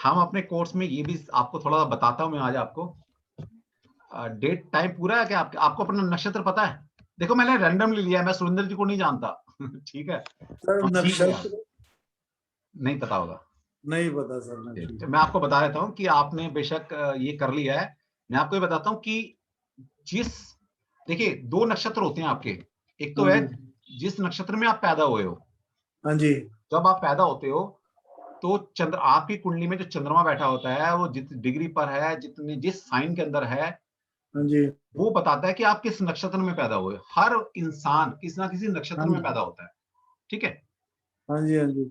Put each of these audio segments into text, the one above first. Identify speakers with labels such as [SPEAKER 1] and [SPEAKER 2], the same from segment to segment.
[SPEAKER 1] हम अपने कोर्स में ये भी आपको थोड़ा बताता हूँ मैं आज आपको। डेट टाइम पूरा है क्या आपको अपना नक्षत्र पता है? देखो मैंने रैंडमली लिया है, मैं सुरेंद्र जी को नहीं जानता। ठीक है,
[SPEAKER 2] सर नक्षत्र
[SPEAKER 1] नहीं पता होगा।
[SPEAKER 2] नहीं पता सर।
[SPEAKER 1] तो मैं आपको बता देता हूँ कि आपने बेशक ये कर लिया है। मैं आपको ये बताता हूँ कि जिस देखिए 2 नक्षत्र होते हैं आपके। एक तो है जिस नक्षत्र में आप पैदा हुए हो।
[SPEAKER 2] हाँ जी।
[SPEAKER 1] जब आप पैदा होते हो तो चंद्र आपकी कुंडली में जो चंद्रमा बैठा होता है वो जिस डिग्री पर है, जितने जिस साइन के अंदर है,
[SPEAKER 2] हाँ जी।
[SPEAKER 1] वो बताता है कि आप किस नक्षत्र में पैदा हुए। हर इंसान किसी ना किसी नक्षत्र में पैदा होता है। ठीक है,
[SPEAKER 2] हाँ जी। हाँ जी।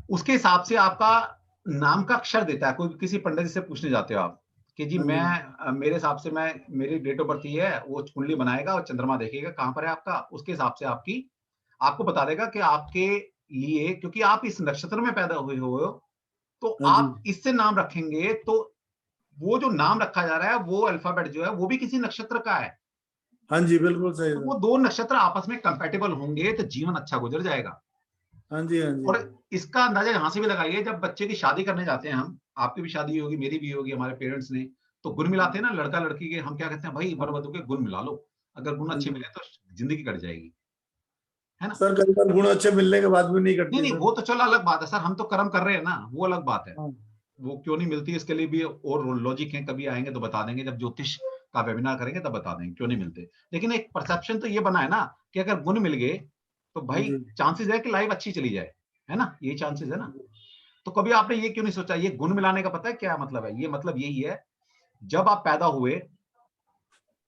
[SPEAKER 1] उसके हिसाब से आपका नाम का अक्षर देता है। कोई किसी पंडित जी से पूछने जाते हो आप कि जी मैं मेरे हिसाब से मैं मेरी डेट ऑफ बर्थ ये है, वो कुंडली बनाएगा और चंद्रमा देखेगा कहां पर है आपका, उसके हिसाब से आपको बता देगा कि आपके लिए, क्योंकि आप इस नक्षत्र में पैदा हुए हो, तो आप इससे नाम रखेंगे तो वो जो नाम रखा जा रहा है वो अल्फाबेट जो है वो भी किसी नक्षत्र का है।
[SPEAKER 2] हाँ जी, बिल्कुल सही।
[SPEAKER 1] तो वो 2 नक्षत्र आपस में कंपैटिबल होंगे तो जीवन अच्छा गुजर जाएगा।
[SPEAKER 2] हाँ जी। हाँ जी।
[SPEAKER 1] और इसका अंदाजा यहां से भी लगाइए, जब बच्चे की शादी करने जाते हैं हम, आपकी भी शादी होगी, मेरी भी होगी, हमारे पेरेंट्स ने तो गुण मिलाते हैं ना लड़का लड़की के। हम क्या कहते हैं, भाई वर वधू के गुण मिला लो, अगर गुण अच्छे मिले तो जिंदगी कट जाएगी, है ना।
[SPEAKER 2] सर कई बार गुण अच्छे मिलने के बाद भी नहीं
[SPEAKER 1] नहीं
[SPEAKER 2] कटती
[SPEAKER 1] नहीं,
[SPEAKER 2] सर।
[SPEAKER 1] वो तो चलो अलग बात है सर, हम तो कर्म कर रहे हैं ना, वो अलग बात है।
[SPEAKER 2] हाँ।
[SPEAKER 1] वो क्यों नहीं मिलती इसके लिए भी और लॉजिक है, कभी आएंगे तो बता देंगे, जब ज्योतिष का वेबिनार करेंगे तब बता देंगे क्यों नहीं मिलते। लेकिन एक परसेप्शन तो ये बना है ना कि अगर गुण मिल गए तो
[SPEAKER 2] हाँ
[SPEAKER 1] भाई
[SPEAKER 2] जी।
[SPEAKER 1] चांसेस है कि लाइफ अच्छी चली जाए, है ना, ये चांसेस है ना। तो कभी आपने ये क्यों नहीं सोचा, ये गुण मिलाने का पता है क्या मतलब है? ये मतलब यही है, जब आप पैदा हुए,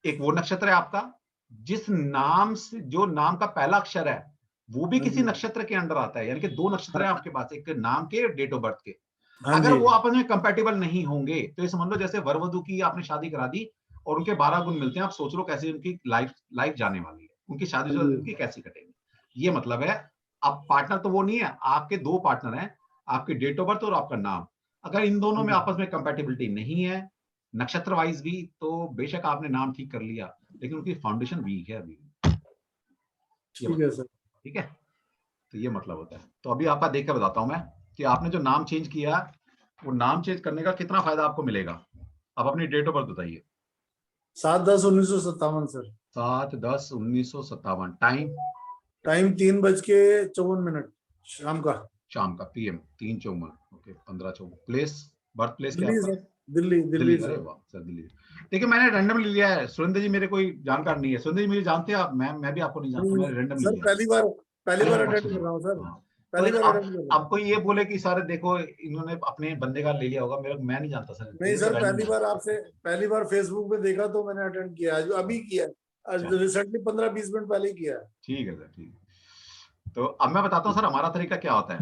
[SPEAKER 1] एक वो नक्षत्र है आपका, जिस नाम से, जो नाम का पहला अक्षर है वो भी किसी नक्षत्र के अंडर आता है। यानी कि 2 नक्षत्र है आपके पास, एक नाम के, डेट ऑफ बर्थ के।
[SPEAKER 2] हाँ
[SPEAKER 1] अगर
[SPEAKER 2] जी।
[SPEAKER 1] वो आपस में कंपैटिबल नहीं होंगे तो ये समझ लो जैसे वर वधू की आपने शादी करा दी और उनके 12 गुण मिलते हैं, आप सोच लो कैसे उनकी लाइफ लाइफ जाने वाली है, उनकी शादी जो उनकी कैसी कटेगी। ये मतलब है। अब पार्टनर तो वो नहीं है, आपके 2 पार्टनर हैं, आपकी डेट ऑफ बर्थ और आपका नाम। अगर इन दोनों में आपस में कंपैटिबिलिटी नहीं है नक्षत्र वाइज भी, तो बेशक आपने नाम ठीक कर लिया लेकिन उनकी फाउंडेशन वीक है अभी।
[SPEAKER 2] ठीक है सर।
[SPEAKER 1] ठीक है, तो ये मतलब होता है। तो अभी आपका देख कर बताता हूं मैं कि आपने जो नाम चेंज किया, वो नाम चेंज करने का कितना फायदा आपको मिलेगा। अब अपनी डेट ऑफ बर्थ बताइए।
[SPEAKER 2] 7/10/1957 सर।
[SPEAKER 1] 7/10/1957। टाइम?
[SPEAKER 2] टाइम 3:54 शाम का।
[SPEAKER 1] शाम का, PM 3:54। Okay, 15:54। Place, birth place क्या
[SPEAKER 2] दिल्ली
[SPEAKER 1] आपका?
[SPEAKER 2] सर। दिल्ली दिल्ली
[SPEAKER 1] दिल्ली। अरे
[SPEAKER 2] सर।
[SPEAKER 1] वाह सर, दिल्ली। देखिए मैंने रैंडमली लिया है, सुरेंद्र जी मेरे कोई जानकार नहीं है। सुरेंद्र जी मुझे जानते हैं आप, मैं भी आपको नहीं जानता, मैंने रैंडमली
[SPEAKER 2] सर
[SPEAKER 1] लिया।
[SPEAKER 2] पहली बार अटेंड
[SPEAKER 1] अच्छा,
[SPEAKER 2] कर रहा हूँ सर।
[SPEAKER 1] हाँ। तो
[SPEAKER 2] पहली बार
[SPEAKER 1] अब
[SPEAKER 2] अटेंड कर रहा हूँ।
[SPEAKER 1] आपको ये बोले कि सर देखो इन्होंने अपने बंदे का ले लिया होगा, मैं नहीं जानता सर,
[SPEAKER 2] नहीं
[SPEAKER 1] मेरे को
[SPEAKER 2] सर,
[SPEAKER 1] रैंडम है।
[SPEAKER 2] पहली बार फेसबुक पे देखा तो मैंने अटेंड किया, आज अभी किया। आज
[SPEAKER 1] अच्छा,
[SPEAKER 2] रिसेंटली 15-20 मिनट पहले ही किया है।
[SPEAKER 1] ठीक है सर, ठीक है। तो अब मैं बताता हूँ सर हमारा तरीका क्या होता है।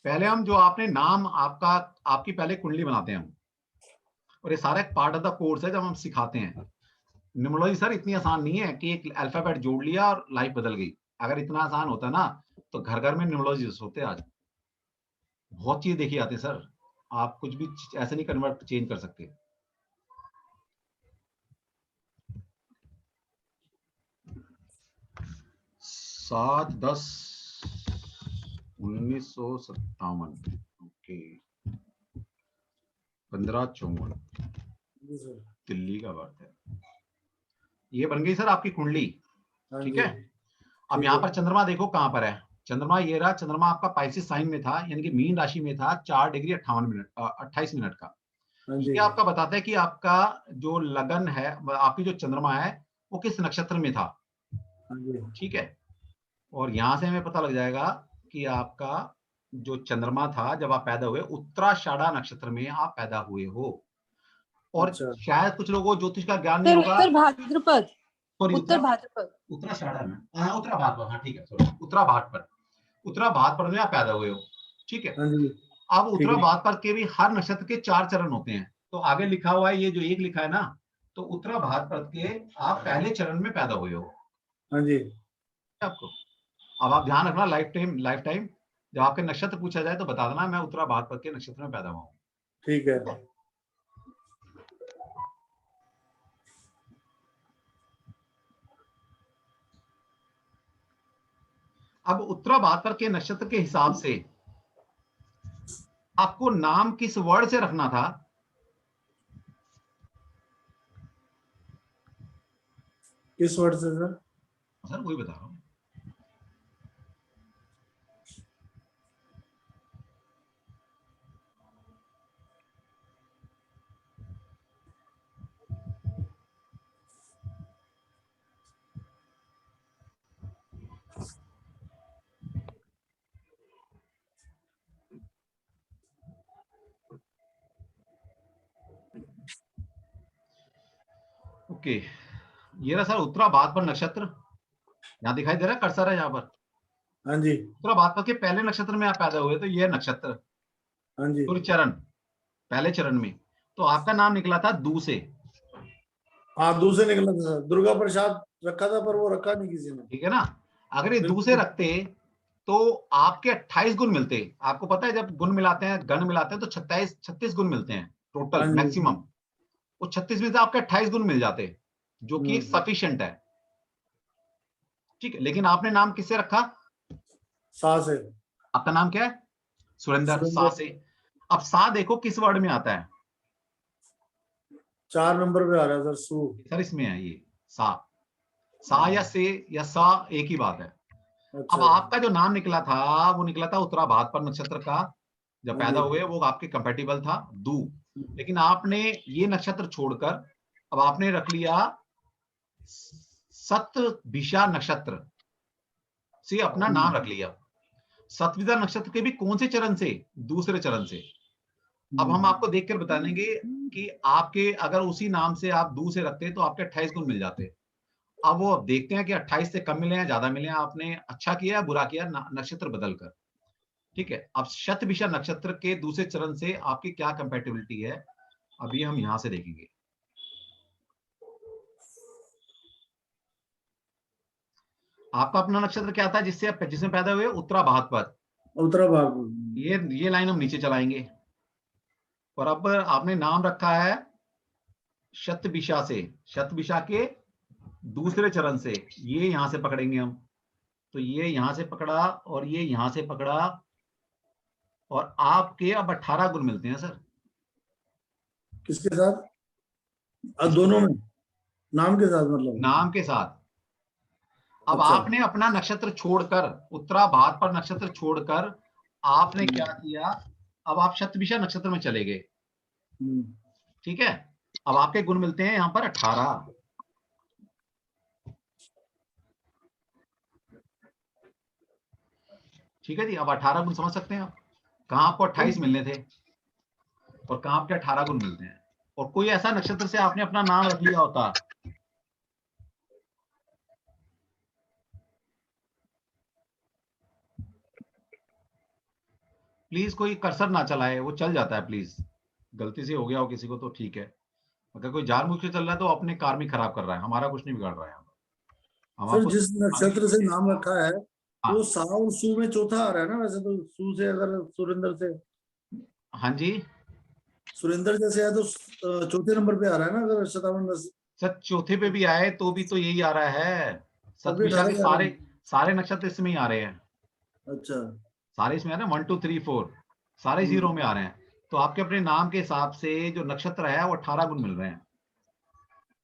[SPEAKER 1] पहले हम जो आपने नाम आपका, आपकी पहले कुंडली बनाते हैं हम, और ये सारा एक पार्ट ऑफ द कोर्स है जब हम सिखाते हैं। न्यूमरोलॉजी सर इतनी आसान नहीं है कि एक अल्फाबेट जोड़ लिया और लाइफ बदल गई। अगर इतना आसान होता ना तो घर घर में न्यूमरोलॉजिस्ट होते आज। बहुत चीज देखी जाती है सर, आप कुछ भी ऐसे नहीं कन्वर्ट चेंज कर सकते। 7/10/1957। ओके, 15:54।
[SPEAKER 2] जी सर।
[SPEAKER 1] दिल्ली का बात है। ये बन गई सर आपकी कुंडली।
[SPEAKER 2] हाँ
[SPEAKER 1] ठीक
[SPEAKER 2] जी।
[SPEAKER 1] है, अब
[SPEAKER 2] ठीक
[SPEAKER 1] यहाँ
[SPEAKER 2] है।
[SPEAKER 1] पर चंद्रमा देखो कहां पर है। चंद्रमा ये रहा, चंद्रमा आपका पाइसिस साइन में था, यानी कि मीन राशि में था, 4 डिग्री 28 मिनट का।
[SPEAKER 2] हाँ जी।
[SPEAKER 1] ये आपका बताता है कि आपका जो लगन है, आपकी जो चंद्रमा है वो किस नक्षत्र में था।
[SPEAKER 2] हाँ जी।
[SPEAKER 1] ठीक है, और यहां से हमें पता लग जाएगा कि आपका जो चंद्रमा था जब आप पैदा हुए, उत्तराषाढ़ा नक्षत्र में आप पैदा हुए हो। और
[SPEAKER 2] अच्छा।
[SPEAKER 1] शायद कुछ लोगों को ज्योतिष का ज्ञान नहीं
[SPEAKER 3] उत्तर
[SPEAKER 1] होगा।
[SPEAKER 3] उत्तर भाद्रपद।
[SPEAKER 1] सॉरी,
[SPEAKER 3] उत्तर भाद्रपद।
[SPEAKER 1] उत्तराषाढ़ा में, हाँ उत्तरा भाद्र, हाँ ठीक है, सॉरी उत्तरा भाद्र, उत्तरा भाद्र में आप पैदा हुए हो। ठीक है,
[SPEAKER 2] हाँ जी।
[SPEAKER 1] अब
[SPEAKER 2] ठीक
[SPEAKER 1] उत्तरा
[SPEAKER 2] है।
[SPEAKER 1] भाद्र के भी हर नक्षत्र के 4 चरण होते हैं। तो आगे लिखा हुआ है, ये जो एक लिखा है ना, तो उत्तरा भाद्र के आप पहले चरण में पैदा हुए हो
[SPEAKER 2] हाँ जी।
[SPEAKER 1] आपको। अब आप ध्यान रखना, लाइफ टाइम जब आपके नक्षत्र पूछा जाए तो बता देना मैं उत्तरा भाद्र के नक्षत्र में पैदा हुआ हूँ।
[SPEAKER 2] ठीक है।
[SPEAKER 1] अब उत्तरा भाद्र के नक्षत्र के हिसाब से आपको नाम किस वर्ड से रखना था?
[SPEAKER 2] किस वर्ड से सर?
[SPEAKER 1] सर वही बता रहा हूँ। ओके, ये रहा सर उत्तरा भाद्रपद नक्षत्र। यहाँ दिखाई दे रहा है, कर्सर है यहाँ पर।
[SPEAKER 2] हाँ जी।
[SPEAKER 1] उत्तरा भाद्रपद के पहले नक्षत्र में आप पैदा हुए, तो ये नक्षत्र
[SPEAKER 2] हाँ जी।
[SPEAKER 1] सूर्य चरण, पहले चरण में। तो आपका नाम निकला था दू से।
[SPEAKER 2] हाँ, दूसरे निकला था सर, दुर्गा प्रसाद रखा था पर वो रखा नहीं किसी ने।
[SPEAKER 1] ठीक है ना? अगर ये दू से
[SPEAKER 2] बिल्कुल।
[SPEAKER 1] रखते तो आपके 28 गुण मिलते। आपको पता है जब गुण मिलाते हैं, गण मिलाते हैं, तो 36 गुण मिलते हैं
[SPEAKER 2] हाँ
[SPEAKER 1] टोटल
[SPEAKER 2] जी।
[SPEAKER 1] मैक्सिमम। वो 36 में से आपके 28 गुण मिल जाते, जो कि एक
[SPEAKER 2] हम्म।
[SPEAKER 1] सफिशिएंट है। ठीक है, लेकिन आपने नाम किससे रखा?
[SPEAKER 2] सा से।
[SPEAKER 1] आपका नाम क्या है? सुरेंद्र, सा
[SPEAKER 2] सुरेंद्र।
[SPEAKER 1] से। अब सा देखो किस वर्ड में आता है?
[SPEAKER 2] 4 नंबर पे आ रहा है सर, सू।
[SPEAKER 1] सर इसमें है ये सा। सा या से या सा एक ही बात है। अब
[SPEAKER 2] अच्छा।
[SPEAKER 1] आपका जो नाम निकला था वो निकला था उत्तरा भाद्रपद नक्षत्र का। जब
[SPEAKER 2] हाँ
[SPEAKER 1] पैदा
[SPEAKER 2] जी।
[SPEAKER 1] हुए वो आपके कंपेटिबल था, दू। लेकिन आपने ये नक्षत्र छोड़कर अब आपने रख लिया सतभिषा नक्षत्र से अपना नाम रख लिया। सतभिषा नक्षत्र के भी कौन से चरण से? दूसरे चरण से। अब हम आपको देखकर बता देंगे कि आपके अगर उसी नाम से आप दू से रखते तो आपके 28 गुण मिल जाते। अब वो देखते हैं कि 28 से कम मिले हैं, ज्यादा मिले हैं, आपने अच्छा किया या बुरा किया नक्षत्र बदलकर। ठीक है, अब शतभिषा नक्षत्र के दूसरे चरण से आपकी क्या कंपैटिबिलिटी है, अभी हम यहां से देखेंगे। आपका अपना नक्षत्र क्या था जिससे आप जिसमें पैदा हुए? उत्तरा भाद्रपद।
[SPEAKER 2] उत्तरा भाग।
[SPEAKER 1] ये लाइन हम नीचे चलाएंगे। और अब आपने नाम रखा है शतभिषा से। शतभिषा के दूसरे चरण से ये यहां से पकड़ेंगे हम। तो ये यहां से पकड़ा और ये यहां से पकड़ा, और आपके अब 18 गुण मिलते हैं सर।
[SPEAKER 2] किसके साथ?
[SPEAKER 1] किसके
[SPEAKER 2] दोनों
[SPEAKER 1] साथ?
[SPEAKER 2] में। नाम के साथ मतलब?
[SPEAKER 1] नाम के साथ। अब
[SPEAKER 2] अच्छा।
[SPEAKER 1] आपने अपना नक्षत्र छोड़कर, उत्तरा भाद्रपद नक्षत्र छोड़कर आपने क्या किया? अब आप शतभिषा नक्षत्र में चले गए।
[SPEAKER 2] हम्म।
[SPEAKER 1] ठीक है, अब आपके गुण मिलते हैं यहां पर 18। ठीक है जी, अब 18 गुण समझ सकते हैं आप। कहां आपको 28 मिलने थे और कहां आपके 18 गुण मिलते हैं। और कोई ऐसा नक्षत्र से आपने अपना नाम रख लिया होता, प्लीज कोई कर्सर ना चलाए, वो चल जाता है प्लीज। गलती से हो गया हो किसी को तो ठीक है, अगर कोई जानबूझ के चल रहा है तो अपने कार्मिक खराब कर रहा है, हमारा कुछ नहीं बिगाड़ रहा है। हम
[SPEAKER 2] सर
[SPEAKER 1] आपको
[SPEAKER 2] जिस
[SPEAKER 1] सिखाने के
[SPEAKER 2] नक्षत्र
[SPEAKER 1] लिए
[SPEAKER 2] से
[SPEAKER 1] बैठे
[SPEAKER 2] नाम
[SPEAKER 1] हैं।
[SPEAKER 2] रखा है
[SPEAKER 1] हाँ।
[SPEAKER 2] वो सा और सू में चौथा आ रहा है ना, वैसे तो सू से अगर सुरेंद्र से,
[SPEAKER 1] हाँ जी
[SPEAKER 2] सुरेंद्र जैसे है तो चौथे नंबर पे आ रहा है ना, अगर शतावन
[SPEAKER 1] सर, चौथे पे भी आए तो भी तो यही आ रहा है।
[SPEAKER 2] तभी
[SPEAKER 1] सतभिषा
[SPEAKER 2] 18
[SPEAKER 1] के
[SPEAKER 2] ही आ रहे
[SPEAKER 1] सारे
[SPEAKER 2] हैं।
[SPEAKER 1] सारे नक्षत्र इसमें ही आ रहे हैं।
[SPEAKER 2] अच्छा।
[SPEAKER 1] सारे इसमें आ रहे हैं, 1 2 3 4 सारे
[SPEAKER 2] हम्म।
[SPEAKER 1] जीरो में आ रहे हैं। तो आपके अपने नाम के हिसाब से जो नक्षत्र है वो 18 गुण मिल रहे हैं।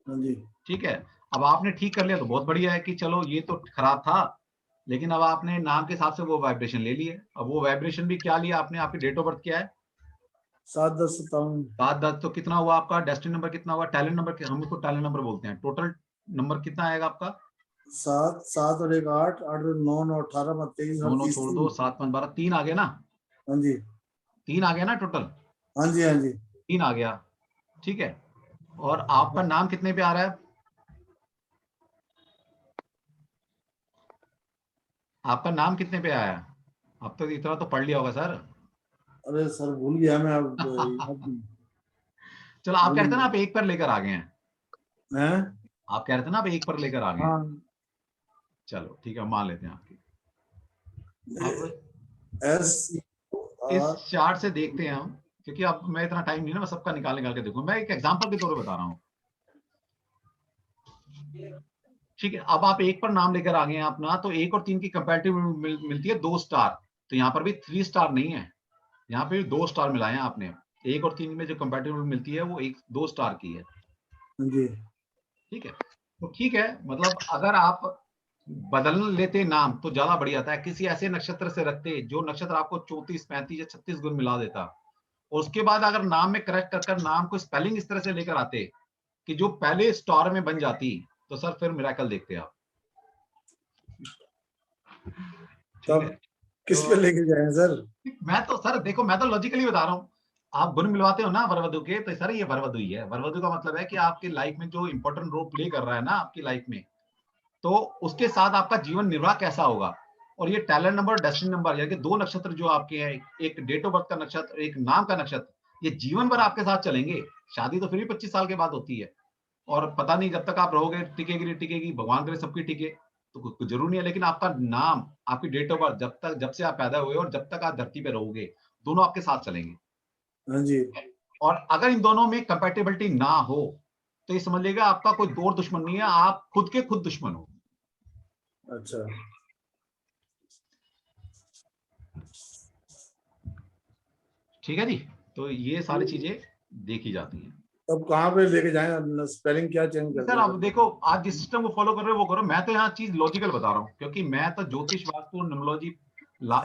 [SPEAKER 2] हाँ जी।
[SPEAKER 1] ठीक है, अब आपने ठीक कर लिया तो बहुत बढ़िया है कि चलो ये तो खराब था, लेकिन अब आपने नाम के हिसाब से वो वाइब्रेशन ले लिए। अब वो वाइब्रेशन भी क्या लिया आपने? आपकी डेट ऑफ बर्थ क्या है?
[SPEAKER 2] 7 10 57।
[SPEAKER 1] 7 10, तो कितना हुआ आपका डेस्टिनी नंबर? कितना हुआ टैलेंट नंबर? हम इसको टैलेंट नंबर बोलते हैं। टोटल नंबर कितना आएगा आपका?
[SPEAKER 2] 7 7 और एक 8 8 और 9 9 18 23
[SPEAKER 1] दोनों
[SPEAKER 2] 38
[SPEAKER 1] छोड़ दो,
[SPEAKER 2] 3।
[SPEAKER 1] 7 5 12, 3 आ गया ना?
[SPEAKER 2] हाँ जी।
[SPEAKER 1] 3 आ गया ना टोटल?
[SPEAKER 2] हाँ जी। हाँ जी।
[SPEAKER 1] 3 आ गया। ठीक है, और आपका नाम कितने पे आ रहा है? आपका नाम कितने पे आया है? अब तो इतना तो पढ़ लिया होगा सर।
[SPEAKER 2] अरे सर भूल गया मैं अब, याद नहीं।
[SPEAKER 1] चलो, आप कह रहे थे ना
[SPEAKER 2] बोलिए।
[SPEAKER 1] आप एक पर लेकर आ गए हैं।
[SPEAKER 2] हैं?
[SPEAKER 1] आप कह रहे थे ना आप एक पर लेकर आ गए हैं।
[SPEAKER 2] हाँ।
[SPEAKER 1] चलो ठीक है, हम मान लेते हैं आपकी। अब
[SPEAKER 2] एस
[SPEAKER 1] इस
[SPEAKER 2] आर।
[SPEAKER 1] चार्ट से देखते हैं हम, क्योंकि अब मैं इतना टाइम नहीं ना मैं सबका निकाल निकाल के देखूं, मैं एक एग्जांपल के तौर पे बता रहा हूं। ठीक है, अब आप एक पर नाम लेकर आ गए हैं अपना, तो 1 और 3 की कंपैरेटिव मिलती है 2 स्टार। तो यहां पर भी 3 स्टार नहीं है, यहाँ पे 2 स्टार मिलाए हैं आपने, 1 और 3 में जो कंपैटिबल मिलती है वो 1-2 स्टार की है।
[SPEAKER 2] जी
[SPEAKER 1] ठीक है, तो ठीक है, मतलब अगर आप बदल लेते नाम तो ज्यादा बढ़िया था, किसी ऐसे नक्षत्र से रखते जो नक्षत्र आपको 34, 35 या 36 गुण मिला देता, और उसके बाद अगर नाम में करेक्ट कर नाम को स्पेलिंग इस तरह से लेकर आते कि जो पहले स्टार में बन जाती, तो सर फिर मिरेकल देखते आप। ठीक है,
[SPEAKER 2] तब किस पे
[SPEAKER 1] तो
[SPEAKER 2] लेके जाएं सर?
[SPEAKER 1] मैं तो सर देखो, मैं तो लॉजिकली बता रहा हूँ, आप गुण मिलवाते हो ना वरवधु के, तो सर ये वरवधु ही है। वरवधु का मतलब है कि आपकी लाइफ में जो इंपॉर्टेंट रोल प्ले कर रहा है ना आपकी लाइफ में, तो उसके साथ आपका जीवन निर्वाह कैसा होगा। और ये टैलेंट नंबर, डेस्टिनी नंबर, यानी कि 2 नक्षत्र जो आपके हैं, एक डेट ऑफ बर्थ का नक्षत्र, एक नाम का नक्षत्र, ये जीवन भर आपके साथ चलेंगे। शादी तो फिर भी 25 साल के बाद होती है, और पता नहीं जब तक आप रहोगे टिकेगी नहीं टिकेगी, भगवान करे सबकी टिके, तो कुछ जरूर नहीं है। लेकिन आपका नाम, आपकी डेट ऑफ बर्थ, जब से आप पैदा हुए और जब तक आप धरती पे रहोगे, दोनों आपके साथ चलेंगे।
[SPEAKER 2] हाँ जी।
[SPEAKER 1] और अगर इन दोनों में कंपैटिबिलिटी ना हो, तो ये समझ लीजिएगा आपका कोई दो दुश्मन नहीं है, आप खुद के खुद दुश्मन हो।
[SPEAKER 2] अच्छा,
[SPEAKER 1] ठीक है जी, तो ये सारी चीजें देखी जाती हैं।
[SPEAKER 2] तब कहाँ पे लेके जाएं? स्पेलिंग क्या चेंज कर
[SPEAKER 1] सर
[SPEAKER 2] दें?
[SPEAKER 1] अब देखो, आज जिस सिस्टम को फॉलो कर रहे हो वो करो, मैं तो यहाँ चीज लॉजिकल बता रहा हूँ, क्योंकि मैं तो ज्योतिष, वास्तु, न्यूमरोलॉजी,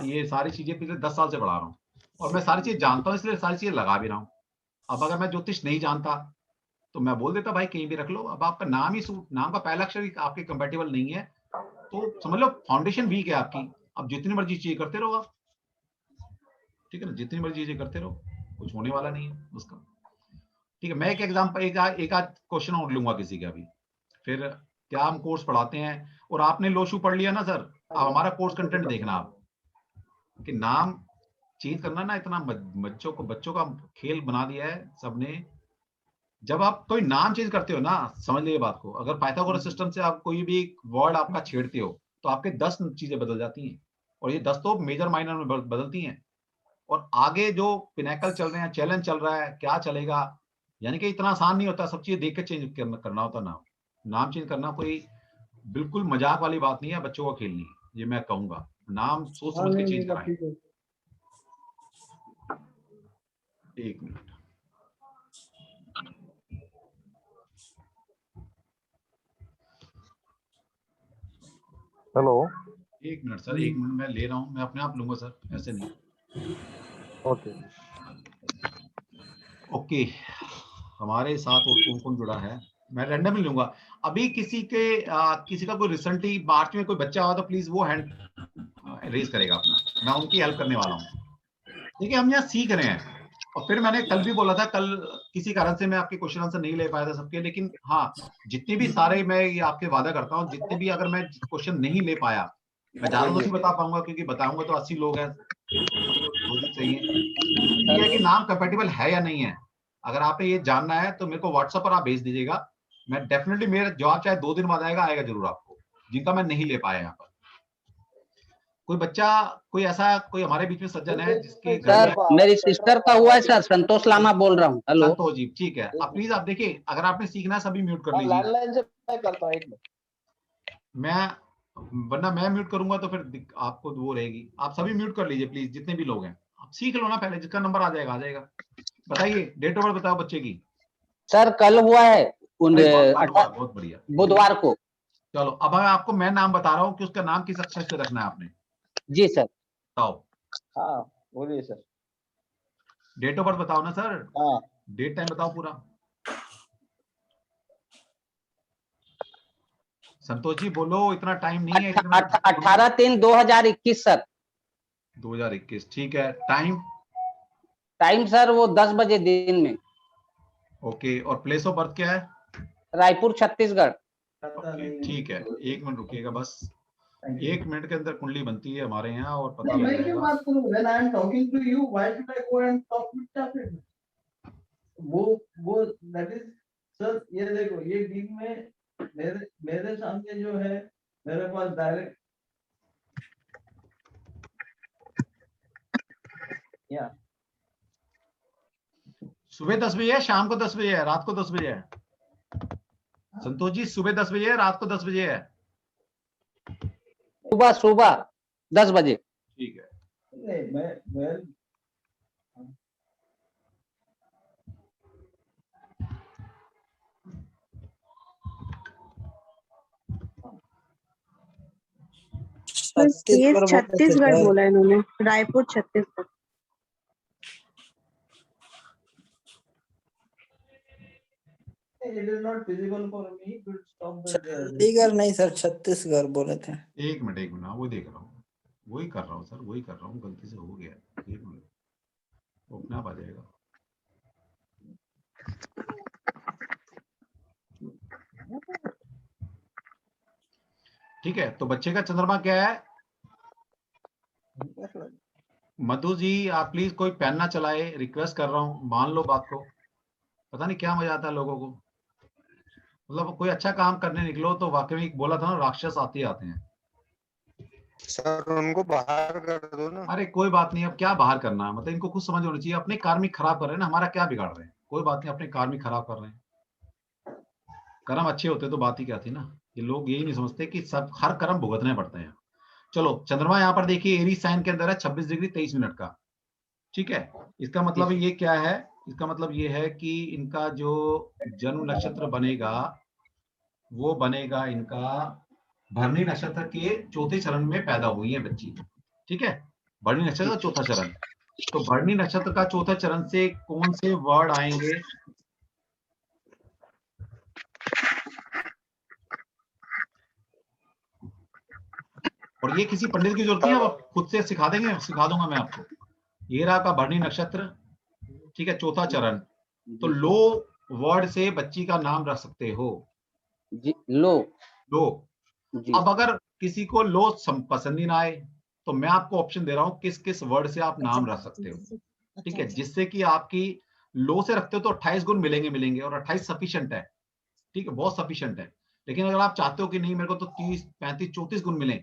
[SPEAKER 1] ये सारी चीजें पिछले 10 साल से पढ़ा रहा हूँ, और मैं सारी चीज जानता हूँ, इसलिए सारी चीजें लगा भी रहा हूँ। अब अगर मैं ज्योतिष नहीं जानता तो मैं बोल देता भाई कहीं भी रख लो। अब आपका नाम ही नाम का पहला अक्षर ही आपके कंपेटेबल नहीं है, तो समझ लो फाउंडेशन वीक है आपकी। अब जितनी मर्जी चीजें करते रहो आप, ठीक है ना, जितनी मर्जी चीजें करते रहो, कुछ होने वाला नहीं है उसका। ठीक है, मैं एक एग्जाम्पल, एक आध क्वेश्चन और लूंगा किसी का भी, फिर क्या हम कोर्स पढ़ाते हैं। और आपने लोशू पढ़ लिया ना सर, अब हमारा कोर्स कंटेंट देखना आप, कि नाम चेंज करना ना इतना बच्चों का खेल बना दिया है सबने। जब आप कोई नाम चेंज करते हो ना, समझ लीजिए बात को, अगर पाइथागोरस सिस्टम से आप कोई भी वर्ड आपका छेड़ते हो, तो आपके 10 चीजें बदल जाती हैं, और ये 10 तो मेजर माइनर में बदलती हैं। और आगे जो पिनेकल चल रहे हैं, चैलेंज चल रहा है, क्या चलेगा, यानी कि इतना आसान नहीं होता, सब चीजें देख के चेंज करना होता। नाम चेंज करना कोई बिल्कुल मजाक वाली बात नहीं है, बच्चों को खेलनी है, ये मैं कहूंगा। नाम सोच
[SPEAKER 2] हाँ
[SPEAKER 1] समझ के
[SPEAKER 2] नहीं
[SPEAKER 1] चेंज
[SPEAKER 2] नहीं, तब
[SPEAKER 1] कराएं।
[SPEAKER 2] ठीक है।
[SPEAKER 1] एक मिनट,
[SPEAKER 3] हेलो।
[SPEAKER 1] एक मिनट सर, एक मिनट मैं ले रहा हूँ, मैं अपने आप लूंगा सर, ऐसे नहीं।
[SPEAKER 3] ओके।
[SPEAKER 1] ओके, हमारे साथ और कौन कौन जुड़ा है, मैं रैंडमली लूंगा। अभी किसी का कोई रिसेंटली मार्च में कोई बच्चा हुआ तो प्लीज वो हैंड रेज करेगा अपना, मैं उनकी हेल्प करने वाला हूँ। देखिए हम यहाँ सीख रहे हैं, और फिर मैंने कल भी बोला था, कल किसी कारण से मैं आपके क्वेश्चन आंसर नहीं ले पाया था सबके, लेकिन हाँ, जितने भी सारे, मैं ये आपके वादा करता हूँ, जितने भी अगर मैं क्वेश्चन नहीं ले पाया, मैं ज्यादा तो नहीं बता पाऊंगा, क्योंकि बताऊंगा तो 80 लोग हैं, दो दिन चाहिए। लेकिन ये है कि नाम कंपेटिबल है या नहीं है, अगर आपने ये जानना है तो मेरे को व्हाट्सएप पर आप भेज दीजिएगा, मैं डेफिनेटली, मेरा जवाब चाहे 2 दिन बाद आएगा जरूर आपको, जिनका मैं नहीं ले पाया यहाँ पर। कोई बच्चा, कोई ऐसा, कोई हमारे बीच में सज्जन है जिसकी घर
[SPEAKER 4] सर
[SPEAKER 1] में,
[SPEAKER 4] मेरी सिस्टर का हुआ है सर, संतोष लामा बोल रहा हूँ। हेलो
[SPEAKER 1] संतोष जी, ठीक है, अब प्लीज आप देखिए, अगर आपने सीखना है सभी म्यूट कर लीजिए।
[SPEAKER 4] लैंडलाइन से मैं करता हूँ, एक मिनट।
[SPEAKER 1] वरना मैं म्यूट करूंगा तो फिर आपको वो रहेगी, आप सभी म्यूट कर लीजिए प्लीज, जितने भी लोग हैं। आप सीख लो ना पहले, जिसका नंबर आ जाएगा आ जाएगा। बताइए डेट ऑफ बर्थ बताओ बच्चे की।
[SPEAKER 4] सर कल हुआ है
[SPEAKER 1] अरे वाह, बहुत बढ़िया,
[SPEAKER 4] बुधवार को।
[SPEAKER 1] चलो अब मैं नाम बता रहा हूँ कि उसका नाम किस अक्षर से रखना है आपने।
[SPEAKER 4] जी सर।
[SPEAKER 1] बताओ,
[SPEAKER 4] हाँ बोलिए सर।
[SPEAKER 1] डेट ऑफ बर्थ बताओ ना सर,
[SPEAKER 4] हाँ
[SPEAKER 1] डेट टाइम बताओ पूरा। संतोष जी बोलो, इतना टाइम नहीं है,
[SPEAKER 4] 18/3/2021 सर।
[SPEAKER 1] 2021, ठीक है, टाइम।
[SPEAKER 4] टाइम सर वो 10 बजे दिन में।
[SPEAKER 1] ओके, और प्लेस ऑफ बर्थ क्या है?
[SPEAKER 4] रायपुर छत्तीसगढ़।
[SPEAKER 1] ओके, ठीक है, 1 मिनट रुकिएगा बस, 1 मिनट के अंदर कुंडली बनती है हमारे यहाँ, और पता लग जाएगा।
[SPEAKER 5] When I am talking to you, why should I go and talk with Chaplet? वो that is sir, ये देखो, ये दिन में मेरे सामने जो है, मेरे पास डायरेक्ट या
[SPEAKER 1] सुबह 10 बजे है, शाम को 10 बजे है, रात को 10 बजे है? संतोष जी सुबह 10 बजे है, रात को 10 बजे है?
[SPEAKER 4] सुबह 10 बजे।
[SPEAKER 1] ठीक है,
[SPEAKER 5] नहीं, मैं
[SPEAKER 6] छत्तीसगढ़ बोले थे
[SPEAKER 7] छत्तीसगढ़
[SPEAKER 6] सर।
[SPEAKER 7] बोला इन्होंने, Raipur Chhattisgarh.
[SPEAKER 5] It is not feasible for me to stop the
[SPEAKER 6] Chandigarh नहीं सर, छत्तीसगढ़ बोले थे।
[SPEAKER 1] एक मिनट वो देख रहा हूँ, वही कर रहा हूँ सर, वही कर रहा हूँ, गलती से हो गया। एक मिनट, अपने आप आ जाएगा। ठीक है, तो बच्चे का चंद्रमा क्या है? मधु जी आप प्लीज कोई पेन ना चलाए, रिक्वेस्ट कर रहा हूँ, मान लो बात को। पता नहीं क्या मजा आता है लोगों को, मतलब कोई अच्छा काम करने निकलो तो वाकई में बोला था ना, राक्षस आते ही आते हैं।
[SPEAKER 3] सर उनको बाहर कर दो ना।
[SPEAKER 1] अरे कोई बात नहीं, अब क्या बाहर करना है, मतलब इनको कुछ समझ होनी चाहिए। अपने कार्मिक खराब कर रहे हैं ना, हमारा क्या बिगाड़ रहे हैं? कोई बात नहीं, अपने कार्मिक खराब कर रहे हैं। कर्म अच्छे होते तो बात ही क्या थी ना। ये लोग यही नहीं समझते कि सब हर कर्म भुगतने पड़ते हैं। चलो चंद्रमा यहाँ पर देखिए एरीज साइन के अंदर है, 26 डिग्री 23 मिनट का। ठीक है, इसका मतलब ये क्या है? इसका मतलब ये है कि इनका जो जन्म नक्षत्र बनेगा वो बनेगा इनका भरणी नक्षत्र के चौथे चरण में पैदा हुई है बच्ची। ठीक है, भरणी नक्षत्र का चौथा चरण। तो भरणी नक्षत्र का चौथा चरण से कौन से वर्ड आएंगे? और ये किसी पंडित की जरूरत नहीं है, आप खुद से सिखा देंगे, सिखा दूंगा मैं आपको। ये रहा का भरणी नक्षत्र, ठीक है, चौथा चरण। तो लो वर्ड से बच्ची का नाम रख सकते हो।
[SPEAKER 4] जी, लो
[SPEAKER 1] लो।
[SPEAKER 4] जी।
[SPEAKER 1] अब अगर किसी को लो पसंद ही ना आए तो मैं आपको ऑप्शन दे रहा हूं किस किस वर्ड से आप नाम रख सकते हो। ठीक है, जिससे कि आपकी लो से रखते हो तो 28 गुण मिलेंगे और 28 सफिशिएंट है। ठीक है, बहुत सफिशिएंट है। लेकिन अगर आप चाहते हो कि नहीं मेरे को तो 30 35 34 गुण मिले,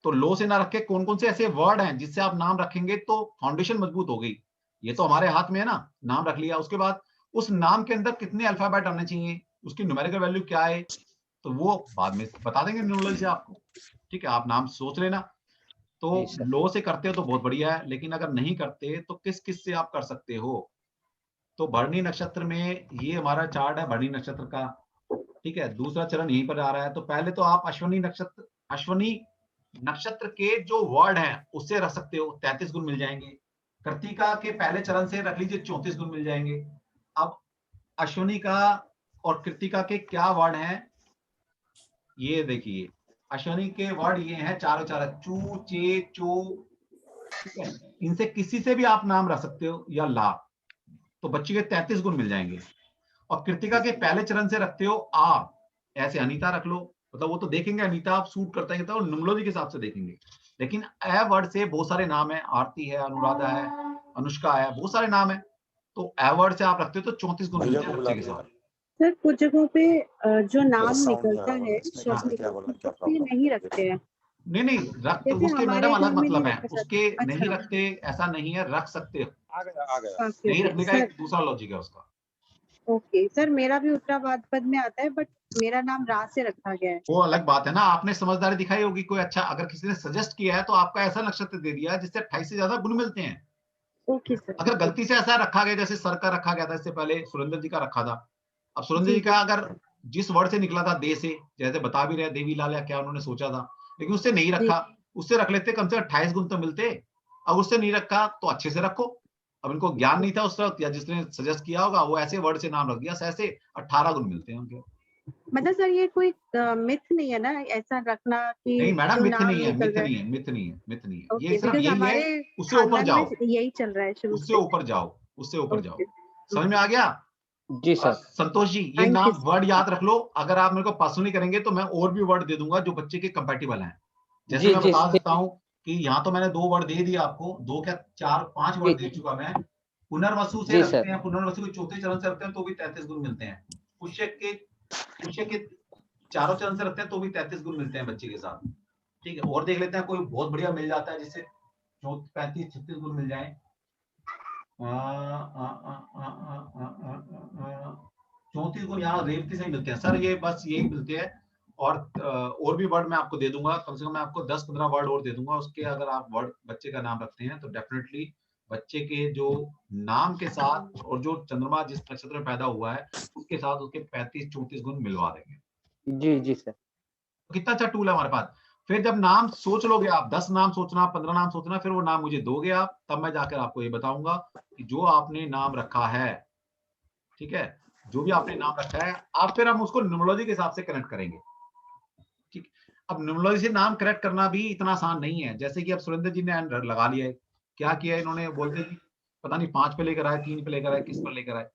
[SPEAKER 1] तो लो से ना रख के कौन कौन से ऐसे वर्ड हैं जिससे आप नाम रखेंगे तो फाउंडेशन मजबूत हो गई। ये तो हमारे हाथ में है ना, नाम रख लिया, उसके बाद उस नाम के अंदर कितने अल्फाबेट आने चाहिए, उसकी न्यूमेरिकल वैल्यू क्या है, तो वो बाद में बता देंगे न्यूमरोलॉजी से आपको। ठीक है, आप नाम सोच लेना। तो लो से करते हो तो बहुत बढ़िया है, लेकिन अगर नहीं करते तो किस किस से आप कर सकते हो? तो भरणी नक्षत्र में ये हमारा चार्ट है भरणी नक्षत्र का। ठीक है, दूसरा चरण यहीं पर आ रहा है। तो पहले तो आप अश्वनी नक्षत्र के जो वर्ड हैं उससे रख सकते हो, 33 गुण मिल जाएंगे। कृतिका के पहले चरण से रख लीजिए, 34 गुण मिल जाएंगे। अब अश्वनी का और कृतिका के क्या वर्ड हैं ये देखिए। अश्वनी के वर्ड ये हैं चारों चार, चू चे चो। ठीक है, इनसे किसी से भी आप नाम रख सकते हो या ला, तो बच्चे के 33 गुण मिल जाएंगे। और कृतिका के पहले चरण से रखते हो आ, ऐसे अनीता रख लो, मतलब वो तो देखेंगे अनीता आप सूट करता है तो न्यूमरोलॉजी के हिसाब से देखेंगे। लेकिन ए वर्ड से बहुत सारे नाम है, आरती है, अनुराधा है, अनुष्का है, बहुत सारे नाम है। तो ए वर्ड से आप रखते हो तो 34 गुण मिलते हैं बच्चे के साथ।
[SPEAKER 7] सर कुछ जगहों पे जो नाम निकलता है शब्द नहीं रखते हैं।
[SPEAKER 1] नहीं रख,
[SPEAKER 7] जैसे
[SPEAKER 1] उसके
[SPEAKER 7] हमारे
[SPEAKER 1] मैडम अलग
[SPEAKER 7] घर में
[SPEAKER 1] मतलब
[SPEAKER 7] नहीं
[SPEAKER 1] है,
[SPEAKER 7] रखा जाता।
[SPEAKER 1] उसके नहीं
[SPEAKER 7] अच्छा।
[SPEAKER 1] रखते ऐसा नहीं है, रख सकते हो।
[SPEAKER 7] ओके,
[SPEAKER 1] नहीं
[SPEAKER 7] ओके,
[SPEAKER 1] रखने का
[SPEAKER 7] सर।
[SPEAKER 1] एक दूसरा लॉजिक है उसका।
[SPEAKER 7] ओके सर, मेरा भी उत्तराभाद्र पद में आता है, बट मेरा नाम रा से रखा गया है।
[SPEAKER 1] वो अलग बात है ना, आपने समझदारी दिखाई होगी। कोई अच्छा अगर किसी ने सजेस्ट किया है तो आपका ऐसा नक्षत्र दे दिया जिससे 28 से ज्यादा गुण मिलते हैं।
[SPEAKER 7] Okay sir.
[SPEAKER 1] अगर गलती से ऐसा रखा गया, जैसे सर का रखा गया था, इससे पहले सुरेंद्र जी का रखा था। अब सुरेंद्र जी का अगर जिस वर्ड से निकला था दे से, जैसे बता भी रहे देवी लाल या क्या उन्होंने सोचा था, लेकिन उससे नहीं रखा, उससे रख लेते कम से कम 28 गुण तो मिलते। अब उससे नहीं रखा तो अच्छे से रखो। अब इनको ज्ञान नहीं था उस वक्त, या जिसने सजेस्ट किया होगा वो ऐसे वर्ड से नाम रख दिया, ऐसे 18 गुण मिलते हैं उनके।
[SPEAKER 7] मतलब सर ये कोई मिथ नहीं है ना ऐसा रखना कि
[SPEAKER 1] नहीं मैडम,
[SPEAKER 7] जो
[SPEAKER 1] मिथ
[SPEAKER 7] नाम
[SPEAKER 1] नहीं है,
[SPEAKER 7] निकल
[SPEAKER 1] मिथ
[SPEAKER 7] रहा है।
[SPEAKER 1] नहीं है, मिथ नहीं है, मिथ नहीं है।
[SPEAKER 7] ओके,
[SPEAKER 1] ये सिर्फ
[SPEAKER 7] बिकॉज़
[SPEAKER 1] यही है,
[SPEAKER 7] हमारे
[SPEAKER 1] उससे ऊपर
[SPEAKER 7] खानदान
[SPEAKER 1] जाओ,
[SPEAKER 7] में यही चल रहा है शुरू
[SPEAKER 1] उससे
[SPEAKER 7] से।
[SPEAKER 1] ऊपर जाओ, उससे ऊपर जाओ। समझ में आ गया?
[SPEAKER 4] जी सर।
[SPEAKER 1] संतोष जी ये नाम वर्ड याद रख लो। अगर आप मेरे को पर्सनली करेंगे तो मैं और भी वर्ड दे दूंगा जो बच्चे के कंपैटिबल हैं। जैसे मैं बता देता हूं कि यहाँ तो मैंने 2 वर्ड दे दिए आपको, 2 क्या 4 5 वर्ड दे चुका मैं। पुनर्वसु से रखते हैं, पुनर्वसु के चौथे चरण से रखते हैं तो भी 33 गुण मिलते हैं। पुष्य के चारों चरण से रखते हैं तो भी 33 गुण मिलते हैं बच्चे के साथ। ठीक है, और देख लेते हैं कोई बहुत बढ़िया मिल जाता है जिससे 35 36 गुण मिल जाए। 34 गुण यहाँ रेवती से ही मिलते हैं सर, ये बस यही मिलते हैं। और भी वर्ड मैं आपको दे दूंगा, कम से कम मैं आपको 10-15 वर्ड और दे दूंगा उसके। अगर आप वर्ड बच्चे का नाम रखते हैं तो डेफिनेटली बच्चे के जो नाम के साथ और जो चंद्रमा जिस नक्षत्र में पैदा हुआ है उसके साथ उसके 35-34 गुण मिलवा देंगे।
[SPEAKER 4] जी जी सर।
[SPEAKER 1] कितना अच्छा टूल है हमारे पास। फिर जब नाम सोच लोगे आप, 10 नाम सोचना, 15 नाम सोचना, फिर वो नाम मुझे दोगे आप, तब मैं जाकर आपको ये बताऊंगा कि जो आपने नाम रखा है, ठीक है, जो भी आपने नाम रखा है, आप फिर हम उसको न्यूमरोलॉजी के हिसाब से कनेक्ट करेंगे। ठीक, अब न्यूमरोलॉजी से नाम करेक्ट करना भी इतना आसान नहीं है। जैसे कि अब सुरेंद्र जी ने लगा लिया है, क्या किया है इन्होंने, बोलते जी पता नहीं 5 पे लेकर आए, 3 पे लेकर आए, किस पर लेकर आए।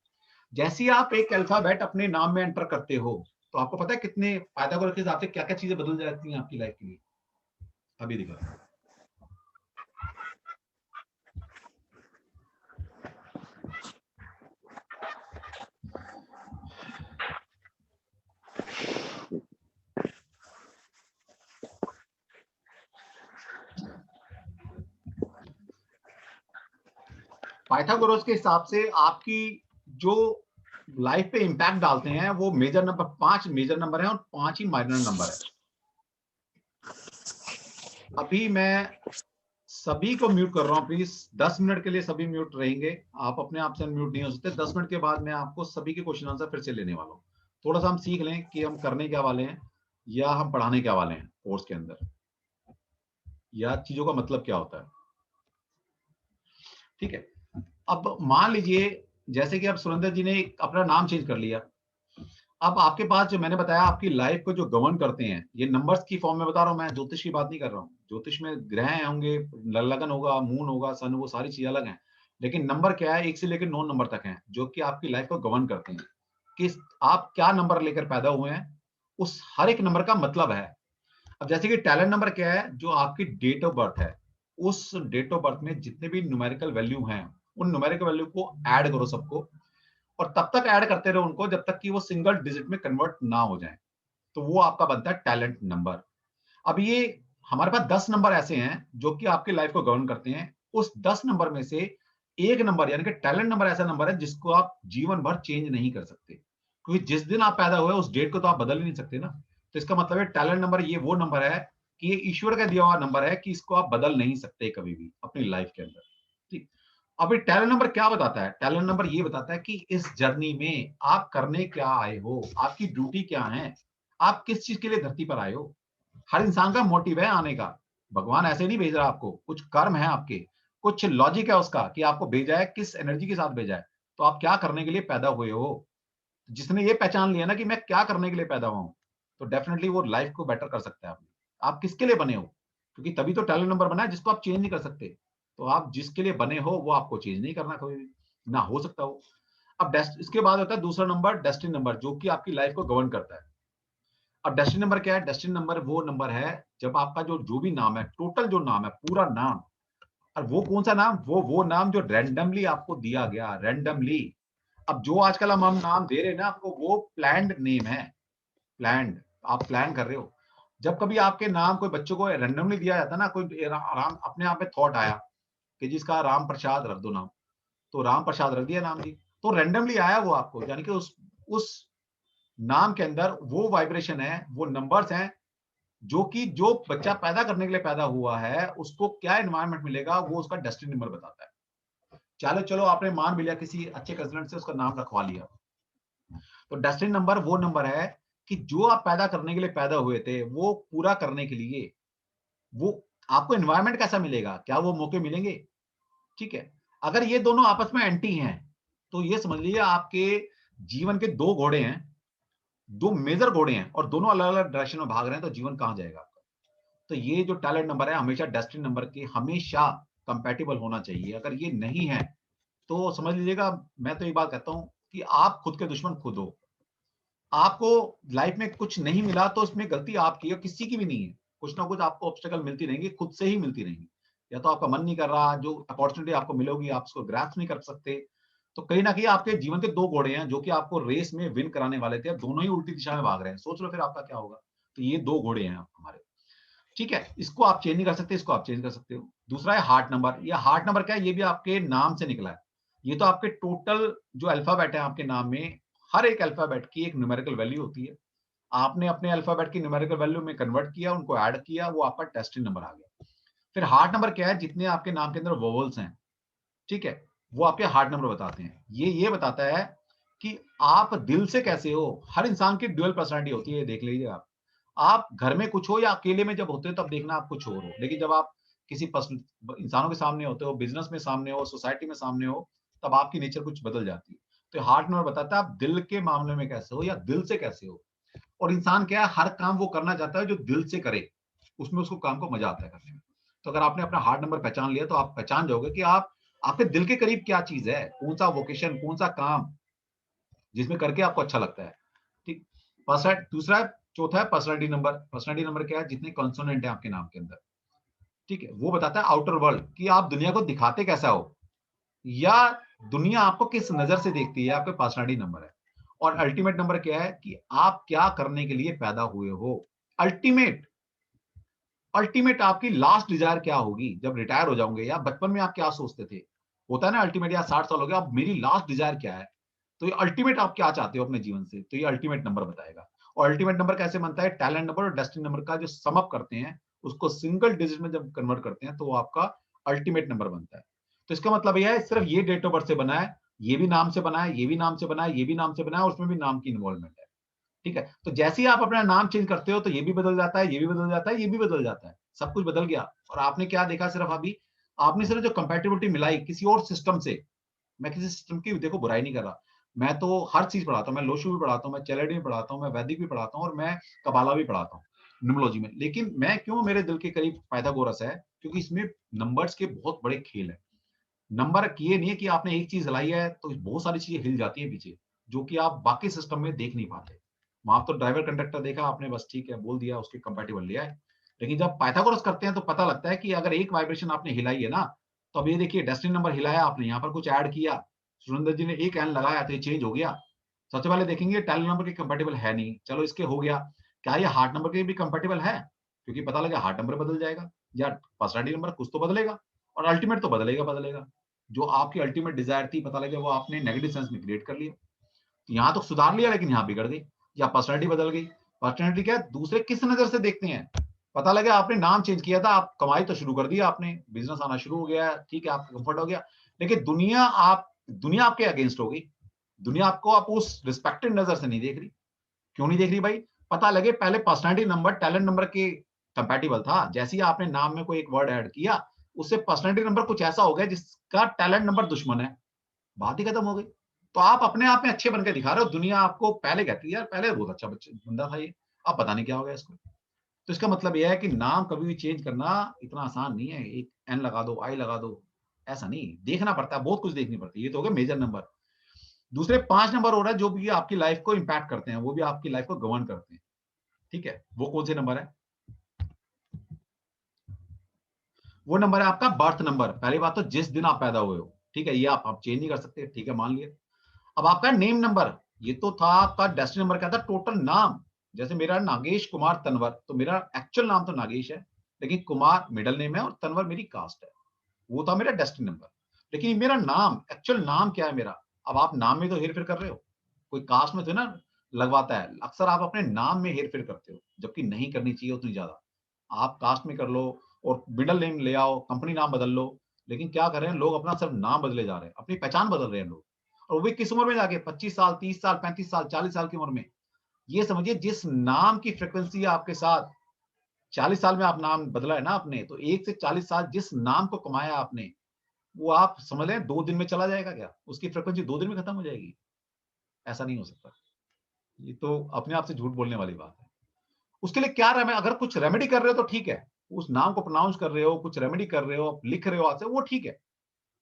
[SPEAKER 1] जैसे ही आप एक अल्फाबेट अपने नाम में एंटर करते हो, तो आपको पता है कितने पाइथागोरस के हिसाब से क्या क्या चीजें बदल जाती हैं आपकी लाइफ के लिए। अभी देखो, पाइथागोरस के हिसाब से आपकी जो लाइफ पे इंपैक्ट डालते हैं वो मेजर नंबर, 5 मेजर नंबर है और 5 ही माइनर नंबर है। अभी मैं सभी को म्यूट कर रहा हूं, प्लीज 10 मिनट के लिए सभी म्यूट रहेंगे। आप अपने आप से म्यूट नहीं हो सकते। 10 मिनट के बाद मैं आपको सभी के क्वेश्चन आंसर फिर से लेने वाला हूँ। थोड़ा सा हम सीख लें कि हम करने क्या वाले हैं या हम पढ़ाने क्या वाले हैं कोर्स के अंदर, या चीजों का मतलब क्या होता है। ठीक है, अब मान लीजिए जैसे कि अब सुरेंद्र जी ने अपना नाम चेंज कर लिया। अब आपके पास जो मैंने बताया आपकी लाइफ को जो गवर्न करते हैं, ये नंबर्स की फॉर्म में बता रहा हूं, मैं ज्योतिष की बात नहीं कर रहा हूं। ज्योतिष में ग्रह होंगे, लगन होगा, मून होगा, सन, वो सारी चीजें अलग हैं। लेकिन नंबर क्या है, 1 से लेकर 9 नंबर तक हैं, जो कि आपकी लाइफ को गवर्न करते हैं। किस आप क्या नंबर लेकर पैदा हुए हैं, उस हर एक नंबर का मतलब है। अब जैसे कि टैलेंट नंबर क्या है, जो आपकी डेट ऑफ बर्थ है, उस डेट ऑफ बर्थ में जितने भी न्यूमेरिकल वैल्यू हैं, उन न्यूमेरिकल वैल्यू को ऐड करो सबको, और तब तक ऐड करते रहो उनको जब तक कि वो सिंगल डिजिट में कन्वर्ट ना हो जाए, तो वो आपका बनता है टैलेंट नंबर। अब ये हमारे पास 10 नंबर ऐसे हैं जो कि आपकी लाइफ को गवर्न करते हैं। उस 10 नंबर में से एक नंबर यानी कि टैलेंट नंबर ऐसा नंबर है जिसको आप जीवन भर चेंज नहीं कर सकते, क्योंकि जिस दिन आप पैदा हुए उस डेट को तो आप बदल ही नहीं सकते ना। तो इसका मतलब है टैलेंट नंबर ये वो नंबर है कि ये ईश्वर का दिया हुआ नंबर है कि इसको आप बदल नहीं सकते कभी भी अपनी लाइफ के अंदर। ठीक, अभी टैलेंट नंबर क्या बताता है, टैलेंट नंबर ये बताता है कि इस जर्नी में आप करने क्या आए हो, आपकी ड्यूटी क्या है, आप किस चीज के लिए धरती पर आए हो। हर इंसान का मोटिव है आने का, भगवान ऐसे नहीं भेज रहा आपको, कुछ कर्म है आपके, कुछ लॉजिक है उसका कि आपको भेजा है, किस एनर्जी के साथ भेजा है, तो आप क्या करने के लिए पैदा हुए हो। जिसने ये पहचान लिया ना कि मैं क्या करने के लिए पैदा हुआ हूं, तो डेफिनेटली वो लाइफ को बेटर कर सकता है अपनी। आप किसके लिए बने हो, क्योंकि तभी तो टैलेंट नंबर बना है जिसको आप चेंज नहीं कर सकते। तो आप जिसके लिए बने हो वो आपको चेंज नहीं करना कभी भी, ना हो सकता हो। अब इसके बाद होता है दूसरा नंबर, डेस्टिनी नंबर, जो कि आपकी लाइफ को गवर्न करता है। अब डेस्टिनी नंबर क्या है, डेस्टिनी नंबर वो नंबर है जब आपका जो भी नाम है, टोटल जो नाम है, पूरा नाम, और वो कौन सा नाम, वो नाम जो रैंडमली आपको दिया गया, रैंडमली। अब जो आजकल हम नाम दे रहे हैं ना आपको, वो प्लान्ड नेम है, प्लान्ड, आप प्लान कर रहे हो। जब कभी आपके नाम कोई बच्चों को रैंडमली दिया जाता है ना, कोई आराम अपने आप में थॉट आया कि जिसका राम प्रसाद रख दो नाम, तो राम प्रसाद रख दिया नाम जी, तो रैंडमली आया वो आपको, यानी कि उस नाम के अंदर वो वाइब्रेशन है, वो नंबर्स हैं, जो कि जो बच्चा पैदा करने के लिए पैदा हुआ है उसको क्या एनवायरनमेंट मिलेगा वो उसका डेस्टिनी नंबर बताता है। चलो आपने मान भी लिया, किसी अच्छे कंसल्टेंट से उसका नाम रखवा लिया, तो डेस्टिनी नंबर वो नंबर है कि जो आप पैदा करने के लिए पैदा हुए थे वो पूरा करने के लिए वो आपको एनवायरनमेंट कैसा मिलेगा, क्या वो मौके मिलेंगे। ठीक है, अगर ये दोनों आपस में एंटी हैं तो ये समझ लीजिए आपके जीवन के 2 घोड़े हैं, 2 मेजर घोड़े हैं, और दोनों अलग अलग डायरेक्शन में भाग रहे हैं, तो जीवन कहां जाएगा आपका। तो ये जो टैलेंट नंबर है हमेशा डेस्टिनी नंबर के हमेशा कंपैटिबल होना चाहिए। अगर ये नहीं है तो समझ लीजिएगा, मैं तो ये बात कहता हूं कि आप खुद के दुश्मन खुद हो। आपको लाइफ में कुछ नहीं मिला तो उसमें गलती आपकी है, किसी की भी नहीं है। कुछ ना कुछ आपको ऑब्स्टेकल मिलती रहेंगी, खुद से ही मिलती रहेंगी। या तो आपका मन नहीं कर रहा, जो अपॉर्चुनिटी आपको मिलेगी आप उसको ग्रैस्प नहीं कर सकते। तो कहीं ना कहीं आपके जीवन के 2 घोड़े हैं जो कि आपको रेस में विन कराने वाले थे, अब दोनों ही उल्टी दिशा में भाग रहे हैं। सोच लो फिर आपका क्या होगा। तो ये 2 घोड़े हैं हमारे। ठीक है, इसको आप चेंज नहीं कर सकते, इसको आप चेंज कर सकते हो। दूसरा है हार्ट नंबर। ये हार्ट नंबर क्या है, ये भी आपके नाम से निकला है। ये तो आपके टोटल जो अल्फाबेट है आपके नाम में, हर एक अल्फाबेट की एक न्यूमेरिकल वैल्यू होती है। आपने अपने अल्फाबेट की न्यूमेरिकल वैल्यू में कन्वर्ट किया, उनको ऐड किया, वो आपका डेस्टिनी नंबर आ गया। फिर हार्ट नंबर क्या है, जितने आपके नाम के अंदर वोवल्स हैं, ठीक है, वो आपके हार्ट नंबर बताते हैं। ये बताता है कि आप दिल से कैसे हो। हर इंसान की ड्यूअल पर्सनालिटी होती है, देख लीजिए आप। आप घर में कुछ हो या अकेले में जब होते हो तब देखना आप कुछ और हो, लेकिन जब आप किसी इंसानों के सामने होते हो, बिजनेस में सामने हो, सोसाइटी में सामने हो, तब आपकी नेचर कुछ बदल जाती है। तो हार्ट नंबर बताता है आप दिल के मामले में कैसे हो या दिल से कैसे हो। और इंसान क्या है, हर काम वो करना चाहता है जो दिल से करे, उसमें उसको काम को मजा आता है करने में। तो अगर आपने अपना हार्ट नंबर पहचान लिया तो आप पहचान जाओगे कि आप आपके दिल के करीब क्या चीज है, कौन सा वोकेशन, कौन सा काम जिसमें करके आपको अच्छा लगता है। ठीक। दूसरा चौथा है पर्सनालिटी नंबर। पर्सनालिटी नंबर क्या है, जितने कॉन्सोनेंट है आपके नाम के अंदर, ठीक है, वो बताता है आउटर वर्ल्ड कि आप दुनिया को दिखाते कैसा हो या दुनिया आपको किस नजर से देखती है, आपके पर्सनालिटी नंबर है। और अल्टीमेट नंबर क्या है कि आप क्या करने के लिए पैदा हुए हो। अल्टीमेट अल्टीमेट आपकी लास्ट डिजायर क्या होगी जब रिटायर हो जाओगे, या बचपन में आप क्या सोचते थे, होता है ना अल्टीमेट, या 60 साल हो गया अब मेरी लास्ट डिजायर क्या है। तो ये अल्टीमेट आप क्या चाहते हो अपने जीवन से, तो ये अल्टीमेट नंबर बताएगा। और अल्टीमेट नंबर कैसे बनता है, टैलेंट नंबर और डेस्टिनी नंबर का जो सम अप करते हैं उसको सिंगल डिजिट में जब कन्वर्ट करते हैं तो वो आपका अल्टीमेट नंबर बनता है। तो इसका मतलब यह है सिर्फ ये डेट ऑफ बर्थ से बना है, ये भी नाम से बना है, ये भी नाम से बना है, ये भी नाम से बना है, उसमें भी नाम की इन्वॉल्वमेंट है। ठीक है, तो जैसे ही आप अपना नाम चेंज करते हो तो ये भी बदल जाता है, ये भी बदल जाता है, ये भी बदल जाता है, सब कुछ बदल गया। और आपने क्या देखा, सिर्फ अभी आपने सिर्फ जो कंपैटिबिलिटी मिलाई किसी और सिस्टम से, मैं किसी सिस्टम की देखो बुराई नहीं कर रहा, मैं तो हर चीज पढ़ाता हूँ, मैं लोशु भी पढ़ाता हूँ, मैं चैलेडी भी पढ़ाता हूँ, मैं वैदिक भी पढ़ाता हूँ और मैं कबाला भी पढ़ाता हूँ न्यूमरोलॉजी में। लेकिन मैं क्यों मेरे दिल के करीब पाइथागोरस है, क्योंकि इसमें नंबर्स के बहुत बड़े खेल है। नंबर ये नहीं है कि आपने एक चीज हिलाई है तो बहुत सारी चीजें हिल जाती है पीछे, जो कि आप बाकी सिस्टम में देख नहीं पाते। वहां तो ड्राइवर कंडक्टर देखा आपने, बस ठीक है बोल दिया, उसके कंपैटिबल लिया है। लेकिन जब पाइथागोरस करते हैं तो पता लगता है कि अगर एक वाइब्रेशन आपने हिलाई है ना, तो अब ये देखिए डेस्टिनी नंबर हिलाया आपने, यहाँ पर कुछ ऐड किया, सुरेंद्र जी ने एक एन लगाया तो ये चेंज हो गया। सबसे पहले देखेंगे टैलेंट नंबर के कंपैटिबल है नहीं, चलो इसके हो गया, क्या ये हार्ट नंबर के भी कंपैटिबल है, क्योंकि पता लगा हार्ट नंबर बदल जाएगा या पर्सनालिटी नंबर कुछ तो बदलेगा, और अल्टीमेट तो बदलेगा बदलेगा। जो आपकी अल्टीमेट डिजायर थी पता लगा वो आपने नेगेटिव सेंस में क्रिएट कर लिया, तो यहाँ तो सुधार लिया लेकिन यहाँ बिगड़ गई, या पर्सनालिटी बदल गई। पर्सनालिटी क्या है, दूसरे किस नजर से देखते हैं, पता लगा आपने नाम चेंज किया था, आप कमाई तो शुरू कर दिया, आपने बिजनेस आना शुरू हो गया, ठीक है आपको कंफर्ट हो गया, लेकिन दुनिया आपके अगेंस्ट हो गई। दुनिया आपको आप उस रिस्पेक्टेड नजर से नहीं देख रही। क्यों नहीं देख रही भाई, पता लगे पहले पर्सनालिटी नंबर टैलेंट नंबर के कंपैटिबल था, जैसे ही आपने नाम में कोई एक वर्ड ऐड किया उससे पर्सनालिटी नंबर कुछ ऐसा हो गया जिसका टैलेंट नंबर दुश्मन है, बात ही खत्म हो गई। तो आप अपने आप में अच्छे बन के दिखा रहे हो, दुनिया आपको पहले कहती है यार पहले बहुत अच्छा बंदा था ये, अब पता नहीं क्या हो गया इसको। तो इसका मतलब यह है कि नाम कभी भी चेंज करना इतना आसान नहीं है, एक एन लगा दो, आई लगा दो, ऐसा नहीं, देखना पड़ता है, बहुत कुछ देखनी पड़ती है। ये तो हो गया मेजर नंबर। दूसरे 5 नंबर हो रहा है जो भी आपकी लाइफ को इंपैक्ट करते हैं, वो भी आपकी लाइफ को गवर्न करते हैं। ठीक है, वो कौन से नंबर है, वो नंबर है आपका बर्थ नंबर। पहली बात तो जिस दिन आप पैदा हुए हो, ठीक है, ये आप चेंज नहीं कर सकते, ठीक है मान लिया। अब आपका नेम नंबर, ये तो था आपका डेस्टिनी नंबर, क्या था टोटल नाम, जैसे मेरा नागेश कुमार तनवर, तो मेरा एक्चुअल नाम तो नागेश है, लेकिन कुमार मिडिल नेम है और तनवर मेरी कास्ट है, वो था मेरा डेस्टिनी नंबर। लेकिन मेरा नाम, एक्चुअल नाम क्या है मेरा, अब आप नाम में तो हेर फेर कर रहे हो, कोई कास्ट में तो ना लगवाता है, अक्सर आप अपने नाम में हेर फेर करते हो, जबकि नहीं करनी चाहिए उतनी ज्यादा। आप कास्ट में कर लो और मिडिल नेम ले आओ, कंपनी नाम बदल लो, लेकिन क्या कर रहे हैं लोग, अपना सिर्फ नाम बदले जा रहे हैं, अपनी पहचान बदल रहे हैं लोग, और वो भी किस उम्र में जाके, 25 साल, 30 साल, 35 साल, 40 साल की उम्र में। ये समझिए जिस नाम की फ्रिक्वेंसी आपके साथ 40 साल में आप नाम बदला है ना आपने, तो 1 से 40 साल जिस नाम को कमाया आपने, वो आप समझ लें 2 दिन में चला जाएगा क्या, उसकी फ्रिक्वेंसी 2 दिन में खत्म हो जाएगी, ऐसा नहीं हो सकता। ये तो अपने आप से झूठ बोलने वाली बात है। उसके लिए क्या रेमेडी, अगर कुछ रेमेडी कर रहे हो तो ठीक है, उस नाम को प्रोनाउंस कर रहे हो, कुछ रेमेडी कर रहे हो, लिख रहे हो हाथ से, वो ठीक है।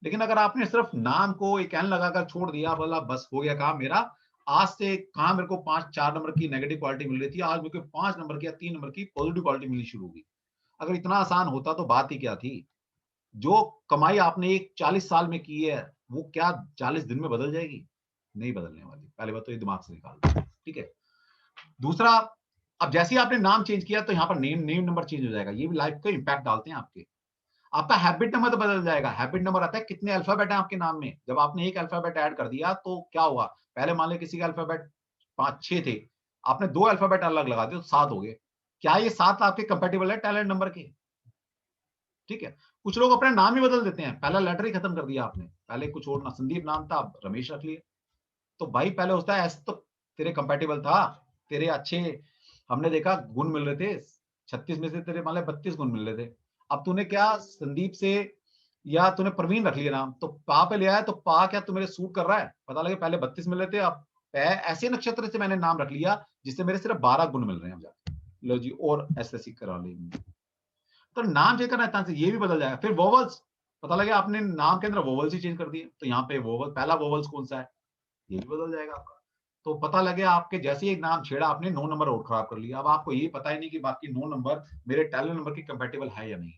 [SPEAKER 1] लेकिन अगर आपने सिर्फ नाम को एक एन लगाकर छोड़ दिया, बोला बस हो गया काम मेरा, आज से कहां मेरे को 4 नंबर की नेगेटिव क्वालिटी मिल रही थी, आज मेरे को 5 नंबर की या 3 नंबर की पॉजिटिव क्वालिटी मिलनी शुरू होगी। अगर इतना आसान होता तो बात ही क्या थी। जो कमाई आपने एक 40 साल में की है, वो क्या 40 दिन में बदल जाएगी, नहीं बदलने वाली, पहली बात तो ये दिमाग से निकाल दो, ठीक है। दूसरा, अब जैसे ही आपने नाम चेंज किया तो यहाँ पर नेम नंबर चेंज हो जाएगा, ये भी लाइफ का इंपैक्ट डालते हैं आपके। आपका हैबिट नंबर तो बदल जाएगा। हैबिट नंबर आता है कितने अल्फाबेट हैं आपके नाम में, जब आपने एक अल्फाबेट ऐड कर दिया तो क्या हुआ, पहले मान ले किसी का अल्फाबेट 5-6 थे, आपने 2 अल्फाबेट अलग लगा दिए तो 7 हो गए, क्या ये 7 आपके कंपैटिबल है टैलेंट नंबर के, ठीक है। कुछ लोग अपना नाम ही बदल देते हैं, पहला लेटर ही खत्म कर दिया आपने, पहले कुछ और ना, संदीप नाम था अब रमेश रख लिया। तो भाई पहले होता है ऐसे तो तेरे कंपैटिबल था, तेरे अच्छे हमने देखा गुण मिल रहे थे 36 में से तेरे मान ले 32 गुण मिल रहे थे। अब तूने क्या संदीप से या तूने प्रवीण रख लिया नाम, तो पा पे ले आया, तो पा क्या तू मेरे सूट कर रहा है? पता लगे पहले 32 मिल रहे थे, अब ऐसे नक्षत्र से मैंने नाम रख लिया जिससे मेरे सिर्फ 12 गुण मिल रहे हैं। अब लो जी, और एसएससी करा ली। तो नाम चेंज करना है, ये भी बदल जाएगा। फिर वोवल्स, पता लगे आपने नाम के अंदर वोवल्स ही चेंज कर दिए, तो यहाँ पे वोवल पहला वोवल्स कौन सा है, ये भी बदल जाएगा आपका। तो पता लगे आपके जैसे ही एक नाम छेड़ा आपने 9 नंबर और खराब कर लिया। अब आपको ये पता ही नहीं कि बाकी 9 नंबर मेरे टैलेंट नंबर की कंपैटिबल है या नहीं।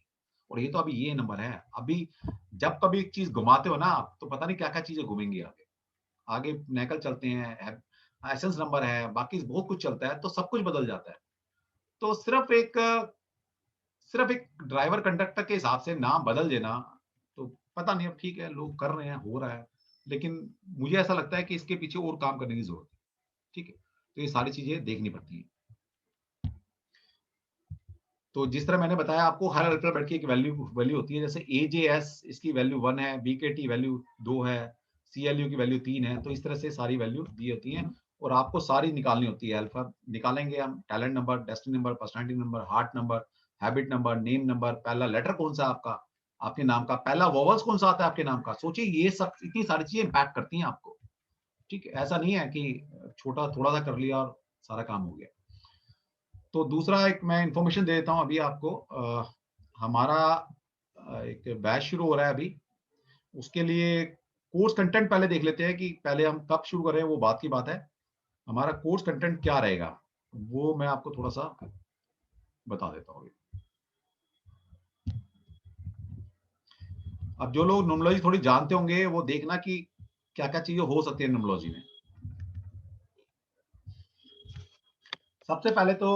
[SPEAKER 1] और ये तो अभी ये नंबर है। अभी जब कभी एक चीज घुमाते हो ना आप, तो पता नहीं क्या क्या चीजें घूमेंगी आगे। आगे नैकल चलते हैं, एसेंस नंबर है, बाकी बहुत कुछ चलता है, तो सब कुछ बदल जाता है। तो सिर्फ एक ड्राइवर कंडक्टर के हिसाब से नाम बदल देना, तो पता नहीं, अब ठीक है लोग कर रहे हैं, हो रहा है, लेकिन मुझे ऐसा लगता है कि इसके पीछे और काम करने की जरूरत है। ठीक है, तो ये सारी चीजें देखनी पड़ती हैं। तो जिस तरह मैंने बताया आपको, हर अल्फाबेट की एक वैल्यू होती है। जैसे AJS इसकी वैल्यू 1 है, BKT वैल्यू 2 है, CLU की वैल्यू 3 है। तो इस तरह से सारी वैल्यू दी होती हैं और आपको सारी निकालनी होती है। अल्फा निकालेंगे हम, talent number, destiny number, personality number, heart number, habit number, name number, पहला लेटर कौन सा आपका, आपके नाम का पहला वोवल्स कौन सा आता है आपके नाम का। सोचिए ये सब इतनी सारी चीजें इम्पैक्ट करती हैं आपको। ठीक है, ऐसा नहीं है कि छोटा थोड़ा सा कर लिया और सारा काम हो गया। तो दूसरा एक मैं इंफॉर्मेशन दे देता हूं अभी आपको। हमारा एक बैच शुरू हो रहा है अभी, उसके लिए कोर्स कंटेंट पहले देख लेते हैं कि पहले हम कब शुरू कर रहे हैं, वो बात की बात है। हमारा कोर्स कंटेंट क्या रहेगा वो मैं आपको थोड़ा सा बता देता हूँ। अब जो लोग न्यूमरोलॉजी थोड़ी जानते होंगे वो देखना कि क्या क्या चीजें हो सकती है न्यूमरोलॉजी में। सबसे पहले तो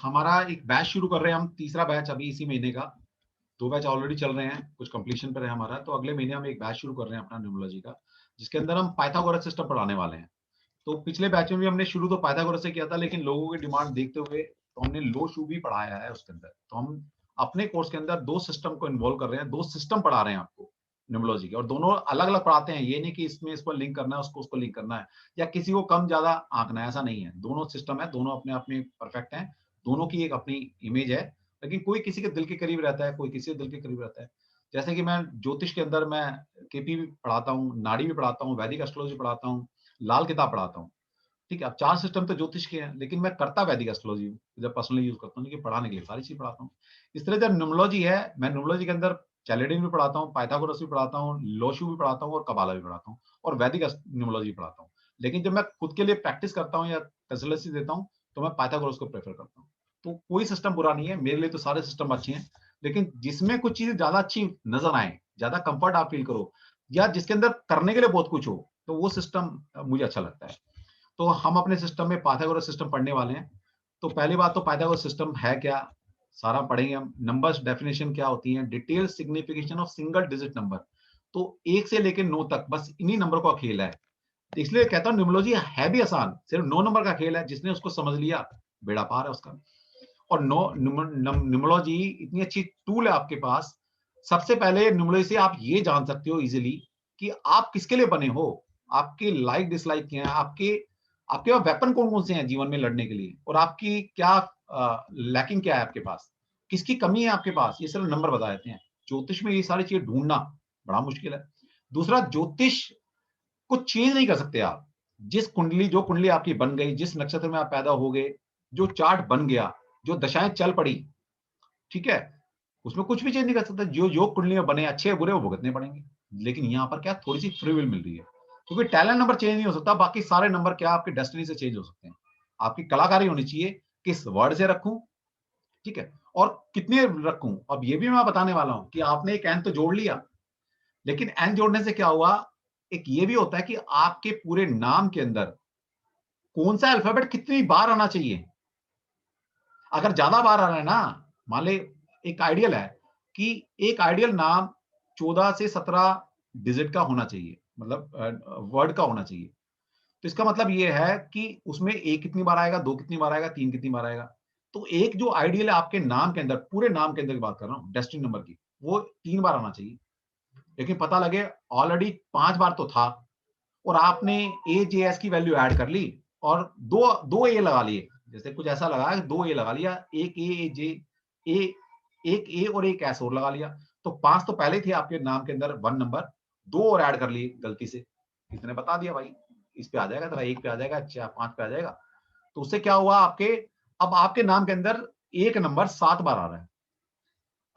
[SPEAKER 1] हमारा एक बैच शुरू कर रहे हैं हम, तीसरा बैच अभी इसी महीने का। 2 बैच ऑलरेडी चल रहे हैं, कुछ कंप्लीशन पर है हमारा। तो अगले महीने हम एक बैच शुरू कर रहे हैं अपना न्यूमरोलॉजी का, जिसके अंदर हम पाइथागोरस सिस्टम पढ़ाने वाले हैं। तो पिछले बैच में भी हमने शुरू तो पाइथागोरस से किया था, लेकिन लोगों की डिमांड देखते हुए तो हमने लो शू भी पढ़ाया है उसके अंदर। तो हम अपने कोर्स के अंदर 2 सिस्टम को इन्वॉल्व कर रहे हैं, 2 सिस्टम पढ़ा रहे हैं आपको न्यूमरोलॉजी के, और दोनों अलग अलग पढ़ाते हैं। ये नहीं कि इसमें इसको लिंक करना है, उसको लिंक करना है, या किसी को कम ज्यादा आंकना है, ऐसा नहीं है। दोनों सिस्टम है, दोनों अपने आप में परफेक्ट हैं, दोनों की एक अपनी इमेज है। लेकिन कोई किसी के दिल के करीब रहता है, कोई किसी के दिल के करीब रहता है। जैसे कि मैं ज्योतिष के अंदर मैं केपी भी पढ़ाता हूँ, नाड़ी भी पढ़ाता हूँ, वैदिक एस्ट्रोलॉजी पढ़ाता हूँ, लाल किताब पढ़ाता हूँ। ठीक है, अब 4 सिस्टम तो ज्योतिष के हैं, लेकिन मैं करता वैदिक एस्ट्रोलॉजी हूँ, जब पर्सनली यूज करता हूँ, कि पढ़ाने के लिए सारी चीज पढ़ाता हूँ। इस तरह जब न्यूमरोलॉजी है, मैं न्यूमरोलॉजी के अंदर चैलेडिन भी पढ़ाता हूँ, पाइथागोरस भी पढ़ाता हूँ, लोशू भी पढ़ाता हूँ, और कबाला भी पढ़ाता हूँ, और वैदिक न्यूमरोलॉजी पढ़ाता हूँ। लेकिन जब मैं खुद के लिए प्रैक्टिस करता हूँ या कंसल्टेंसी देता हूँ, तो मैं पाइथागोरस को प्रेफर करता हूँ। तो कोई सिस्टम बुरा नहीं है, मेरे लिए तो सारे सिस्टम अच्छे हैं। लेकिन जिसमें कुछ चीजें ज्यादा अच्छी नजर आए, ज्यादा कंफर्ट आप फील करो, या जिसके अंदर करने के लिए बहुत कुछ हो, तो वो सिस्टम मुझे अच्छा लगता है। तो हम अपने सिस्टम में पाइथागोरस सिस्टम पढ़ने वाले हैं। तो पहली बात तो पाइथागोरस सिस्टम है क्या, सारा पढ़ेंगे हम। नंबर्स डेफिनेशन क्या होती है, detail signification of single digit number. तो 1 से लेकर 9 तक बस इन्हीं नंबर का खेल है। इसलिए कहता हूं न्यूमरोलॉजी है भी आसान, सिर्फ 9 नंबर का खेल है। जिसने उसको समझ लिया बेड़ा पार है उसका। और न्यूमरोलॉजी इतनी अच्छी टूल है आपके पास। सबसे पहले न्यूमरोलॉजी से आप ये जान सकते हो इजीली कि आप किसके लिए बने हो, आपके लाइक डिसलाइक क्या है, आपके वेपन कौन कौन से हैं जीवन में लड़ने के लिए, और आपकी क्या लैकिंग क्या है आपके पास, किसकी कमी है आपके पास, ये सिर्फ नंबर बता देते हैं। ज्योतिष में ये सारी चीजें ढूंढना बड़ा मुश्किल है। दूसरा, ज्योतिष को चेंज नहीं कर सकते आप। जो कुंडली आपकी बन गई, जिस नक्षत्र में आप पैदा हो गए, जो चार्ट बन गया, जो दशाएं चल पड़ी, ठीक है, उसमें कुछ भी चेंज नहीं कर सकता। जो योग कुंडली में बने, अच्छे बुरे, वो भुगतने पड़ेंगे। लेकिन यहाँ पर क्या थोड़ी सी फ्री विल मिल रही है, क्योंकि टैलेंट नंबर चेंज नहीं हो सकता, बाकी सारे नंबर क्या आपकी डेस्टिनी से चेंज हो सकते हैं। आपकी कलाकारी होनी चाहिए, किस वर्ड से रखूं, ठीक है, और कितने रखूं। अब ये भी मैं बताने वाला हूं कि आपने एक एन तो जोड़ लिया, लेकिन एन जोड़ने से क्या हुआ, एक ये भी होता है कि आपके पूरे नाम के अंदर कौन सा अल्फाबेट कितनी बार आना चाहिए। अगर ज्यादा बार आ रहा है ना, मान ले एक आइडियल है कि एक आइडियल नाम 14 से 17 डिजिट का होना चाहिए, मतलब वर्ड का होना चाहिए। तो इसका मतलब ये है कि उसमें 1 कितनी बार आएगा, 2 कितनी बार आएगा, 3 कितनी बार आएगा। तो एक जो आइडियल है आपके नाम के अंदर, पूरे नाम के अंदर की बात कर रहा हूं, डेस्टिनी नंबर की, वो 3 बार आना चाहिए। लेकिन पता लगे ऑलरेडी 5 बार तो था, और आपने AJS की वैल्यू ऐड कर ली और दो ए लगा लिए, जैसे कुछ ऐसा लगा, 2 ए लगा लिया, एक ए जे ए, एक ए और एक एस और लगा लिया, तो 5 तो पहले थे आपके नाम के अंदर 1 नंबर, 2 और ऐड कर लिए गलती से, इसने बता दिया भाई इस पे आ जाएगा तेरा, 1 पे आ जाएगा, 5 पे आ जाएगा। तो उससे क्या हुआ आपके, अब आपके नाम के अंदर एक नंबर 7 बार आ रहा है।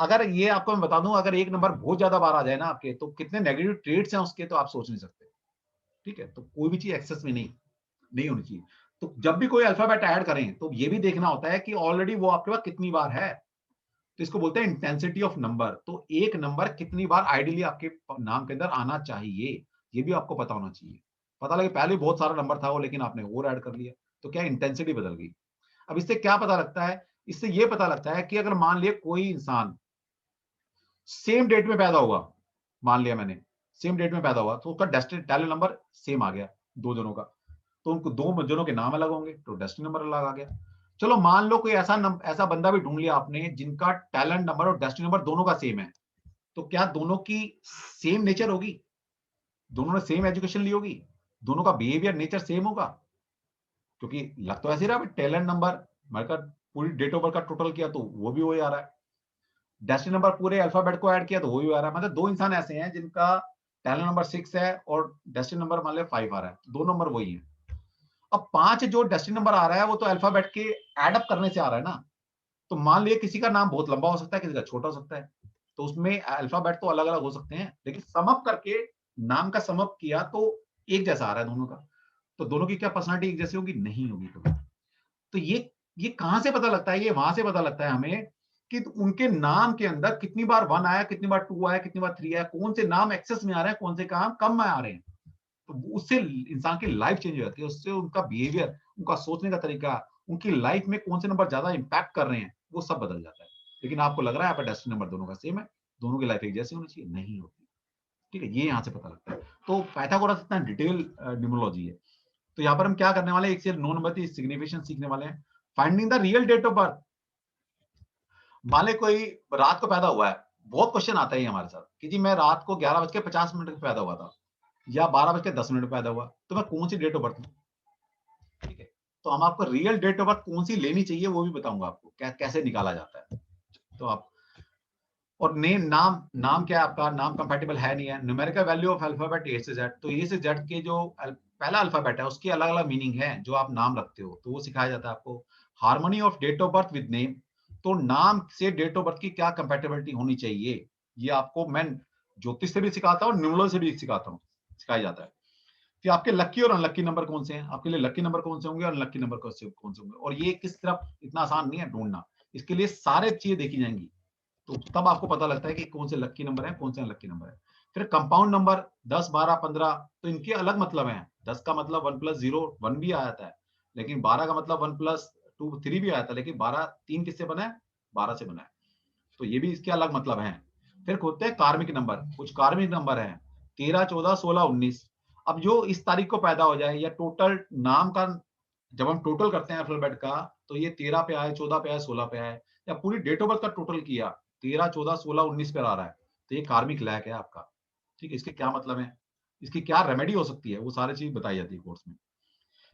[SPEAKER 1] अगर ये आपको मैं बता दूं, अगर एक नंबर बहुत ज्यादा बार आ जाए ना आपके, तो कितने नेगेटिव ट्रेड्स हैं उसके, तो आप सोच नहीं सकते। ठीक है, तो कोई भी चीज एक्सेस में नहीं होनी चाहिए। तो जब भी कोई अल्फाबेट ऐड करें तो ये भी देखना होता है कि ऑलरेडी वो आपके पास कितनी बार है, तो इसको बोलते हैं इंटेंसिटी ऑफ नंबर। तो एक नंबर कितनी बार आइडियली आपके नाम के अंदर आना चाहिए, ये भी आपको पता होना चाहिए। पता लगे पहले बहुत सारा नंबर था वो, लेकिन आपने और ऐड कर लिया, तो क्या इंटेंसिटी बदल गई। अब इससे क्या पता लगता है, इससे ये पता लगता है कि अगर मान लिया कोई इंसान सेम डेट में पैदा हुआ, मान लिया मैंने सेम डेट में पैदा हुआ, तो उसका डेस्टिनी टैलेंट नंबर सेम आ गया दो जनों का, तो उनको दो जनों के नाम अलग होंगे, तो डेस्टिनी नंबर अलग आ गया। चलो मान लो कोई ऐसा बंदा भी ढूंढ लिया आपने जिनका टैलेंट नंबर और डेस्टिनी नंबर दोनों का सेम है, तो क्या दोनों की सेम नेचर होगी, दोनों ने सेम एजुकेशन ली होगी, दोनों का बिहेवियर नेचर सेम होगा? क्योंकि लग तो ऐसे रहा, टैलेंट नंबर मतलब पूरी डेट ऑफ बर्थ का टोटल किया तो वो भी वही आ रहा है, डेस्टिनी नंबर पूरे अल्फाबेट को ऐड किया तो वही आ रहा है। मतलब दो इंसान ऐसे हैं जिनका टैलेंट नंबर 6 है और डेस्टिनी नंबर मान लिया 5 आ रहा है, दो नंबर वही है। अब 5 जो डेस्टिनी नंबर आ रहा है वो तो अल्फाबेट के एड अप करने से आ रहा है ना, तो मान लिया किसी का नाम बहुत लंबा हो सकता है, किसी का छोटा हो सकता है, तो उसमें अल्फाबेट तो अलग अलग हो सकते हैं, लेकिन सम अप करके नाम का सम अप किया तो एक जैसा आ रहा है दोनों का, तो दोनों की क्या पर्सनालिटी एक जैसी होगी? नहीं होगी। तो ये कहां से पता लगता है? ये वहां से पता लगता है हमें कि उनके नाम के अंदर कितनी बार 1 आया, कितनी बार 2 आया, कितनी बार 3 आया, कौन से नाम एक्सेस में आ रहे हैं, कौन से काम कम में आ रहे हैं। तो उससे इंसान की लाइफ चेंज हो जाती है, उससे उनका बिहेवियर, उनका सोचने का तरीका, उनकी लाइफ में कौन से नंबर ज्यादा इंपैक्ट कर रहे हैं, वो सब बदल जाता है। लेकिन आपको लग रहा है यहाँ पर डेस्टिनी नंबर दोनों का सेम है, दोनों की लाइफ एक जैसी होनी चाहिए, नहीं होती। ठीक है, ये यहाँ से पता लगता है। तो पाइथागोरस इतना डिटेल न्यूमरोलॉजी है। तो यहाँ पर हम क्या करने वाले हैं, 1 से 9 नंबर की सिग्निफिकेशन सीखने वाले हैं। Finding the real date of birth. मान ले कोई रात को पैदा हुआ है, बहुत क्वेश्चन आता है हमारे साथ कि जी मैं रात को 11:50 पे पैदा हुआ था या 12:10 पे पैदा हुआ, तो मैं कौन सी डेट ऑफ बर्थ हूँ? ठीक है, तो हम आपको रियल डेट ऑफ बर्थ कौन सी लेनी चाहिए वो भी बताऊंगा आपको, कैसे निकाला जाता है। तो आप और नाम क्या है आपका, नाम कंपैटिबल है नहीं है। न्यूमेरिकल वैल्यू ऑफ अल्फाबेट ए से जेड, तो ए से जेड के जो पहला अल्फाबेट है उसके अलग अलग मीनिंग है जो आप नाम रखते हो, तो वो सिखाया जाता है आपको। Harmony of date of birth with name, तो नाम से डेट ऑफ बर्थ की क्या कंपैटिबिलिटी होनी चाहिए, ये आपको मैं ज्योतिष से भी सिखाता हूँ, न्यूमरोलॉजी से भी सिखाता हूँ, सिखाया जाता है। कि आपके लकी और अनलकी नंबर कौन से हैं, आपके लिए लकी नंबर कौन से होंगे और अनलकी नंबर कौन से होंगे, और ये किस तरफ इतना आसान नहीं है ढूंढना, इसके लिए सारे चीजें देखी जाएंगी, तो तब आपको पता लगता है कि कौन से लकी नंबर है, कौन से अनलकी नंबर है। फिर कंपाउंड नंबर 10, 12, 15, तो इनके अलग मतलब हैं। 10 का मतलब 1 + 0 1 भी आ जाता है, लेकिन 12 का मतलब 1 + 2 3 भी आ जाता है, लेकिन 12 3 किससे बना है? 12 से बना है, तो ये भी इसके अलग मतलब हैं। फिर होते हैं कार्मिक नंबर, कुछ कार्मिक नंबर हैं 13, 14, 16, 19। अब जो इस तारीख को पैदा हो जाए या टोटल नाम का जब हम टोटल करते हैं अल्फाबेट का, तो ये 13 पे आए, 14 पे आए, 16 पे आए, या पूरी डेट ऑफ बर्थ का टोटल किया 13, 14, 16, 19 पे आ रहा है, तो ये कार्मिक लैक है आपका। ठीक है, इसके क्या मतलब है, इसकी क्या रेमेडी हो सकती है, वो सारी चीज बताई जाती है कोर्स में।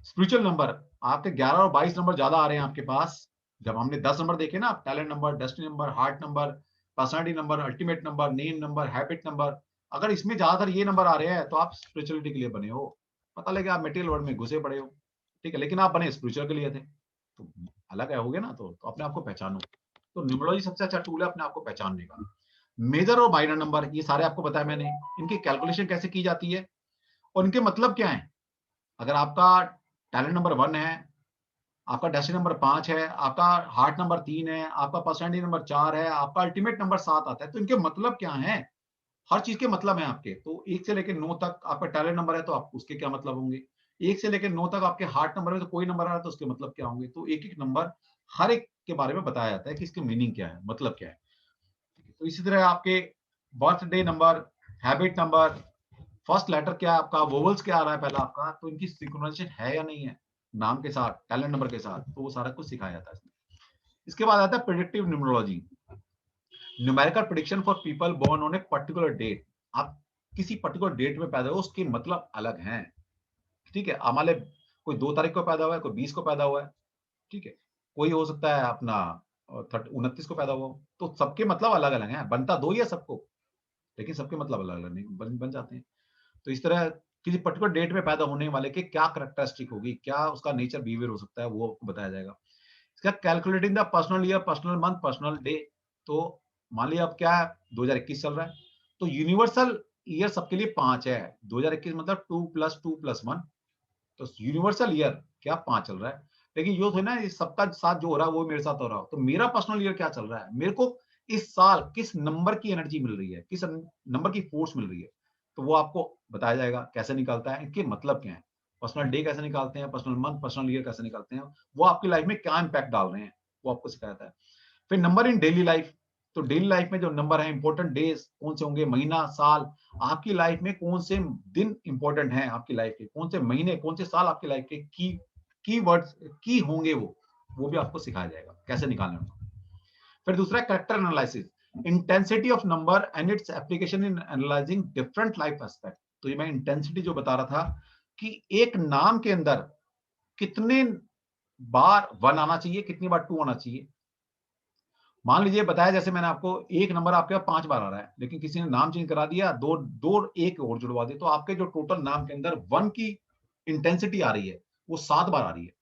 [SPEAKER 1] स्पिरिचुअल नंबर, आपके 11 और 22 नंबर ज्यादा आ रहे हैं आपके पास। जब हमने 10 नंबर देखे ना, talent number, destiny number, heart number, personality number, ultimate number, name number, habit number, अगर इसमें ज्यादातर ये नंबर आ रहे हैं तो आप स्पिरिचुअलिटी के लिए बने हो। पता लगे आप मटेरियल वर्ल्ड में घुसे पड़े हो, ठीक है, लेकिन आप बने स्पिरिचुअल के लिए थे, तो अलग है हो गया ना, तो अपने आप को पहचानो। तो न्यूमरोलॉजी सबसे अच्छा टूल है अपने आप को पहचानने का। मेजर और माइनर नंबर, ये सारे आपको बताया मैंने, इनकी कैलकुलेशन कैसे की जाती है और इनके मतलब क्या है। अगर आपका टैलेंट नंबर 1 है, आपका डेस्टिनी नंबर 5 है, आपका हार्ट नंबर 3 है, आपका पर्सनालिटी नंबर 4 है, आपका अल्टीमेट नंबर 7 आता है, तो इनके मतलब क्या है? हर चीज के मतलब है आपके। तो 1 से लेकर 9 तक आपका टैलेंट नंबर है, तो आप उसके क्या मतलब होंगे। 1 से लेकर 9 तक आपके हार्ट नंबर में तो कोई नंबर आ रहा है तो उसके मतलब क्या होंगे। तो एक एक नंबर हर एक के बारे में बताया जाता है कि इसके मीनिंग क्या है, मतलब क्या है। तो इसी तरह आपके birthday number, habit number, first letter क्या है आपका, वोवल्स क्या आ रहा है पहला आपका, तो इनकी सिंक्रोनाइजेशन है या नहीं है नाम के साथ, टैलेंट नंबर के साथ, तो वो सारा कुछ सिखाया जाता है इसमें। इसके बाद आता है predictive numerology, numerical prediction for people born on a particular date. आप किसी पर्टिकुलर डेट में पैदा हो, उसके मतलब अलग हैं। ठीक है, हमारे कोई 2 तारीख को पैदा हुआ है, कोई 20 को पैदा हुआ है, ठीक है, कोई हो सकता है अपना 29 को पैदा हुआ हो, तो सबके मतलब अलग अलग हैं, बनता दो ही है सबको, लेकिन सबके मतलब अलग अलग नहीं बन जाते हैं। तो इस तरह किसी पर्टिकुलर डेट में पैदा होने वाले के क्या कैरेक्टरिस्टिक होगी, क्या उसका नेचर बिहेवियर हो सकता है, वो आपको बताया जाएगा। इसका calculating the personal year, personal month, personal day. तो मान लिया अब क्या है, 2021 चल रहा है, तो यूनिवर्सल ईयर सबके लिए 5 है। 2021 मतलब 2 + 2 + 1, तो यूनिवर्सल ईयर क्या 5 चल रहा है। लेकिन यो थोड़ी ना ये सबका साथ जो हो रहा है वो मेरे साथ हो रहा हो, तो मेरा पर्सनल ईयर क्या चल रहा है, मेरे को इस साल किस नंबर की एनर्जी मिल रही है, किस नंबर की फोर्स मिल रही है, तो वो आपको बताया जाएगा कैसे निकालता है, इनके मतलब क्या है, पर्सनल डे कैसे निकालते हैं, पर्सनल मंथ, पर्सनल ईयर कैसे निकालते हैं, वो आपकी लाइफ में क्या इंपैक्ट डाल रहे हैं, वो आपको सिखाया जाता है। फिर नंबर इन डेली लाइफ, तो डेली लाइफ में जो नंबर है, इंपॉर्टेंट डेज कौन से होंगे, महीना, साल, आपकी लाइफ में कौन से दिन इंपॉर्टेंट हैं, आपकी लाइफ के कौन से महीने, कौन से साल आपकी लाइफ के की वर्ड्स की होंगे, वो भी आपको सिखाया जाएगा कैसे निकालना है। फिर दूसरा character analysis, intensity of number and its application in analysing different life aspect. तो ये मैं इंटेंसिटी जो बता रहा था कि एक नाम के अंदर कितने बार 1 आना चाहिए, कितनी बार 2 आना चाहिए। मान लीजिए बताया जैसे मैंने आपको एक नंबर आपके 5 बार आ रहा है, लेकिन किसी ने नाम चेंज करा दिया, दो एक और जुड़वा दिया, तो आपके जो टोटल नाम के अंदर 1 की इंटेंसिटी आ रही है वो 7 बार आ रही है।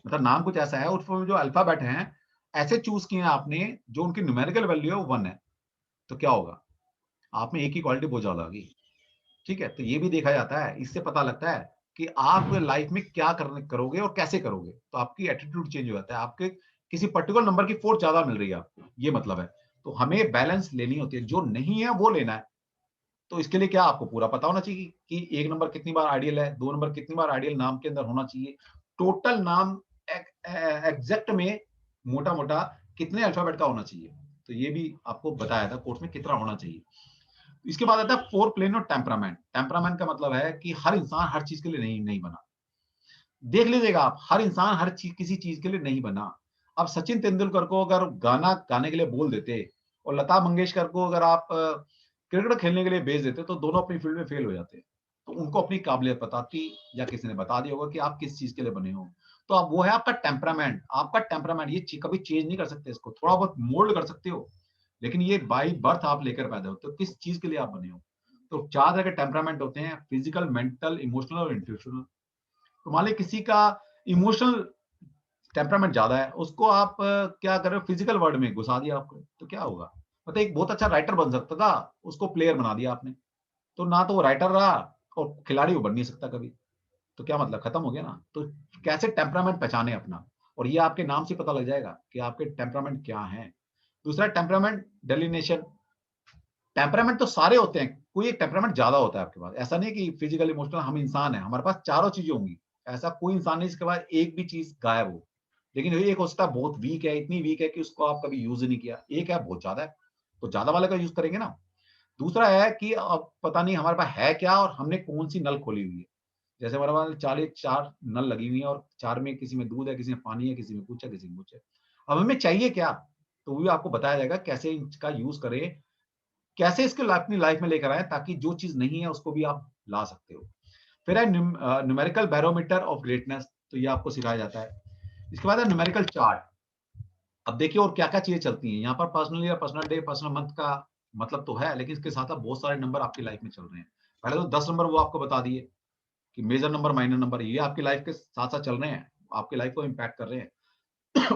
[SPEAKER 1] मतलब नाम कुछ ऐसा है, उसमें जो अल्फाबेट हैं ऐसे चूज किए हैं आपने, जो उनकी न्यूमेरिकल वैल्यू है वो 1 है, तो क्या होगा, आप में एक ही क्वालिटी बहुत ज्यादा होगी। ठीक है, तो ये भी देखा जाता है, इससे पता लगता है कि आप लाइफ में क्या करोगे और कैसे करोगे, तो आपकी एटीट्यूड चेंज हो जाता है, आपके किसी पर्टिकुलर नंबर की फोर्स ज्यादा मिल रही है आपको, ये मतलब है। तो हमें बैलेंस लेनी होती है, जो नहीं है वो लेना है। तो इसके लिए क्या आपको पूरा पता होना चाहिए कि एक नंबर कितनी बार आइडियल है, 2 नंबर कितनी बार आइडियल नाम के अंदर होना चाहिए, टोटल नाम एग्जैक्ट में मोटा मोटा कितने अल्फाबेट का होना चाहिए, तो ये भी आपको बताया था कोर्स में कितना होना चाहिए। इसके बाद आता है 4 प्लेन और टेम्परामेंट। टेम्परामेंट का मतलब है कि हर इंसान हर चीज के लिए नहीं बना। देख लीजिएगा आप, हर इंसान हर चीज किसी चीज के लिए नहीं बना। अब सचिन तेंदुलकर को अगर गाना गाने के लिए बोल देते और लता मंगेशकर को अगर आप क्रिकेट खेलने के लिए भेज देते, तो दोनों अपनी फील्ड में फेल हो जाते। तो उनको अपनी काबिलियत बताती या किसी ने बता दिया होगा कि आप किस चीज के लिए बने हो। तो अब वो है आपका टेम्परामेंट। आपका टेम्परामेंट ये कभी चेंज नहीं कर सकते, इसको थोड़ा बहुत मोल्ड कर सकते हो, लेकिन ये बाई बर्थ आप लेकर पैदा होते हो, किस चीज के लिए आप बने हो। तो 4 तरह के टेम्परामेंट होते हैं, फिजिकल, मेंटल, इमोशनल और इंट्यूशनल। तो मान लीजिए किसी का इमोशनल टेम्परामेंट ज्यादा है, उसको आप क्या कर रहे हो, फिजिकल वर्ड में घुसा दिया आपको, तो क्या होगा, मतलब एक बहुत अच्छा राइटर बन सकता था, उसको प्लेयर बना दिया आपने, तो ना तो वो राइटर रहा और खिलाड़ी वो बन नहीं सकता कभी, तो क्या मतलब, खत्म हो गया ना। तो कैसे टेम्परामेंट पहचाने अपना, और ये आपके नाम से पता लग जाएगा कि आपके टेम्परामेंट क्या है। दूसरा टेम्परामेंट डेलिनेशन। टेम्परामेंट तो सारे होते हैं, कोई एक टेम्परामेंट ज्यादा होता है आपके पास, ऐसा नहीं कि फिजिकल, इमोशनल, हम इंसान है, हमारे पास चारों चीजें होंगी, ऐसा कोई इंसान नहीं जिसके पास एक भी चीज गायब हो। लेकिन एक हो सकता है बहुत वीक है, इतनी वीक है कि उसको आप कभी यूज नहीं किया, एक है बहुत ज्यादा है, तो ज्यादा वाले का यूज करेंगे ना। दूसरा है कि अब पता नहीं हमारे पास है क्या और हमने कौन सी नल खोली हुई है। जैसे हमारे पास 4 नल लगी हुई है और 4 में किसी में दूध है, किसी में पानी है, किसी में कुछ है, किसी में कुछ है। अब हमें चाहिए क्या, तो वो भी आपको बताया जाएगा कैसे इसका यूज करें, कैसे इसको अपनी लाइफ में लेकर आए, ताकि जो चीज नहीं है उसको भी आप ला सकते हो। फिर है न्यूमेरिकल बैरोमीटर ऑफ ग्रेटनेस, तो ये आपको सिखाया जाता है। इसके बाद है न्यूमेरिकल चार्ट। अब देखिए और क्या क्या चीजें चलती हैं यहाँ पर, personal year, personal day, personal month का मतलब तो है, लेकिन इसके साथ साथ बहुत सारे नंबर आपकी लाइफ में चल रहे हैं। पहले तो 10 नंबर वो आपको बता दिए कि मेजर नंबर, माइनर नंबर, ये आपकी लाइफ के साथ साथ चल रहे हैं, आपकी लाइफ को इम्पैक्ट कर रहे हैं।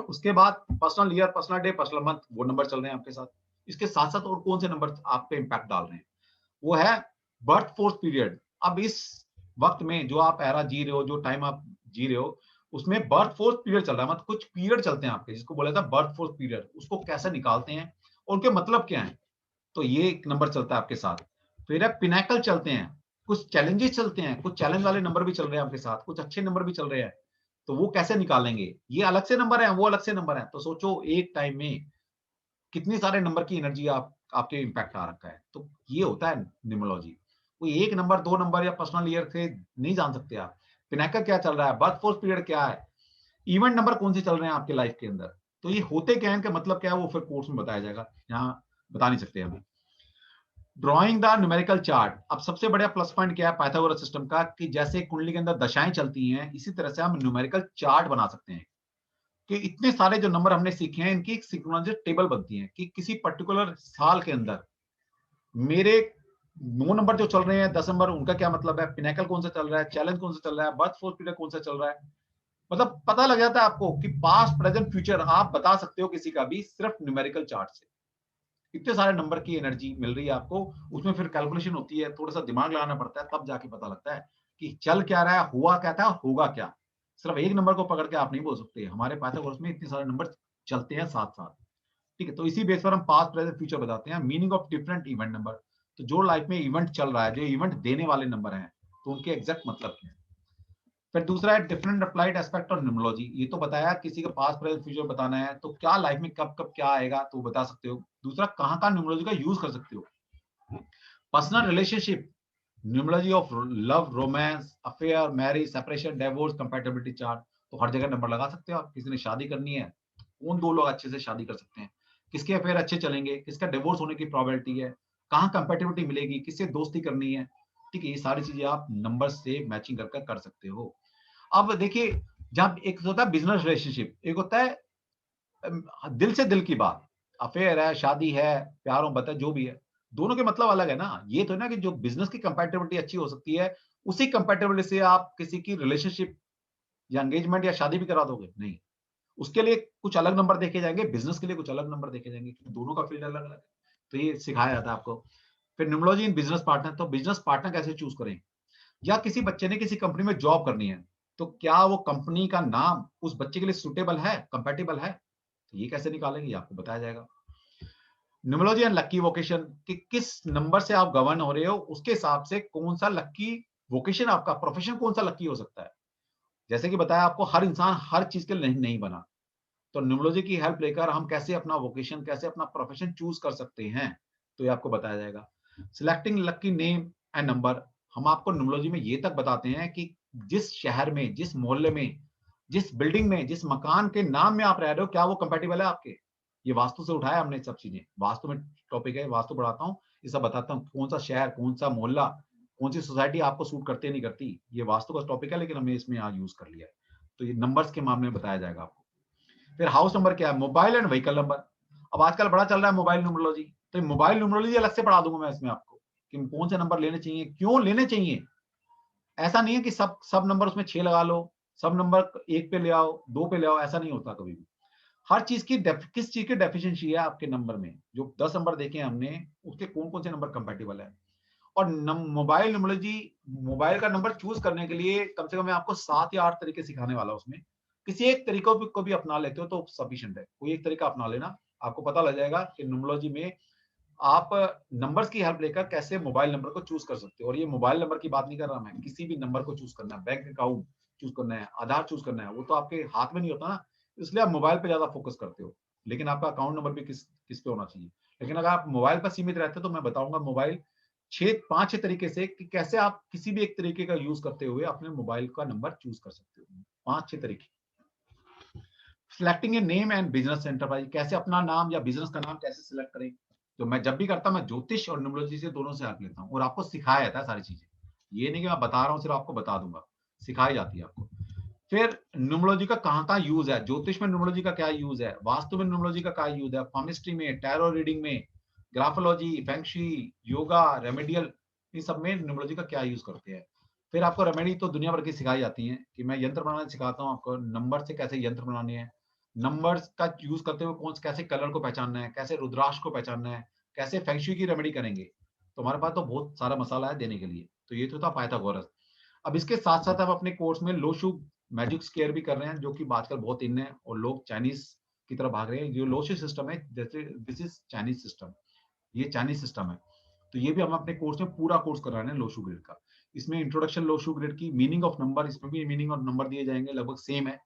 [SPEAKER 1] उसके बाद personal year, personal day, personal month, वो नंबर चल रहे हैं आपके साथ। इसके साथ साथ और कौन से नंबर आप पे इम्पैक्ट डाल रहे हैं, वो है बर्थ फोर्स पीरियड। अब इस वक्त में जो आप एरा जी रहे हो, जो टाइम आप जी रहे हो, उसमें बर्थ फोर्स पीरियड चल रहा है, मतलब कुछ पीरियड चलते हैं आपके, जिसको बोला था बर्थ फोर्स पीरियड, उसको कैसे निकालते हैं और उनके मतलब क्या है, तो ये एक नंबर चलता है आपके साथ। फिर है पिनाकल चलते हैं, कुछ चैलेंजेस चलते हैं, कुछ चैलेंज वाले नंबर भी चल रहे हैं आपके साथ, कुछ अच्छे नंबर भी चल रहे हैं, तो वो कैसे निकालेंगे, ये अलग से नंबर है, वो अलग से नंबर है। तो सोचो एक टाइम में कितनी सारे नंबर की एनर्जी आपके इम्पैक्ट आ रखा है, तो ये होता है न्यूमरोलॉजी। कोई एक नंबर, 2 नंबर या पर्सनल ईयर से नहीं जान सकते आप। पिनाकल क्या चल रहा है, बर्थ फोर्स पीरियड क्या है, इवेंट नंबर कौन से चल रहे हैं आपके लाइफ के अंदर, तो ये होते क्या है, इनका मतलब क्या है, वो फिर कोर्स में बताया जाएगा, यहाँ बता नहीं सकते अभी। Drawing the numerical chart. अब सबसे बड़ा प्लस पॉइंट क्या है पाइथागोरस सिस्टम का, कि जैसे कुंडली के अंदर दशाएं चलती हैं, इसी तरह से हम न्यूमेरिकल चार्ट बना सकते हैं। कि इतने सारे जो नंबर हमने सीखे हैं इनकी एक सिंक्रोनाइज्ड टेबल बनती है कि किसी पर्टिकुलर साल के अंदर मेरे 9 नंबर जो चल रहे हैं, 10 नंबर, उनका क्या मतलब है, पिनेकल कौन सा चल रहा है, चैलेंज कौन सा चल रहा है, बर्थ फोर्स पीरियड कौन सा चल रहा है। मतलब पता लग जाता है आपको कि पास्ट प्रेजेंट फ्यूचर आप बता सकते हो किसी का भी सिर्फ न्यूमेरिकल चार्ट से। इतने सारे नंबर की एनर्जी मिल रही है आपको, उसमें फिर कैलकुलेशन होती है, थोड़ा सा दिमाग लगाना पड़ता है, तब जाके पता लगता है कि चल क्या रहा है, हुआ क्या था, होगा क्या। सिर्फ एक नंबर को पकड़ के आप नहीं बोल सकते, हमारे पाइथागोरस में इतने सारे नंबर चलते हैं साथ साथ। ठीक है, तो इसी बेस पर हम पास्ट प्रेजेंट फ्यूचर बताते हैं। Meaning of different event number, तो जो लाइफ में इवेंट चल रहा है, जो इवेंट देने वाले नंबर हैं, तो उनके एग्जैक्ट मतलब क्या है। फिर दूसरा है different applied aspect of numerology. ये तो बताया किसी का पास्ट प्रेजेंट फ्यूचर बताना है तो क्या लाइफ में कब कब क्या आएगा तो बता सकते हो। दूसरा, कहाँ का न्यूमरोलॉजी का यूज कर सकते हो। Personal relationship, numerology of love, romance, affair, marriage, separation, divorce, compatibility chart, तो हर जगह नंबर लगा सकते हो आप। किसी ने शादी करनी है, कौन दो लोग अच्छे से शादी कर सकते हैं, किसके अफेयर अच्छे चलेंगे, किसका डिवोर्स होने की प्रोबेबिलिटी है, कहाँ कंपैटिबिलिटी मिलेगी, किससे दोस्ती करनी है। ठीक है, ये सारी चीजें आप नंबर से मैचिंग कर सकते हो। अब देखिए, जब एक होता है बिजनेस रिलेशनशिप, एक होता है दिल से दिल की बात, अफेयर है, शादी है, प्यार मोहब्बत है, जो भी है, दोनों के मतलब अलग है ना। ये तो ना कि जो बिजनेस की कंपैटिबिलिटी अच्छी हो सकती है, उसी कंपैटिबिलिटी से आप किसी की रिलेशनशिप या एंगेजमेंट या शादी भी करा दोगे, नहीं। उसके लिए कुछ अलग नंबर देखे जाएंगे, बिजनेस के लिए कुछ अलग नंबर देखे जाएंगे, दोनों का फील्ड अलग अलग है। तो ये सिखाया जाता है आपको। फिर न्यूमरोलॉजी इन बिजनेस पार्टनर, तो बिजनेस पार्टनर कैसे चूज करें, या किसी बच्चे ने किसी कंपनी में जॉब करनी है, तो क्या वो कंपनी का नाम उस बच्चे के लिए सुटेबल है, कंपैटिबल है, तो ये कैसे निकालेंगे, ये आपको बताया जाएगा। न्यूमरोलॉजी एंड लकी वोकेशन, कि किस नंबर से आप गवर्न हो रहे हो, उसके हिसाब से कौन सा लकी वोकेशन, आपका प्रोफेशन कौन सा लकी हो सकता है। जैसे कि बताया आपको, हर इंसान हर चीज के लिए नहीं बना, तो न्यूमरोलॉजी की हेल्प लेकर हम कैसे अपना वोकेशन, कैसे अपना प्रोफेशन चूज कर सकते हैं, तो ये आपको बताया जाएगा। Selecting lucky name and number, हम आपको न्यूमरोलॉजी में ये तक बताते हैं कि जिस शहर में, जिस मोहल्ले में, जिस बिल्डिंग में, जिस मकान के नाम में आप रह रहे हो, क्या वो कंपैटिबल है आपके। ये वास्तु से उठाया हमने सब चीजें, वास्तु में टॉपिक है, वास्तु पढ़ाता हूँ, ये सब बताता हूँ कौन सा शहर, कौन सा मोहल्ला, कौन सी सोसाइटी आपको सूट करती है नहीं करती। ये वास्तु का टॉपिक है, लेकिन हमने इसमें आज यूज कर लिया है, तो ये नंबर्स के मामले में बताया जाएगा आपको। फिर हाउस नंबर क्या है, मोबाइल एंड व्हीकल नंबर। अब आजकल बड़ा चल रहा है मोबाइल न्यूमरोलॉजी, तो मोबाइल न्यूमरोलॉजी अलग से पढ़ा दूंगा मैं इसमें आपको, कि कौन से नंबर लेने चाहिए, क्यों लेने चाहिए। ऐसा नहीं है कि सब सब नंबर उसमें 6 लगा लो, सब नंबर 1 पे ले आओ, 2 पे ले आओ, ऐसा नहीं होता कभी भी। हर चीज की किस चीज की डेफिशिएंसी है आपके नंबर में, जो 10 नंबर देखे हैं हमने, उसके कौन कौन से नंबर कंपैटिबल है। और मोबाइल न्यूमरोलॉजी, मोबाइल का नंबर चूज करने के लिए कम से कम मैं आपको 7 या 8 तरीके सिखाने वाला हूं उसमें। किसी एक तरीकों को भी अपना लेते हो तो सफिशिएंट है, कोई एक तरीका अपना लेना, आपको पता लग जाएगा कि न्यूमरोलॉजी में आप नंबर्स की हेल्प लेकर कैसे मोबाइल नंबर को चूज कर सकते हो। और ये मोबाइल नंबर की बात नहीं कर रहा मैं, किसी भी नंबर को चूज करना है, बैंक अकाउंट चूज करना है, आधार चूज करना है, वो तो आपके हाथ में नहीं होता ना, इसलिए आप मोबाइल पे ज्यादा फोकस करते हो। लेकिन आपका अकाउंट नंबर भी किस किस पे होना चाहिए। लेकिन अगर आप मोबाइल पर सीमित रहते हो तो मैं बताऊंगा मोबाइल 5-6 तरीके से कि कैसे आप किसी भी एक तरीके का यूज करते हुए अपने मोबाइल का नंबर चूज कर सकते हो। 5-6 तरीके। Selecting a name and business enterprise, कैसे अपना नाम या बिजनेस का नाम कैसे सिलेक्ट करें। तो मैं जब भी करता हूं, मैं ज्योतिष और न्यूमरोलॉजी से दोनों से हेल्प लेता हूं, और आपको सिखाया जाता है सारी चीजें। ये नहीं कि मैं बता रहा हूँ सिर्फ आपको बता दूंगा, सिखाई जाती है आपको। फिर न्यूमरोलॉजी का कहाँ यूज है, ज्योतिष में न्यूमरोलॉजी का क्या यूज है, वास्तु में न्यूमरोलॉजी का क्या यूज है, फार्मिस्ट्री में, टैरो रीडिंग में, ग्राफोलॉजी, फेंगशी, योगा, रेमेडियल, इन सब में न्यूमरोलॉजी का क्या यूज करते हैं। फिर आपको रेमेडी तो दुनिया भर की सिखाई जाती है, कि मैं यंत्र बनाना सिखाता हूँ आपको, नंबर से कैसे यंत्र बनाने हैं, नंबर्स का यूज करते हुए कौन कैसे कलर को पहचानना है, कैसे रुद्राक्ष को पहचानना है, कैसे फेंगशुई की रेमेडी करेंगे। तो हमारे पास तो बहुत सारा मसाला है देने के लिए। तो ये तो था पाइथागोरस। अब इसके साथ साथ हम अपने कोर्स में लोशु मैजिक स्क्वायर भी कर रहे हैं, जो कि आजकल बहुत इन है और लोग चाइनीज की तरफ भाग रहे हैं। जो लोशु सिस्टम है, जैसे दिस इज चाइनीज सिस्टम, ये चाइनीज सिस्टम है, तो ये भी हम अपने कोर्स में पूरा कोर्स कर रहे हैं लोशु ग्रिड का। इसमें इंट्रोडक्शन लोशु ग्रिड की, मीनिंग ऑफ नंबर, इसमें भी मीनिंग ऑफ नंबर दिए जाएंगे, लगभग सेम है।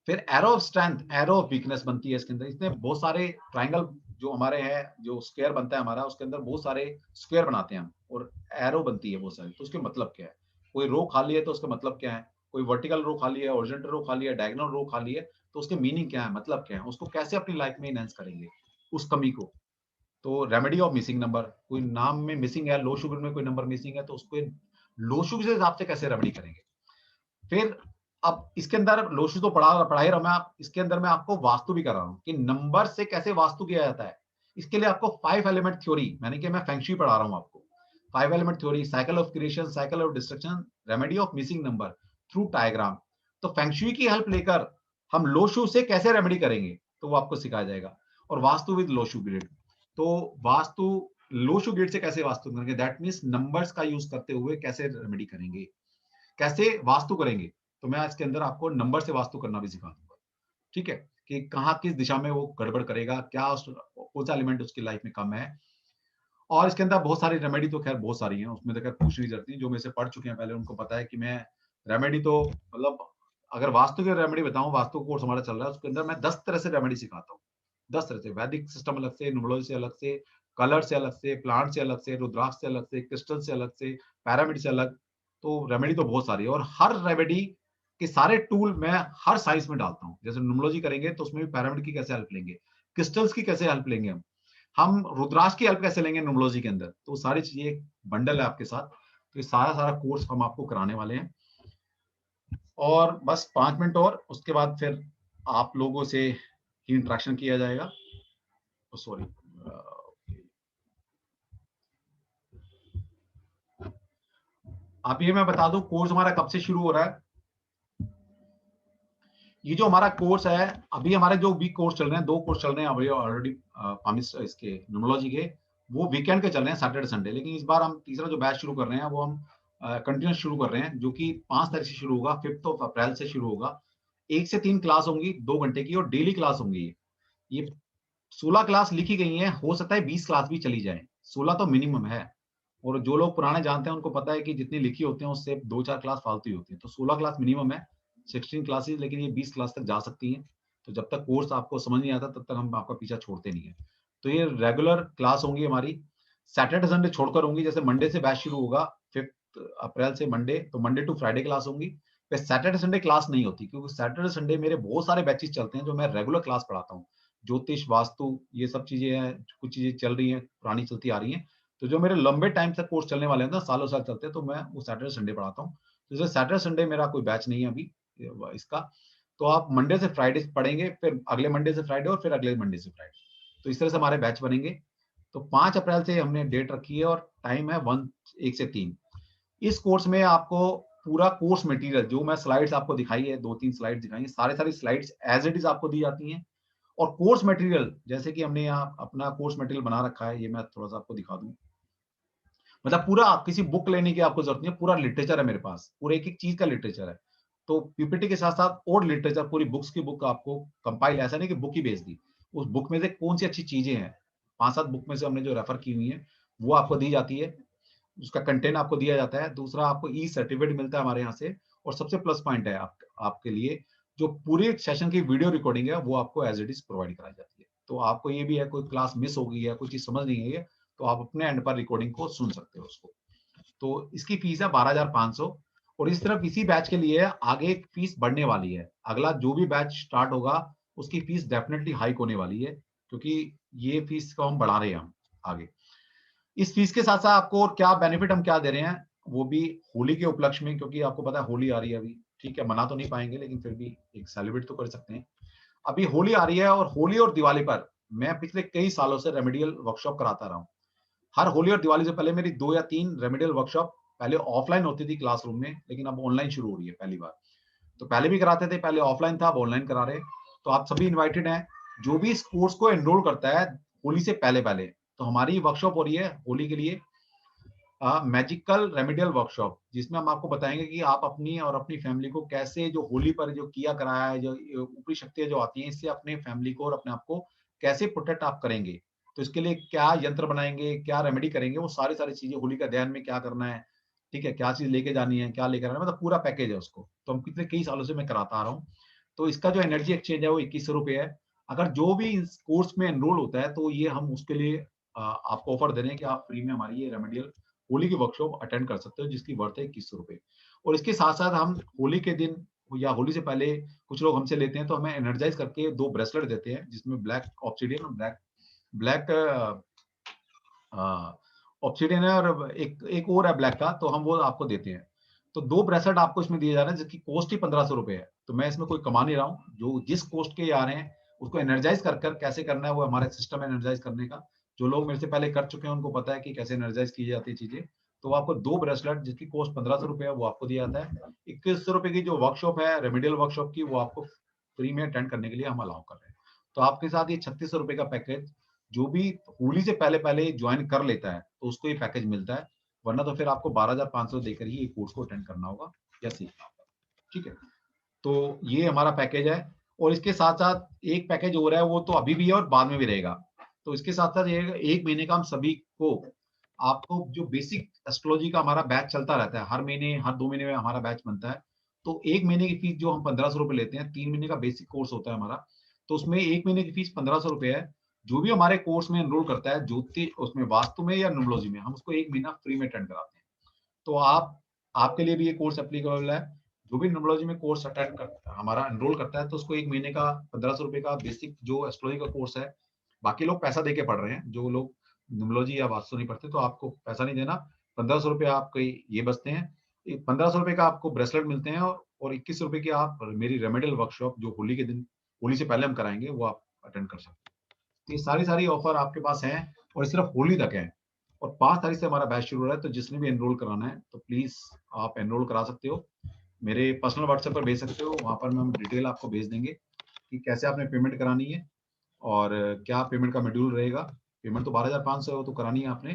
[SPEAKER 1] फिर arrow of strength, arrow of weakness बनती है इसके अंदर। इसमें बहुत सारे ट्राइंगल जो हमारे हैं, जो स्क्वायर बनता है हमारा, उसके अंदर बहुत सारे स्क्वायर बनाते हैं हम, और एरो बनती है बहुत सारी। तो उसके मतलब क्या है, कोई रो खाली है तो उसका मतलब क्या है, कोई वर्टिकल रो खाली है, हॉरिजॉन्टल रो खाली है, डायगोनल रो खाली है, तो उसके मीनिंग क्या है, मतलब क्या है, उसको कैसे अपनी लाइफ में इनहेंस करेंगे उस कमी को। तो रेमेडी ऑफ मिसिंग नंबर, कोई नाम में मिसिंग है, लो शुगर में कोई नंबर मिसिंग है, तो उसको लो शुगर के हिसाब से कैसे रेमेडी करेंगे। फिर अब इसके अंदर लोशु तो पढ़ाई रहा हूं मैं, आप इसके अंदर मैं आपको वास्तु भी कर रहा हूं कि नंबर से कैसे वास्तु किया जाता है। इसके लिए आपको 5 एलिमेंट थ्योरी, मैंने कि मैं फेंगशुई पढ़ा रहा हूं आपको। 5 element theory, cycle of creation, cycle of destruction, remedy of missing number through diagram. तो फेंगशुई की हेल्प लेकर हम लोशु से कैसे रेमेडी करेंगे तो वो आपको सिखाया जाएगा। और वास्तु विद लोशु ग्रिड, तो वास्तु लोशु ग्रिड से कैसे वास्तु करेंगे, दैट मीन्स नंबर्स का यूज करते हुए कैसे रेमेडी करेंगे, कैसे वास्तु करेंगे। तो मैं इसके अंदर आपको नंबर से वास्तु करना भी सिखा दूंगा, ठीक है, कि कहाँ किस दिशा में वो गड़बड़ करेगा, क्या कौन सा एलिमेंट उसकी लाइफ में कम है। और इसके अंदर बहुत सारी रेमेडी तो खैर बहुत सारी हैं, उसमें तो खैर पूछनी नहीं जरूरत नहीं, जो मेरे से पढ़ चुके हैं पहले उनको पता है कि मैं रेमेडी तो मतलब अगर वास्तु की रेमेडी बताऊं, वास्तु कोर्स हमारा चल रहा है उसके अंदर मैं 10 तरह से रेमेडी सिखाता हूँ। 10 तरह से, वैदिक सिस्टम अलग से, न्यूमरोलॉजी से अलग से, कलर से अलग से, प्लांट से अलग से, रुद्राक्ष से अलग से, क्रिस्टल से अलग से, पैरामिड से अलग। तो रेमेडी तो बहुत सारी है और हर रेमेडी के सारे टूल मैं हर साइंस में डालता हूँ। जैसे न्यूमरोलॉजी करेंगे तो उसमें भी पैरामिड की कैसे हेल्प लेंगे, क्रिस्टल्स की कैसे हेल्प लेंगे, हम रुद्राक्ष की हेल्प कैसे लेंगे न्यूमरोलॉजी के अंदर, तो सारी चीजें एक बंडल है आपके साथ। तो ये सारा सारा कोर्स हम आपको कराने वाले हैं। और बस 5 मिनट और उसके बाद फिर आप लोगों से ही इंटरेक्शन किया जाएगा। सॉरी, आप ये मैं बता दूं कोर्स हमारा कब से शुरू हो रहा है। ये जो हमारा कोर्स है, अभी हमारे जो वीक कोर्स चल रहे हैं, 2 कोर्स चल रहे हैं अभी ऑलरेडी इसके न्यूमरोलॉजी के, वो वीकेंड के चल रहे हैं, सैटरडे संडे। लेकिन इस बार हम तीसरा जो बैच शुरू कर रहे हैं वो हम कंटिन्यूस शुरू कर रहे हैं, जो कि 5 तारीख से शुरू होगा, 5 अप्रैल से शुरू होगा। 1 से 3 क्लास होंगी 2 घंटे की और डेली क्लास होंगी। ये 16 क्लास लिखी गई है, हो सकता है 20 क्लास भी चली जाए, 16 तो मिनिमम है। और जो लोग पुराने जानते हैं उनको पता है कि जितनी लिखी होती है उससे 2-4 क्लास फालतू ही होती है। तो 16 क्लास मिनिमम है, 16 क्लासेस, लेकिन ये 20 क्लास तक जा सकती हैं। तो जब तक कोर्स आपको समझ नहीं आता तब तक हम आपका पीछा छोड़ते नहीं है। तो ये रेगुलर क्लास होंगी हमारी, सैटरडे संडे छोड़कर होंगी। जैसे मंडे से बैच शुरू होगा 5 अप्रैल से मंडे, तो मंडे टू फ्राइडे क्लास होंगी। फिर सैटरडे संडे क्लास नहीं होती, क्योंकि सैटरडे संडे मेरे बहुत सारे बैचेस चलते हैं जो मैं रेगुलर क्लास पढ़ाता हूँ। ज्योतिष, वास्तु, ये सब चीजें हैं, कुछ चीजें चल रही हैं, पुरानी चलती आ रही हैं। तो जो मेरे लंबे टाइम तक कोर्स चलने वाले हैं ना, सालों साल चलते हैं, तो मैं वो सैटरडे संडे पढ़ाता हूँ। तो जैसे सैटरडे संडे मेरा कोई बैच नहीं है अभी इसका, तो आप मंडे से फ्राइडे पढ़ेंगे, फिर अगले मंडे से फ्राइडे और फिर अगले मंडे से फ्राइडे। तो इस तरह से हमारे बैच बनेंगे। तो 5 अप्रैल से हमने डेट रखी है और टाइम है 1 से 3। इस कोर्स में आपको पूरा कोर्स मटेरियल, जो मैं स्लाइड्स आपको दिखाई है, 2-3 स्लाइड्स दिखाई है, सारी स्लाइड्स एज इट इज आपको दी जाती हैं। और कोर्स मटेरियल, जैसे कि हमने यहाँ अपना कोर्स मटेरियल बना रखा है, ये मैं थोड़ा सा आपको दिखा दूं। मतलब पूरा किसी बुक लेने की आपको जरूरत नहीं है, पूरा लिटरेचर है मेरे पास, पूरे एक एक चीज का लिटरेचर है। तो पीपीटी के साथ साथ और लिटरेचर, पूरी बुक्स की बुक आपको कंपाइल, ऐसा नहीं कि बुक ही भेज दी, उस बुक में से कौन सी अच्छी चीजें हैं, 5-7 बुक में से हमने जो रेफर की हुई है वो आपको दी जाती है, उसका कंटेंट आपको दिया जाता है। दूसरा, आपको ई सर्टिफिकेट मिलता है हमारे यहाँ से। और सबसे प्लस पॉइंट है आपके लिए, जो पूरे सेशन की वीडियो रिकॉर्डिंग है वो आपको एज इट इज प्रोवाइड कराई जाती है। तो आपको ये भी है, कोई क्लास मिस हो गई है, कोई चीज समझ नहीं आई है, तो आप अपने एंड पर रिकॉर्डिंग को सुन सकते हो उसको। तो इसकी फीस है 12,500। और इस तरफ इसी बैच के लिए आगे एक फीस बढ़ने वाली है। अगला जो भी बैच स्टार्ट होगा उसकी फीस डेफिनेटली हाइक होने वाली है, क्योंकि ये फीस को हम बढ़ा रहे हैं हम आगे। इस फीस के साथ साथ आपको और क्या बेनिफिट हम क्या दे रहे हैं, वो भी होली के उपलक्ष्य में, क्योंकि आपको पता है होली आ रही है अभी, ठीक है, मना तो नहीं पाएंगे लेकिन फिर भी एक सेलिब्रेट तो कर सकते हैं। अभी होली आ रही है और होली और दिवाली पर मैं पिछले कई सालों से रेमेडियल वर्कशॉप कराता रहा हूँ। हर होली और दिवाली से पहले मेरी 2 या 3 रेमेडियल वर्कशॉप पहले ऑफलाइन होती थी क्लासरूम में, लेकिन अब ऑनलाइन शुरू हो रही है पहली बार। तो पहले भी कराते थे, पहले ऑफलाइन था, अब ऑनलाइन करा रहे हैं। तो आप सभी इनवाइटेड हैं, जो भी इस कोर्स को एनरोल करता है होली से पहले पहले। तो हमारी वर्कशॉप हो रही है होली के लिए, मैजिकल रेमेडियल वर्कशॉप, जिसमें हम आपको बताएंगे कि आप अपनी और अपनी फैमिली को कैसे, जो होली पर जो किया कराया है, जो ऊपरी शक्तियां जो आती हैं, इससे अपने फैमिली को और अपने आप को कैसे प्रोटेक्ट आप करेंगे। तो इसके लिए क्या यंत्र बनाएंगे, क्या रेमेडी करेंगे, वो सारी चीजें, होली का ध्यान में क्या करना है, ठीक है, क्या चीज लेके जानी है, क्या लेकर आना है, मतलब पूरा पैकेज है उसको। तो हम पिछले कई सालों से मैं कराता आ रहा हूँ। तो इसका जो एनर्जी एक्सचेंज है वो 2100 रुपये है। अगर जो भी इस कोर्स में एनरोल होता है तो ये हम उसके लिए आपको ऑफर दे रहे हैं कि आप फ्री में हमारी ये रेमेडियल होली की वर्कशॉप अटेंड कर सकते हो, जिसकी वर्थ है 2100 रुपये। और इसके साथ साथ हम होली के दिन या होली से पहले कुछ लोग हमसे लेते हैं, तो हमें एनर्जाइज करके 2 ब्रेसलेट देते हैं, जिसमें ब्लैक ऑब्सिडियन और ब्लैक ऑब्सिडियन है, और एक और है ब्लैक का, तो हम वो आपको देते हैं। तो 2 ब्रेसलेट आपको इसमें दिए जा रहे हैं जिसकी कॉस्ट ही 1500 रुपए है। तो मैं इसमें कोई कमा नहीं रहा हूँ, जो जिस कॉस्ट के आ रहे हैं उसको एनर्जाइज कर कर कैसे करना है, वो हमारा सिस्टम है एनर्जाइज करने का। जो लोग मेरे से पहले कर चुके हैं उनको पता है कि कैसे एनर्जाइज की जाती है चीजें। तो आपको 2 ब्रेसलेट जिसकी कॉस्ट 1500 रुपए है वो आपको दिया जाता है। 2100 रुपए की जो वर्कशॉप है रेमेडियल वर्कशॉप की, वो आपको फ्री में अटेंड करने के लिए हम अलाउ कर रहे हैं। तो आपके साथ ये 3600 रुपए का पैकेज, जो भी होली से पहले पहले ज्वाइन कर लेता है तो उसको ये पैकेज मिलता है, वरना तो फिर आपको 12,500 देकर ही ये कोर्स को अटेंड करना होगा या सीखना होगा। ठीक है, तो ये हमारा पैकेज है। और इसके साथ साथ एक पैकेज हो रहा है, वो तो अभी भी है और बाद में भी रहेगा। तो इसके साथ साथ ये 1 महीने का हम सभी को, आपको जो बेसिक एस्ट्रोलॉजी का हमारा बैच चलता रहता है, हर महीने हर 2 महीने में हमारा बैच बनता है। तो 1 महीने की फीस जो हम 1500 रुपए लेते हैं, 3 महीने का बेसिक कोर्स होता है हमारा, तो उसमें 1 महीने की फीस 1500 रुपए है। जो भी हमारे कोर्स में एनरोल करता है ज्योतिष, उसमें वास्तु में या न्यूमरोलॉजी में, हम उसको 1 महीना फ्री में अटेंड कराते हैं। तो आपके लिए भी ये कोर्स एप्लीकेबल है। जो भी न्यूमरोलॉजी में कोर्स अटेंड करता है, हमारा एनरोल करता है, तो उसको 1 महीने का 1500 रुपए का बेसिक जो एस्ट्रोलॉजी का कोर्स है, बाकी लोग पैसा देके पढ़ रहे हैं, जो लोग न्यूमरोलॉजी या वास्तु नहीं पढ़ते तो आपको पैसा नहीं देना। 1500 रुपए आपके ये बचते हैं। 1500 रुपए का आपको ब्रेसलेट मिलते हैं, और 21 रुपए की आप मेरी रेमेडियल वर्कशॉप जो होली के दिन, होली से पहले हम कराएंगे, वो आप अटेंड कर सकते हैं। तो ये सारी ऑफर आपके पास हैं और सिर्फ होली तक है। और 5 तारीख से हमारा बैच शुरू हो रहा है, तो जिसने भी एनरोल कराना है तो प्लीज आप एनरोल करा सकते हो। मेरे पर्सनल व्हाट्सएप पर भेज सकते हो, वहां पर हम डिटेल आपको भेज देंगे कि कैसे आपने पेमेंट करानी है और क्या पेमेंट का शेड्यूल रहेगा। पेमेंट तो 12,500 है, वो तो करानी है आपने।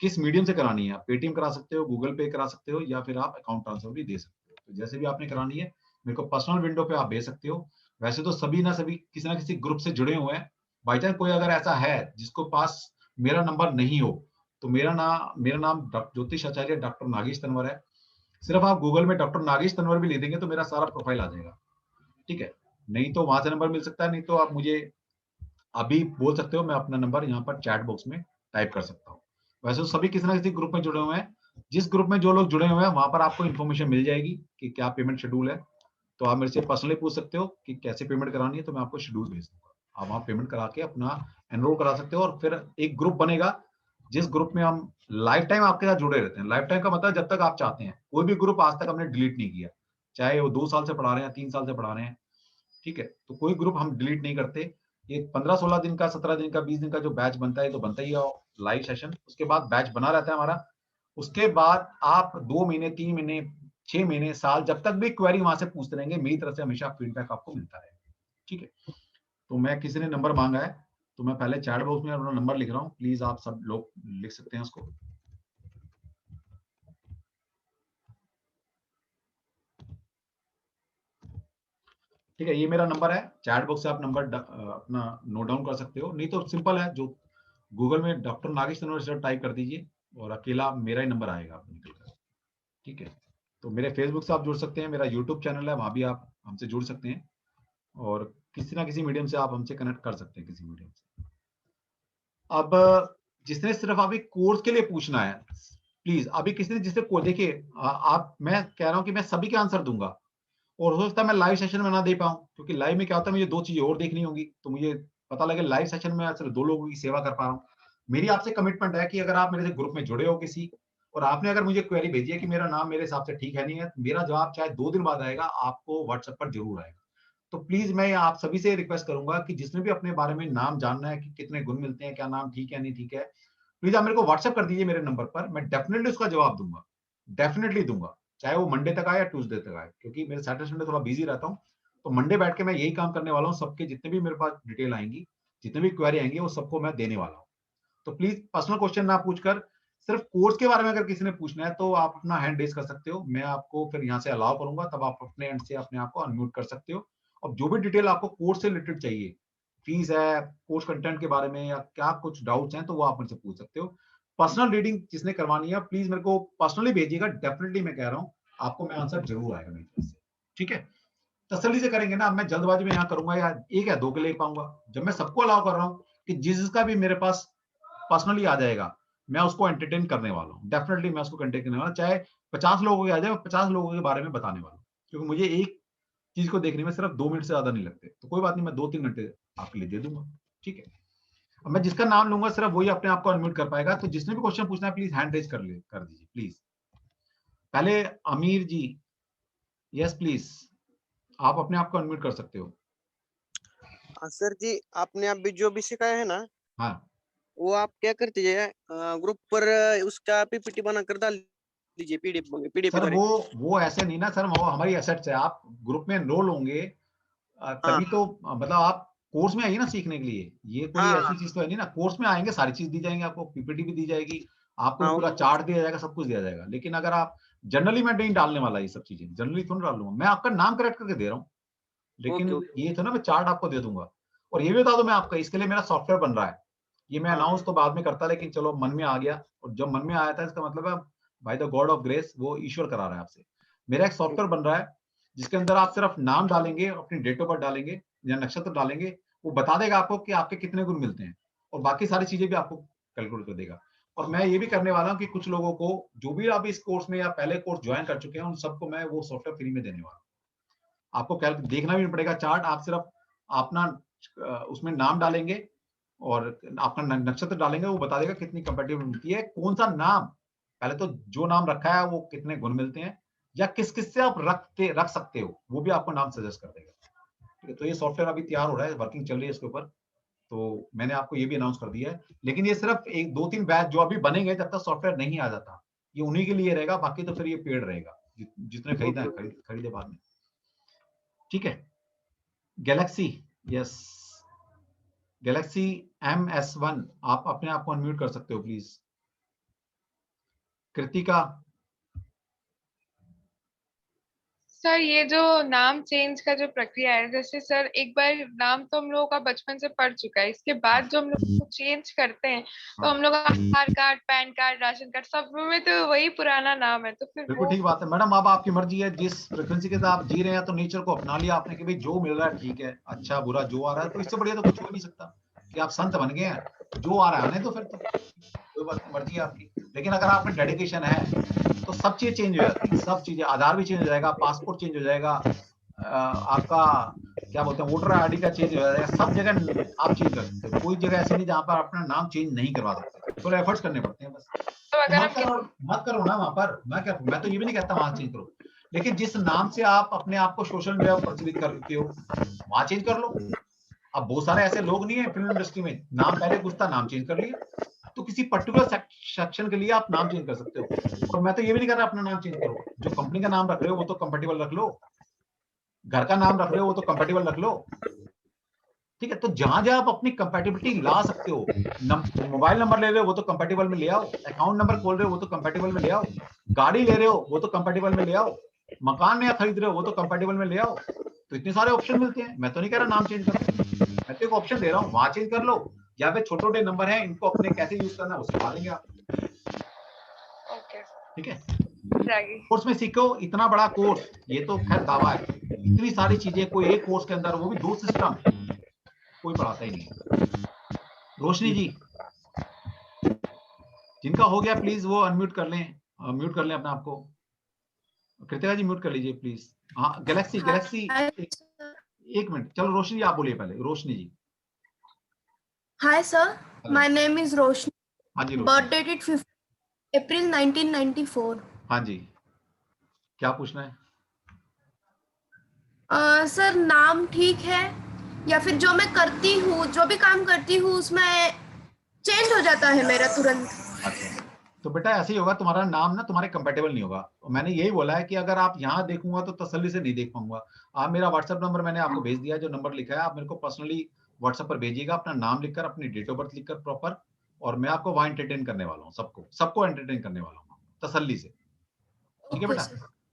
[SPEAKER 1] किस मीडियम से करानी है, आप पेटीएम करा सकते हो, गूगल पे करा सकते हो, या फिर आप अकाउंट ट्रांसफर भी दे सकते हो। तो जैसे भी आपने करानी है मेरे को पर्सनल विंडो पे आप भेज सकते हो। वैसे तो सभी ना किसी ग्रुप से जुड़े हुए हैं। बाई चांस कोई अगर ऐसा है जिसको पास मेरा नंबर नहीं हो, तो मेरा नाम ज्योतिष आचार्य डॉक्टर नागेश तनवर है। सिर्फ आप गूगल में डॉक्टर नागेश तनवर भी ले देंगे तो मेरा सारा प्रोफाइल आ जाएगा। ठीक है, नहीं तो वहां से नंबर मिल सकता है, नहीं तो आप मुझे अभी बोल सकते हो, मैं अपना नंबर यहाँ पर चैट बॉक्स में टाइप कर सकता हूँ। वैसे तो सभी किसी ना किसी ग्रुप में जुड़े हुए हैं। जिस ग्रुप में जो लोग जुड़े हुए हैं वहां पर आपको इन्फॉर्मेशन मिल जाएगी कि क्या पेमेंट शेड्यूल है। तो आप मेरे से पर्सनली पूछ सकते हो कि कैसे पेमेंट करानी है, तो मैं आपको शेड्यूल भेज दूंगा। आप वहां पेमेंट करा के अपना एनरोल करा सकते हो, और फिर एक ग्रुप बनेगा जिस ग्रुप में हम लाइफ टाइम आपके साथ जुड़े रहते हैं। लाइफ टाइम का मतलब जब तक आप चाहते हैं। कोई भी ग्रुप आज तक हमने डिलीट नहीं किया, चाहे वो 2 साल से पढ़ा रहे हैं, 3 साल से पढ़ा रहे हैं। ठीक है, तो कोई ग्रुप हम डिलीट नहीं करते। ये 15-16 दिन का, 17 दिन का, 20 दिन का जो बैच बनता है तो बनता ही है लाइव सेशन। उसके बाद बैच बना रहता है हमारा। उसके बाद आप 2 महीने, 3 महीने, 6 महीने, साल, जब तक भी क्वेरी वहां से पूछते रहेंगे, मेरी तरफ से हमेशा फीडबैक आपको मिलता है। ठीक है, तो मैं किसी ने नंबर मांगा है तो मैं पहले चैट बॉक्स में अपना नंबर लिख रहा हूँ, प्लीज आप सब लोग लिख सकते हैं उसको। ठीक है, ये मेरा नंबर है। चैट बॉक्स से आप नंबर अपना नोट डाउन कर सकते हो, नहीं तो सिंपल है, जो गूगल में डॉक्टर नागेश तनवर टाइप कर दीजिए और अकेला मेरा ही नंबर आएगा आपको निकल कर। ठीक है, तो मेरे फेसबुक से आप जुड़ सकते हैं, मेरा यूट्यूब चैनल है, वहां भी आप हमसे जुड़ सकते हैं, और किसी ना किसी मीडियम से आप हमसे कनेक्ट कर सकते हैं, किसी मीडियम से। अब जिसने सिर्फ अभी कोर्स के लिए पूछना है, प्लीज अभी किसी ने जिससे को देखिए, आप, मैं कह रहा हूं कि मैं सभी के आंसर दूंगा, और हो सकता है मैं लाइव सेशन में ना दे पाऊं, क्योंकि लाइव में क्या होता है, मुझे 2 चीजें और देखनी होगी। तो मुझे पता लगे लाइव सेशन में सिर्फ 2 लोगों की सेवा कर पा रहा हूं। मेरी आपसे कमिटमेंट है कि अगर आप मेरे से ग्रुप में जुड़े हो किसी, और आपने अगर मुझे क्वेरी भेजी है कि मेरा नाम मेरे हिसाब से ठीक है नहीं है, तो मेरा जवाब चाहे 2 दिन बाद आएगा, आपको व्हाट्सएप पर जरूर आएगा। तो प्लीज मैं आप सभी से रिक्वेस्ट करूंगा कि जिसने भी अपने बारे में नाम जानना है कि कितने गुण मिलते हैं, क्या नाम ठीक है नहीं ठीक है, प्लीज आप मेरे को व्हाट्सएप कर दीजिए मेरे नंबर पर। मैं डेफिनेटली उसका जवाब दूंगा, डेफिनेटली दूंगा, चाहे वो मंडे तक आए या ट्यूसडे तक आए, क्योंकि मेरे सैटरडे संडे थोड़ा बिजी रहता हूँ। तो मंडे बैठ के मैं यही काम करने वाला हूँ, सबके जितने भी मेरे पास डिटेल आएंगी, जितने भी क्वेरी आएंगी, वो सबको मैं देने वाला हूँ। तो प्लीज पर्सनल क्वेश्चन ना पूछकर, सिर्फ कोर्स के बारे में अगर किसी ने पूछना है तो आप अपना हैंड रेज कर सकते हो, मैं आपको फिर यहाँ से अलाउ करूंगा, तब आप अपने एंड से अपने आप को अनम्यूट कर सकते हो। और जो भी डिटेल आपको कोर्स से रिलेटेड चाहिए, फीस है, कोर्स कंटेंट के बारे में, या क्या कुछ डाउट्स हैं, तो वो आप मुझसे पूछ सकते हो। पर्सनल रीडिंग जिसने करवानी है प्लीज मेरे को पर्सनली भेजिएगा, डेफिनेटली मैं कह रहा हूँ आपको मैं आंसर जरूर आएगा मेरी तरफ से। ठीक है, तसल्ली से करेंगे ना, मैं जल्दबाजी में यहाँ करूंगा या 1 या 2 के ले पाऊंगा। जब मैं सबको अलाउ कर रहा हूँ कि जिसका भी मेरे पास पर्सनली आ जाएगा, मैं उसको एंटरटेन करने वाला हूँ, डेफिनेटली मैं उसको कंटेक्ट करने वाला, चाहे 50 लोगों के आ जाए, मैं 50 लोगों के बारे में बताने वाला हूँ, क्योंकि मुझे एक चीज को देखने में सिर्फ 2 मिनट से ज्यादा नहीं लगते। तो कोई बात नहीं, मैं 2-3 घंटे आपके लिए दे दूंगा। ठीक है, अब मैं जिसका नाम लूंगा सिर्फ वही अपने आप को अनम्यूट कर पाएगा। तो जिसने भी क्वेश्चन पूछना है प्लीज हैंड रेज कर दीजिए प्लीज। पहले अमीर जी, यस प्लीज, आप अपने आप को अनम्यूट कर सकते हो।
[SPEAKER 3] सर जी, आपने अभी जो भी सिखाया है ना,
[SPEAKER 1] हाँ
[SPEAKER 3] वो आप क्या करते हैं, ग्रुप पर उसका पीपीटी बनाकर डाल दीजिए, पीडीएफ
[SPEAKER 1] सर,
[SPEAKER 3] तरह।
[SPEAKER 1] वो ऐसे नहीं ना सर, वो हमारी एसेट्स है। आप ग्रुप में एनरोल होंगे तभी तो, मतलब आप कोर्स में आइए ना सीखने के लिए। ये कोई
[SPEAKER 3] हाँ,
[SPEAKER 1] ऐसी चीज तो है नहीं ना, कोर्स में आएंगे सारी चीज दी जाएंगी आपको, पीपीटी भी दी जाएगी, आपको
[SPEAKER 3] हाँ,
[SPEAKER 1] पूरा चार्ट दिया जाएगा, सब कुछ दिया जाएगा। लेकिन अगर आप जनरली, मैं नहीं डालने वाला ये सब चीजें, जनरली थोड़ा डाल लूंगा मैं, आपका नाम करेक्ट करके दे रहा हूँ। लेकिन
[SPEAKER 3] ओके।
[SPEAKER 1] ये तो ना मैं चार्ट आपको दे दूंगा। और ये भी बता दो मैं आपका, इसके लिए मेरा सॉफ्टवेयर बन रहा है, ये मैं
[SPEAKER 3] हाँ।
[SPEAKER 1] अनाउंस तो बाद में करता, लेकिन चलो मन में आ गया, और जब मन में आया था इसका मतलब है by the God of grace वो ईश्वर करा रहा है आपसे। मेरा एक सॉफ्टवेयर बन रहा है जिसके अंदर आप सिर्फ नाम डालेंगे, अपनी डेट ऑफ बर्थ डालेंगे या नक्षत्र डालेंगे, वो बता देगा आपको कि आपके कितने गुण मिलते हैं, और बाकी सारी चीजें भी आपको कैलकुलेट कर देगा। और मैं ये भी करने वाला हूँ कि कुछ लोगों को जो भी आप इस कोर्स में या पहले कोर्स ज्वाइन कर चुके हैं, उन सबको मैं वो सॉफ्टवेयर फ्री में देने वाला हूँ। आपको देखना भी नहीं पड़ेगा चार्ट, आप सिर्फ अपना उसमें नाम डालेंगे और आपका नक्षत्र डालेंगे, वो बता देगा कितनी कंपैटिबल मिलती है, कौन सा नाम, पहले तो जो नाम रखा है वो कितने गुण मिलते हैं, या किस किस से आप रख सकते हो, वो भी आपको नाम सजेस्ट कर देगा। ठीक है, तो ये सॉफ्टवेयर अभी तैयार हो रहा है, वर्किंग चल रही है इसके ऊपर, तो मैंने आपको ये भी अनाउंस कर दिया है। लेकिन ये सिर्फ एक 2-3 बैच जो अभी बनेंगे, जब तक सॉफ्टवेयर नहीं आ जाता, ये उन्हीं के लिए रहेगा, बाकी तो फिर ये पेड रहेगा, जितने खरीदा है खरीदे बाद में। ठीक है, गैलेक्सी, यस, गैलेक्सी MS1, आप अपने आप को अनम्यूट कर सकते हो प्लीज। कृतिका,
[SPEAKER 8] सर ये जो नाम चेंज का जो प्रक्रिया है, जैसे सर एक बार नाम तो हम लोगों का बचपन से पड़ चुका है, इसके बाद जो हम लोग चेंज करते हैं तो हम लोग Aadhaar card, PAN card, ration card, सब में तो वही पुराना नाम है, तो फिर
[SPEAKER 1] बिल्कुल ठीक बात है मैडम, अब आपकी मर्जी है, जिस फ्रिक्वेंसी के साथ आप जी रहे हैं, तो नेचर को अपना लिया आपने कि भाई जो मिल रहा है ठीक है, अच्छा बुरा जो आ रहा है, तो इससे बढ़िया तो कुछ हो नहीं सकता कि आप संत बन गए हैं, जो आ रहा है आने, तो फिर तो कोई बात नहीं, मर्जी है आपकी। लेकिन अगर आप में डेडिकेशन है तो सब चीजें चेंज हो जाती है, सब चीजें, आधार भी चेंज हो जाएगा, पासपोर्ट चेंज हो जाएगा, आपका क्या बोलते हैं वोटर आईडी का चेंज हो जाएगा, सब जगह आप चेंज कर सकते हो, कोई जगह ऐसी नहीं जहां पर अपना नाम चेंज नहीं करवा सकते, थोड़े एफर्ट्स करने पड़ते हैं बस।
[SPEAKER 8] तो अगर
[SPEAKER 1] मत करो ना वहां पर, मैं तो ये भी नहीं कहता वहां चेंज करो, लेकिन जिस नाम से आप अपने आप को सोशल मीडिया पर प्रचलित करते हो वहां चेंज कर लो। अब बहुत सारे ऐसे लोग नहीं है फिल्म इंडस्ट्री में, नाम पहले कुछ था, नाम चेंज कर लिया, तो किसी पर्टिकुलर सेक्शन के लिए आप नाम चेंज कर सकते हो। और मैं तो ये भी नहीं कर रहा अपना नाम चेंज करो, जो कंपनी का नाम रख रहे हो वो तो कंपैटिबल रख लो, घर का नाम रख रहे हो वो तो कंपैटिबल रख लो। ठीक है, तो जहां जहां आप अपनी कंपैटिबिलिटी ला सकते हो, मोबाइल नंबर ले रहे हो वो तो कंपैटिबल में ले आओ, अकाउंट नंबर खोल रहे हो वो तो कंपैटिबल में ले आओ, गाड़ी ले रहे हो वो तो कंपैटिबल में ले आओ, मकान नया खरीद रहे हो वो तो कंपैटिबल में ले आओ। तो इतने सारे ऑप्शन मिलते हैं, मैं तो नहीं कह रहा नाम चेंज करो, मैं तो एक ऑप्शन दे रहा हूँ, वहां चेंज कर लो, या फिर छोटे छोटे नंबर हैं इनको अपने कैसे यूज करना है वो सिखा देंगे आप।
[SPEAKER 8] ओके,
[SPEAKER 1] ठीक है,
[SPEAKER 8] जाएगी
[SPEAKER 1] कोर्स में सीखो, इतना बड़ा कोर्स, ये तो खैर दावा है, इतनी सारी चीजें कोई एक कोर्स के अंदर, वो भी 2 सिस्टम, कोई पढ़ाता ही नहीं। रोशनी जी, जिनका हो गया प्लीज वो अनम्यूट कर लें, म्यूट कर लें अपने आप को। कृतिका जी म्यूट कर लीजिए प्लीज। हाँ, गैलेक्सी एक मिनट, चलो रोशनी जी आप बोलिए पहले, रोशनी जी।
[SPEAKER 9] Hi sir, my name is Roshni.
[SPEAKER 1] हाँ जी
[SPEAKER 9] Birth
[SPEAKER 1] Roshni,
[SPEAKER 9] date is 5 April 1994.
[SPEAKER 1] हाँ जी, क्या पूछना है?
[SPEAKER 9] सर नाम ठीक है या फिर जो मैं करती हूँ, जो भी काम करती हूँ उसमें चेंज हो जाता है मेरा तुरंत?
[SPEAKER 1] अच्छा, तो बेटा ऐसे ही होगा, तुम्हारा नाम ना तुम्हारे कंपैटिबल नहीं होगा। मैंने यही बोला है कि अगर आप यहाँ देखूंगा तो तसल्ली से नहीं देख पाऊंगा। आप मेरा व्हाट्सएप नंबर मैंने आपको भेज दिया, जो नंबर लिखा है आप मेरे को पर्सनली व्हाट्सएप पर भेजिएगा, अपना नाम लिखकर, अपनी डेट ऑफ बर्थ लिखकर प्रॉपर, और मैं आपको वहां एंटरटेन करने वाला हूँ, सबको एंटरटेन करने वाला हूँ तसल्ली से। ठीक है बेटा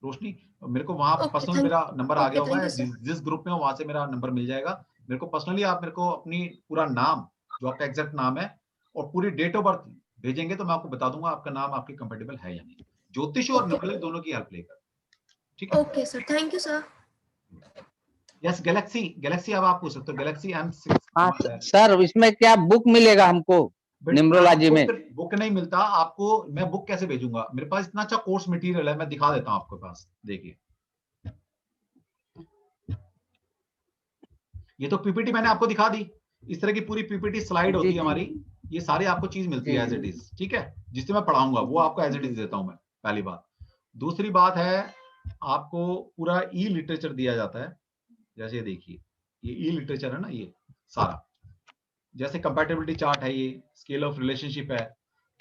[SPEAKER 1] रोशनी, मेरे को वहां पर्सनल मेरा नंबर आ गया होगा, जिस ग्रुप में हो वहां से मेरा नंबर मिल जाएगा। मेरे को पर्सनली आप मेरे को अपनी पूरा नाम, जो आपका एग्जैक्ट नाम है, और पूरी डेट ऑफ बर्थ भेजेंगे तो मैं आपको बता दूंगा आपका नाम आपके कंपैटिबल है या नहीं, ज्योतिष और न्यूमरोलॉजी दोनों की हेल्प लेकर। ठीक है,
[SPEAKER 9] okay sir, thank you sir.
[SPEAKER 1] Yes Galaxy अब आप पूछ सकते हो, गैलेक्सी M6।
[SPEAKER 4] हाँ सर, इसमें क्या बुक मिलेगा हमको न्यूमरोलॉजी में?
[SPEAKER 1] बुक नहीं मिलता आपको, मैं बुक कैसे भेजूंगा, मेरे पास इतना अच्छा कोर्स मटेरियल है, मैं दिखा देता हूँ आपके पास, देखिए ये तो पीपीटी मैंने आपको दिखा दी, इस तरह की पूरी पीपीटी स्लाइड होती है हमारी, ये सारी आपको चीज मिलती है एज इट इज। ठीक है, जिससे मैं पढ़ाऊंगा वो आपको एज इट इज देता हूं मैं, पहली बात। दूसरी बात है, आपको पूरा ई लिटरेचर दिया जाता है। जैसे देखिए, ये ई लिटरेचर है ना, ये सारा, जैसे कंपैटिबिलिटी चार्ट है, ये स्केल ऑफ रिलेशनशिप है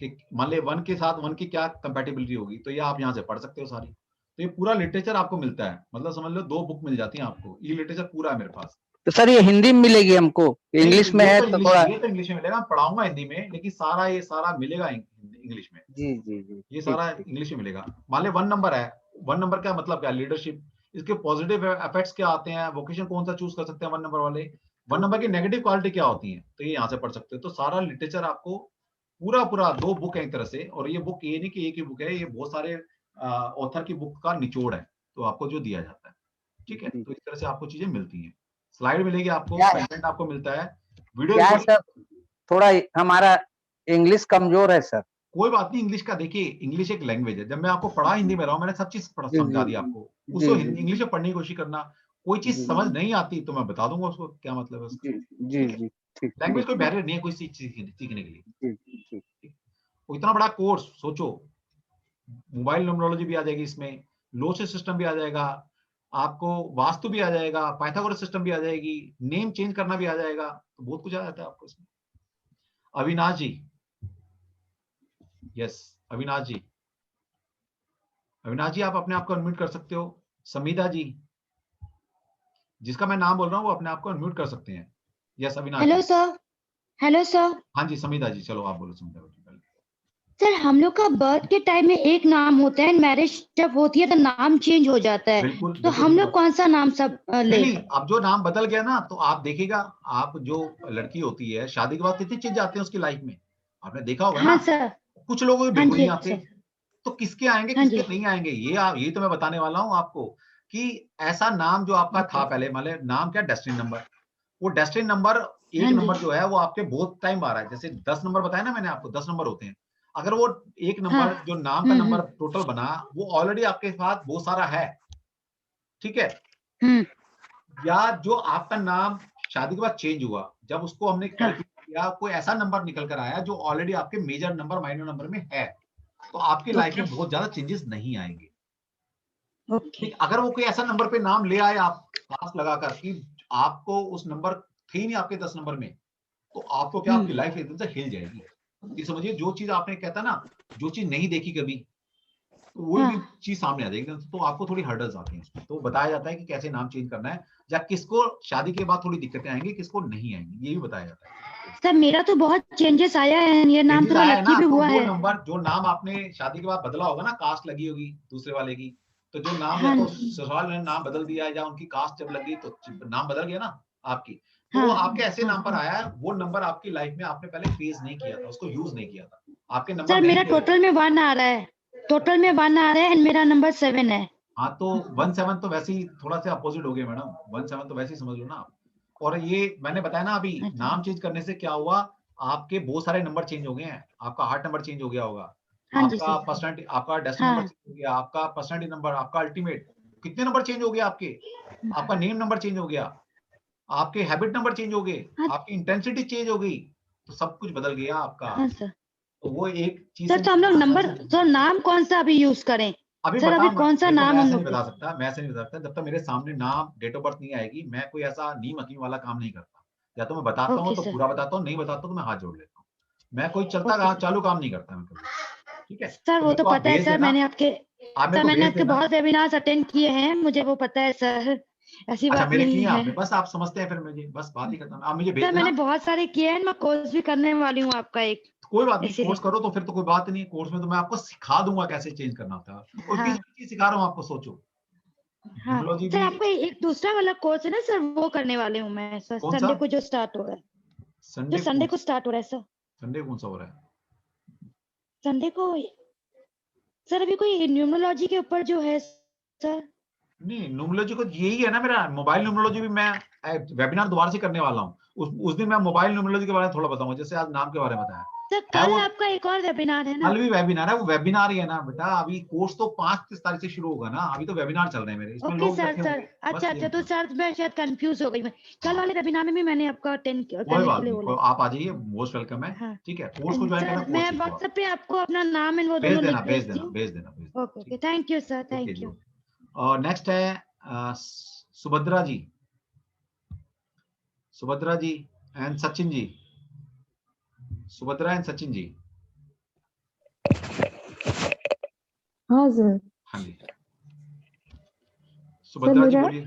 [SPEAKER 1] कि मान ले 1 के साथ 1 की क्या कंपैटिबिलिटी होगी, तो ये आप यहाँ से पढ़ सकते हो सारी। तो ये पूरा लिटरेचर आपको मिलता है, मतलब समझ लो 2 बुक मिल जाती हैं आपको, ई लिटरेचर पूरा है मेरे पास।
[SPEAKER 4] तो सर ये हिंदी में मिलेगी हमको, इंग्लिश में है तो थोड़ा।
[SPEAKER 1] ये तो इंग्लिश में मिलेगा, पढ़ाऊंगा हिंदी में, लेकिन सारा ये सारा मिलेगा इंग्लिश में।
[SPEAKER 4] जी जी जी,
[SPEAKER 1] ये सारा इंग्लिश में मिलेगा। मान ले 1 नंबर है, 1 नंबर का मतलब क्या है, लीडरशिप, इसके पॉजिटिव इफेक्ट्स क्या आते हैं, वोकेशन कौन सा चूज कर सकते हैं 1 नंबर वाले, 1 नंबर की नेगेटिव क्वालिटी क्या होती है, तो ये यहाँ से पढ़ सकते हो। तो सारा लिटरेचर आपको पूरा 2 बुक है एक तरह से, और ये बुक ये नहीं कि एक ही बुक है, ये बहुत सारे ऑथर की बुक का निचोड़ है, तो आपको जो दिया जाता है, ठीक है। तो इस तरह से आपको चीजें मिलती हैं, स्लाइड मिलेगी आपको, कंटेंट आपको मिलता है, वीडियो।
[SPEAKER 4] क्या है सर, थोड़ा हमारा इंग्लिश कमजोर है सर।
[SPEAKER 1] कोई बात नहीं, इंग्लिश का देखिए, इंग्लिश एक लैंग्वेज है। जब मैं आपको पढ़ा हिंदी में रहा हूं, मैंने सब चीज समझा दी आपको, उसको इंग्लिश में पढ़ने की कोशिश करना। कोई चीज समझ नहीं आती तो मैं बता दूंगा उसको क्या मतलब है उसका।
[SPEAKER 4] जी जी,
[SPEAKER 1] लैंग्वेज कोई बैरियर नहीं है कोई चीज सीखने के लिए। इतना बड़ा कोर्स सोचो, मोबाइल न्यूमरोलॉजी भी आ जाएगी इसमें, लोचस सिस्टम भी आ जाएगा, आपको वास्तु भी आ जाएगा, पाइथागोरस सिस्टम भी आ जाएगी, नेम चेंज करना भी आ जाएगा, तो बहुत कुछ आ जाता है आपको इसमें। अविनाश जी, यस अविनाश जी, अविनाश जी आप अपने आप को अनम्यूट कर सकते हो। समीदा जी, जिसका मैं नाम बोल रहा हूँ वो अपने आप को अनम्यूट कर सकते हैं। Yes Avinash.
[SPEAKER 10] Hello sir. Hello sir.
[SPEAKER 1] हाँ जी समीदा जी, चलो आप बोलो समीदा जी।
[SPEAKER 10] सर हम लोग का बर्थ के टाइम में एक नाम होता है, मैरिज जब होती है तो नाम चेंज हो जाता है।
[SPEAKER 1] बिल्कुल,
[SPEAKER 10] तो हम लोग कौन सा नाम सब ले?
[SPEAKER 1] नहीं, अब जो नाम बदल गया ना, तो आप देखिएगा, आप जो लड़की होती है शादी के बाद कितनी चेंज आते हैं उसकी लाइफ में, आपने देखा होगा
[SPEAKER 10] हाँ
[SPEAKER 1] ना।
[SPEAKER 10] सर।
[SPEAKER 1] कुछ लोगों के बिल्कुल नहीं आते,
[SPEAKER 10] सर।
[SPEAKER 1] तो किसके आएंगे
[SPEAKER 10] हाँ
[SPEAKER 1] किसके नहीं आएंगे, ये तो मैं बताने वाला हूँ आपको, कि ऐसा नाम जो आपका था पहले, मतलब नाम क्या, डेस्टिनी नंबर, वो डेस्टिनी नंबर एक नंबर जो है वो आपके बहुत टाइम आ रहा है। जैसे 10 नंबर बताया ना मैंने आपको, 10 नंबर होते हैं, अगर वो एक नंबर जो नाम का नंबर टोटल बना, वो ऑलरेडी आपके पास बहुत सारा है, ठीक है। या जो आपका नाम शादी के बाद चेंज हुआ, जब उसको हमने कैलकुलेट किया, कोई ऐसा नंबर निकल कर आया जो ऑलरेडी आपके मेजर नंबर माइनर नंबर में है, तो आपकी लाइफ में बहुत ज्यादा चेंजेस नहीं आएंगे। अगर वो कोई ऐसा नंबर पे नाम ले आए आप पास लगाकर कि आपको उस नंबर थे ही नहीं आपके 10 नंबर में, तो आपको क्या, आपकी लाइफ एकदम से हिल जाएगी। ये समझिए, जो चीज आपने कहता ना, जो चीज नहीं देखी कभी, तो वो भी चीज सामने आ जाएगी, तो आपको थोड़ी हर्डल्स आती हैं। तो बताया जाता है कि कैसे नाम चेंज करना है, या किसको शादी के बाद थोड़ी दिक्कतें आएंगी, किसको नहीं आएंगी, ये भी बताया जाता है।
[SPEAKER 10] सर मेरा तो बहुत चेंजेस आया है, ये नाम तो लकी भी हुआ है।
[SPEAKER 1] नंबर जो नाम आपने शादी के बाद बदला होगा ना, कास्ट लगी होगी दूसरे वाले की, तो जो नाम या तो ससुराल ने नाम बदल दिया, या उनकी कास्ट जब लगी तो नाम बदल गया ना आपकी, तो वो आपके ऐसे नाम पर आया है, वो नंबर आपकी लाइफ में आपने पहले फेस नहीं किया था, उसको यूज नहीं किया था आपके नंबर।
[SPEAKER 10] सर मेरा टोटल में 1 आ रहा है, टोटल में 1 आ रहा है, मेरा नंबर 7 है।
[SPEAKER 1] हाँ तो 1-7 तो वैसे ही थोड़ा सा अपोजिट हो गया मैडम, 1-7 तो वैसे ही समझ लो ना आप। और ये मैंने बताया ना अभी, नाम चेंज करने से क्या हुआ, आपके बहुत सारे नंबर चेंज हो गए हैं, आपका हार्ट नंबर चेंज हो गया होगा, आपका पर्सनालिटी, आपका डेस्टिनी नंबर चेंज हो गया, आपका पर्सनालिटी नंबर, आपका अल्टीमेट, कितने नंबर चेंज हो गए आपके, आपका नेम नंबर चेंज हो गया, आपके हैबिट नंबर चेंज हो गए, आपकी इंटेंसिटी चेंज हो गई, तो सब कुछ बदल गया आपका। तो वो एक चीज
[SPEAKER 10] सर, तो हम लोग नंबर, तो नाम कौन सा अभी यूज करें?
[SPEAKER 1] अभी
[SPEAKER 10] सर अभी कौन सा नाम हम लोग
[SPEAKER 1] बता सकता, मैं ऐसे नहीं बता सकता, जब तक मेरे सामने नाम डेट ऑफ बर्थ नहीं आएगी, मैं कोई ऐसा नीम हकीम वाला काम नहीं करता। या तो मैं बताता हूँ तो पूरा बताता हूँ, नहीं बताता तो मैं हाथ जोड़ लेता हूँ, मैं कोई चलता चालू काम नहीं करता मैं कभी, ठीक है।
[SPEAKER 10] सर वो तो पता है सर, मैंने आपके बहुत वेबिनार्स अटेंड किए हैं, मुझे वो पता है सर, ऐसी बात नहीं है।
[SPEAKER 1] बस आप समझते हैं, फिर मुझे बस बात ही करता हूँ, आप मुझे भेज देना।
[SPEAKER 10] मैंने बहुत सारे किए हैं, मैं कोर्स भी करने वाली हूँ आपका एक।
[SPEAKER 1] कोई बात नहीं, कोर्स करो तो फिर तो कोई बात नहीं है, कोर्स में तो मैं आपको सिखा दूंगा कैसे चेंज करना होता है, और किस चीज सिखा रहा हूँ आपको, सोचो।
[SPEAKER 10] हाँ सर, आपका एक दूसरा वाला कोर्स है ना सर, वो करने वाले हूँ मैं सर, संडे को जो स्टार्ट हो रहा है, संडे को स्टार्ट हो रहा है सर।
[SPEAKER 1] संडे कौन सा हो रहा है?
[SPEAKER 10] संडे को सर अभी कोई न्यूमरोलॉजी के ऊपर जो है सर।
[SPEAKER 1] नहीं, न्यूमरोलॉजी को यही है ना, मेरा मोबाइल न्यूमरोलॉजी भी मैं वेबिनार दोबारा से करने वाला हूँ। उस दिन मैं मोबाइल न्यूमरोलॉजी के बारे में थोड़ा बताऊंगा, जैसे आज नाम के बारे में बताया,
[SPEAKER 10] सर कल आपका एक और वेबिनार है ना?
[SPEAKER 1] कल भी वेबिनार है, वो वेबिनार ही है ना बेटा। अभी कोर्स तो 5 तारीख से शुरू होगा ना, अभी तो वेबिनार चल रहे हैं मेरे, इसमें लोग
[SPEAKER 10] सर सर अच्छा तो सर मैं शायद कंफ्यूज हो गई। मैं कल वाले वेबिनार में भी मैंने आपका अटेंड किया,
[SPEAKER 1] कोई बात नहीं, आप आ जाइए, मोस्ट वेलकम है। ठीक है, कोर्स को ज्वाइन करना।
[SPEAKER 10] मैं व्हाट्सएप पे आपको अपना नाम एंड वो दोनों लिख
[SPEAKER 1] भेज देना।
[SPEAKER 10] Okay, thank you sir, thank you.
[SPEAKER 1] और नेक्स्ट है सुभद्रा जी एंड सचिन जी। सुभद्रा एंड सचिन जी।
[SPEAKER 11] हाँ सर।
[SPEAKER 1] हाँ जी सुभद्रा जी बोलिए।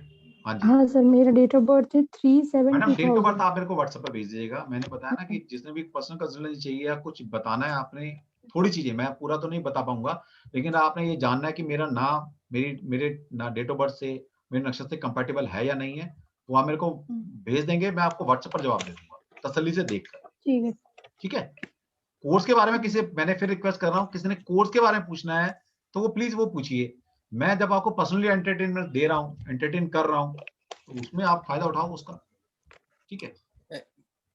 [SPEAKER 11] हाँ सर, मेरा डेट ऑफ बर्थ है 3/7/2000।
[SPEAKER 1] मैडम डेट ऑफ बर्थ आप मेरे को व्हाट्सएप पे भेज दीजिएगा। मैंने बताया ना कि जिसने भी पर्सनल कंसल्टेंसी चाहिए या कुछ बताना है आपने, थोड़ी चीजें, मैं पूरा तो नहीं बता पाऊंगा, लेकिन आपने ये जानना है कि मेरा नाम मेरे डेट ऑफ बर्थ से, मेरे नक्षत्र से कंपैटिबल है या नहीं है, वो आप मेरे को भेज देंगे, मैं आपको व्हाट्सएप पर जवाब दे दूंगा तसल्ली से देखकर। ठीक है। कोर्स के बारे में मैंने फिर रिक्वेस्ट कर रहा हूँ, किसी ने कोर्स के बारे में पूछना है तो वो प्लीज वो पूछिए। मैं जब आपको पर्सनली एंटरटेनमेंट दे रहा हूँ, एंटरटेन कर रहा हूँ, तो उसमें आप फायदा उठाओ उसका। ठीक है।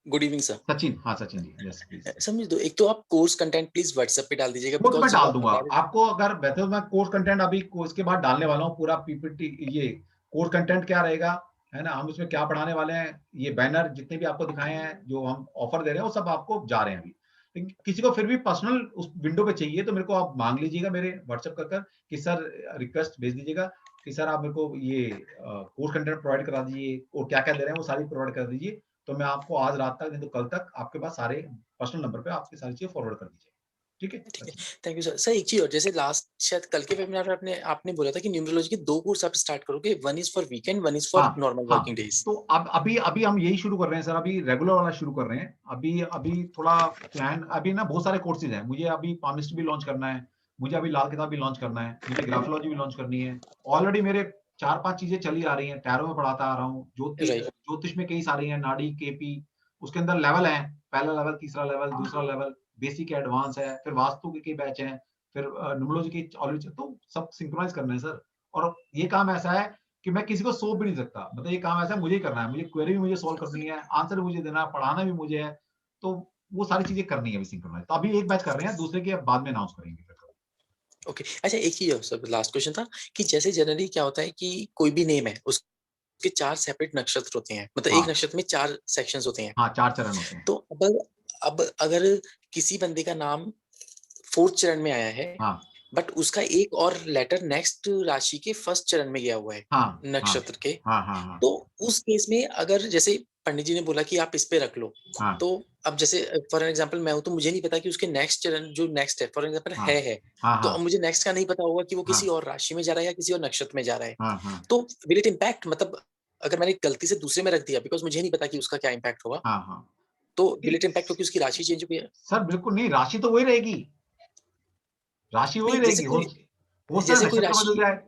[SPEAKER 12] Good evening sir.
[SPEAKER 1] सचिन। हाँ सचिन जी, यस प्लीज।
[SPEAKER 12] समझ दो, एक तो आप कोर्स कंटेंट प्लीज व्हाट्सएप पे डाल दीजिएगा।
[SPEAKER 1] मैं डाल दूंगा आपको, अगर वैसे मैं कोर्स कंटेंट अभी कोर्स के बाद डालने वाला हूँ पूरा पीपीटी। ये कोर्स कंटेंट क्या रहेगा है ना, हम उसमें क्या पढ़ाने वाले हैं, ये बैनर जितने भी आपको दिखाए हैं, जो हम ऑफर दे रहे हैं, वो सब आपको जा रहे हैं अभी। लेकिन किसी को फिर भी पर्सनल उस विंडो पे चाहिए तो मेरे को आप मांग लीजिएगा मेरे व्हाट्सएप कर कि सर रिक्वेस्ट भेज दीजिएगा कि सर आप मेरे को ये कोर्स कंटेंट प्रोवाइड करा दीजिए, और क्या क्या दे रहे हैं वो सारी प्रोवाइड कर दीजिए, तो मैं आपको आज रात तक नहीं तो कल तक आपके पास सारे पर्सनल नंबर पे आपकी सारी चीजें फॉरवर्ड कर दीजिए। ठीक है।
[SPEAKER 12] Thank you sir. सर एक चीज और, जैसे लास्ट शायद कल के वेबिनार में आपने बोला था कि न्यूमरोलॉजी के 2 कोर्स आप स्टार्ट करोगे, one is for weekend, one is for normal working days.
[SPEAKER 1] तो अब अभी हम यही शुरू कर रहे हैं सर, अभी रेगुलर वाला शुरू कर रहे हैं। अभी थोड़ा प्लान, अभी ना बहुत सारे कोर्सेज हैं, मुझे अभी पामिस्ट्री भी लॉन्च करना है, मुझे अभी लाल किताब भी लॉन्च करना है, मुझे ग्राफोलॉजी भी लॉन्च करनी है। ऑलरेडी मेरे 4-5 चीजें चली आ रही हैं, टैरो में पढ़ाता आ रहा हूँ, ज्योतिष में कई सारी हैं, नाड़ी, केपी, उसके अंदर लेवल है, पहला लेवल, तीसरा लेवल, दूसरा लेवल, बेसिक एडवांस है, फिर वास्तु के बैच हैं, फिर न्यूमरोलॉजी की ऑलरेडी, तो सब सिंक्रोनाइज करना है सर। और ये काम ऐसा है कि मैं किसी को सौंप भी नहीं सकता, मतलब ये काम ऐसा है मुझे करना है, मुझे क्वेरी भी मुझे सॉल्व करनी है, आंसर भी मुझे देना है, पढ़ाना भी मुझे है, तो वो सारी चीजें करनी है अभी सिंक्रोनाइज। तो अभी एक बैच कर रहे हैं, दूसरे के बाद में अनाउंस करेंगे।
[SPEAKER 12] ओके अच्छा, एक चीज सर लास्ट क्वेश्चन था कि जैसे जनरली क्या होता है कि कोई भी नेम है उसके 4 सेपरेट नक्षत्र होते हैं, मतलब एक नक्षत्र में 4 सेक्शंस होते हैं।
[SPEAKER 1] 4 चरण होते हैं।
[SPEAKER 12] तो अब अगर किसी बंदे का नाम 4th चरण में आया है, बट उसका एक और लेटर नेक्स्ट राशि के 1st चरण में गया हुआ है, नक्षत्र के, तो उस केस में अगर जैसे पंडित जी ने बोला कि आप इस पे रख लो, तो अब जैसे फॉर एग्जांपल मैं हूं तो मुझे नहीं पता कि उसके नेक्स्ट चरण जो नेक्स्ट है, फॉर एग्जांपल है तो अब मुझे नेक्स्ट का नहीं पता होगा कि वो किसी और राशि में जा रहा है या किसी और नक्षत्र में जा रहा है, तो विल इट इम्पैक्ट, मतलब अगर मैंने गलती से दूसरे में रख दिया बिकॉज मुझे नहीं पता कि उसका क्या इम्पैक्ट होगा, तो विल इट इम्पैक्ट क्योंकि उसकी राशि चेंज हुई है? सर
[SPEAKER 1] बिल्कुल नहीं, राशि तो वही रहेगी, राशि वही रहेगी। वो सर नक्षत्र बदल जाए,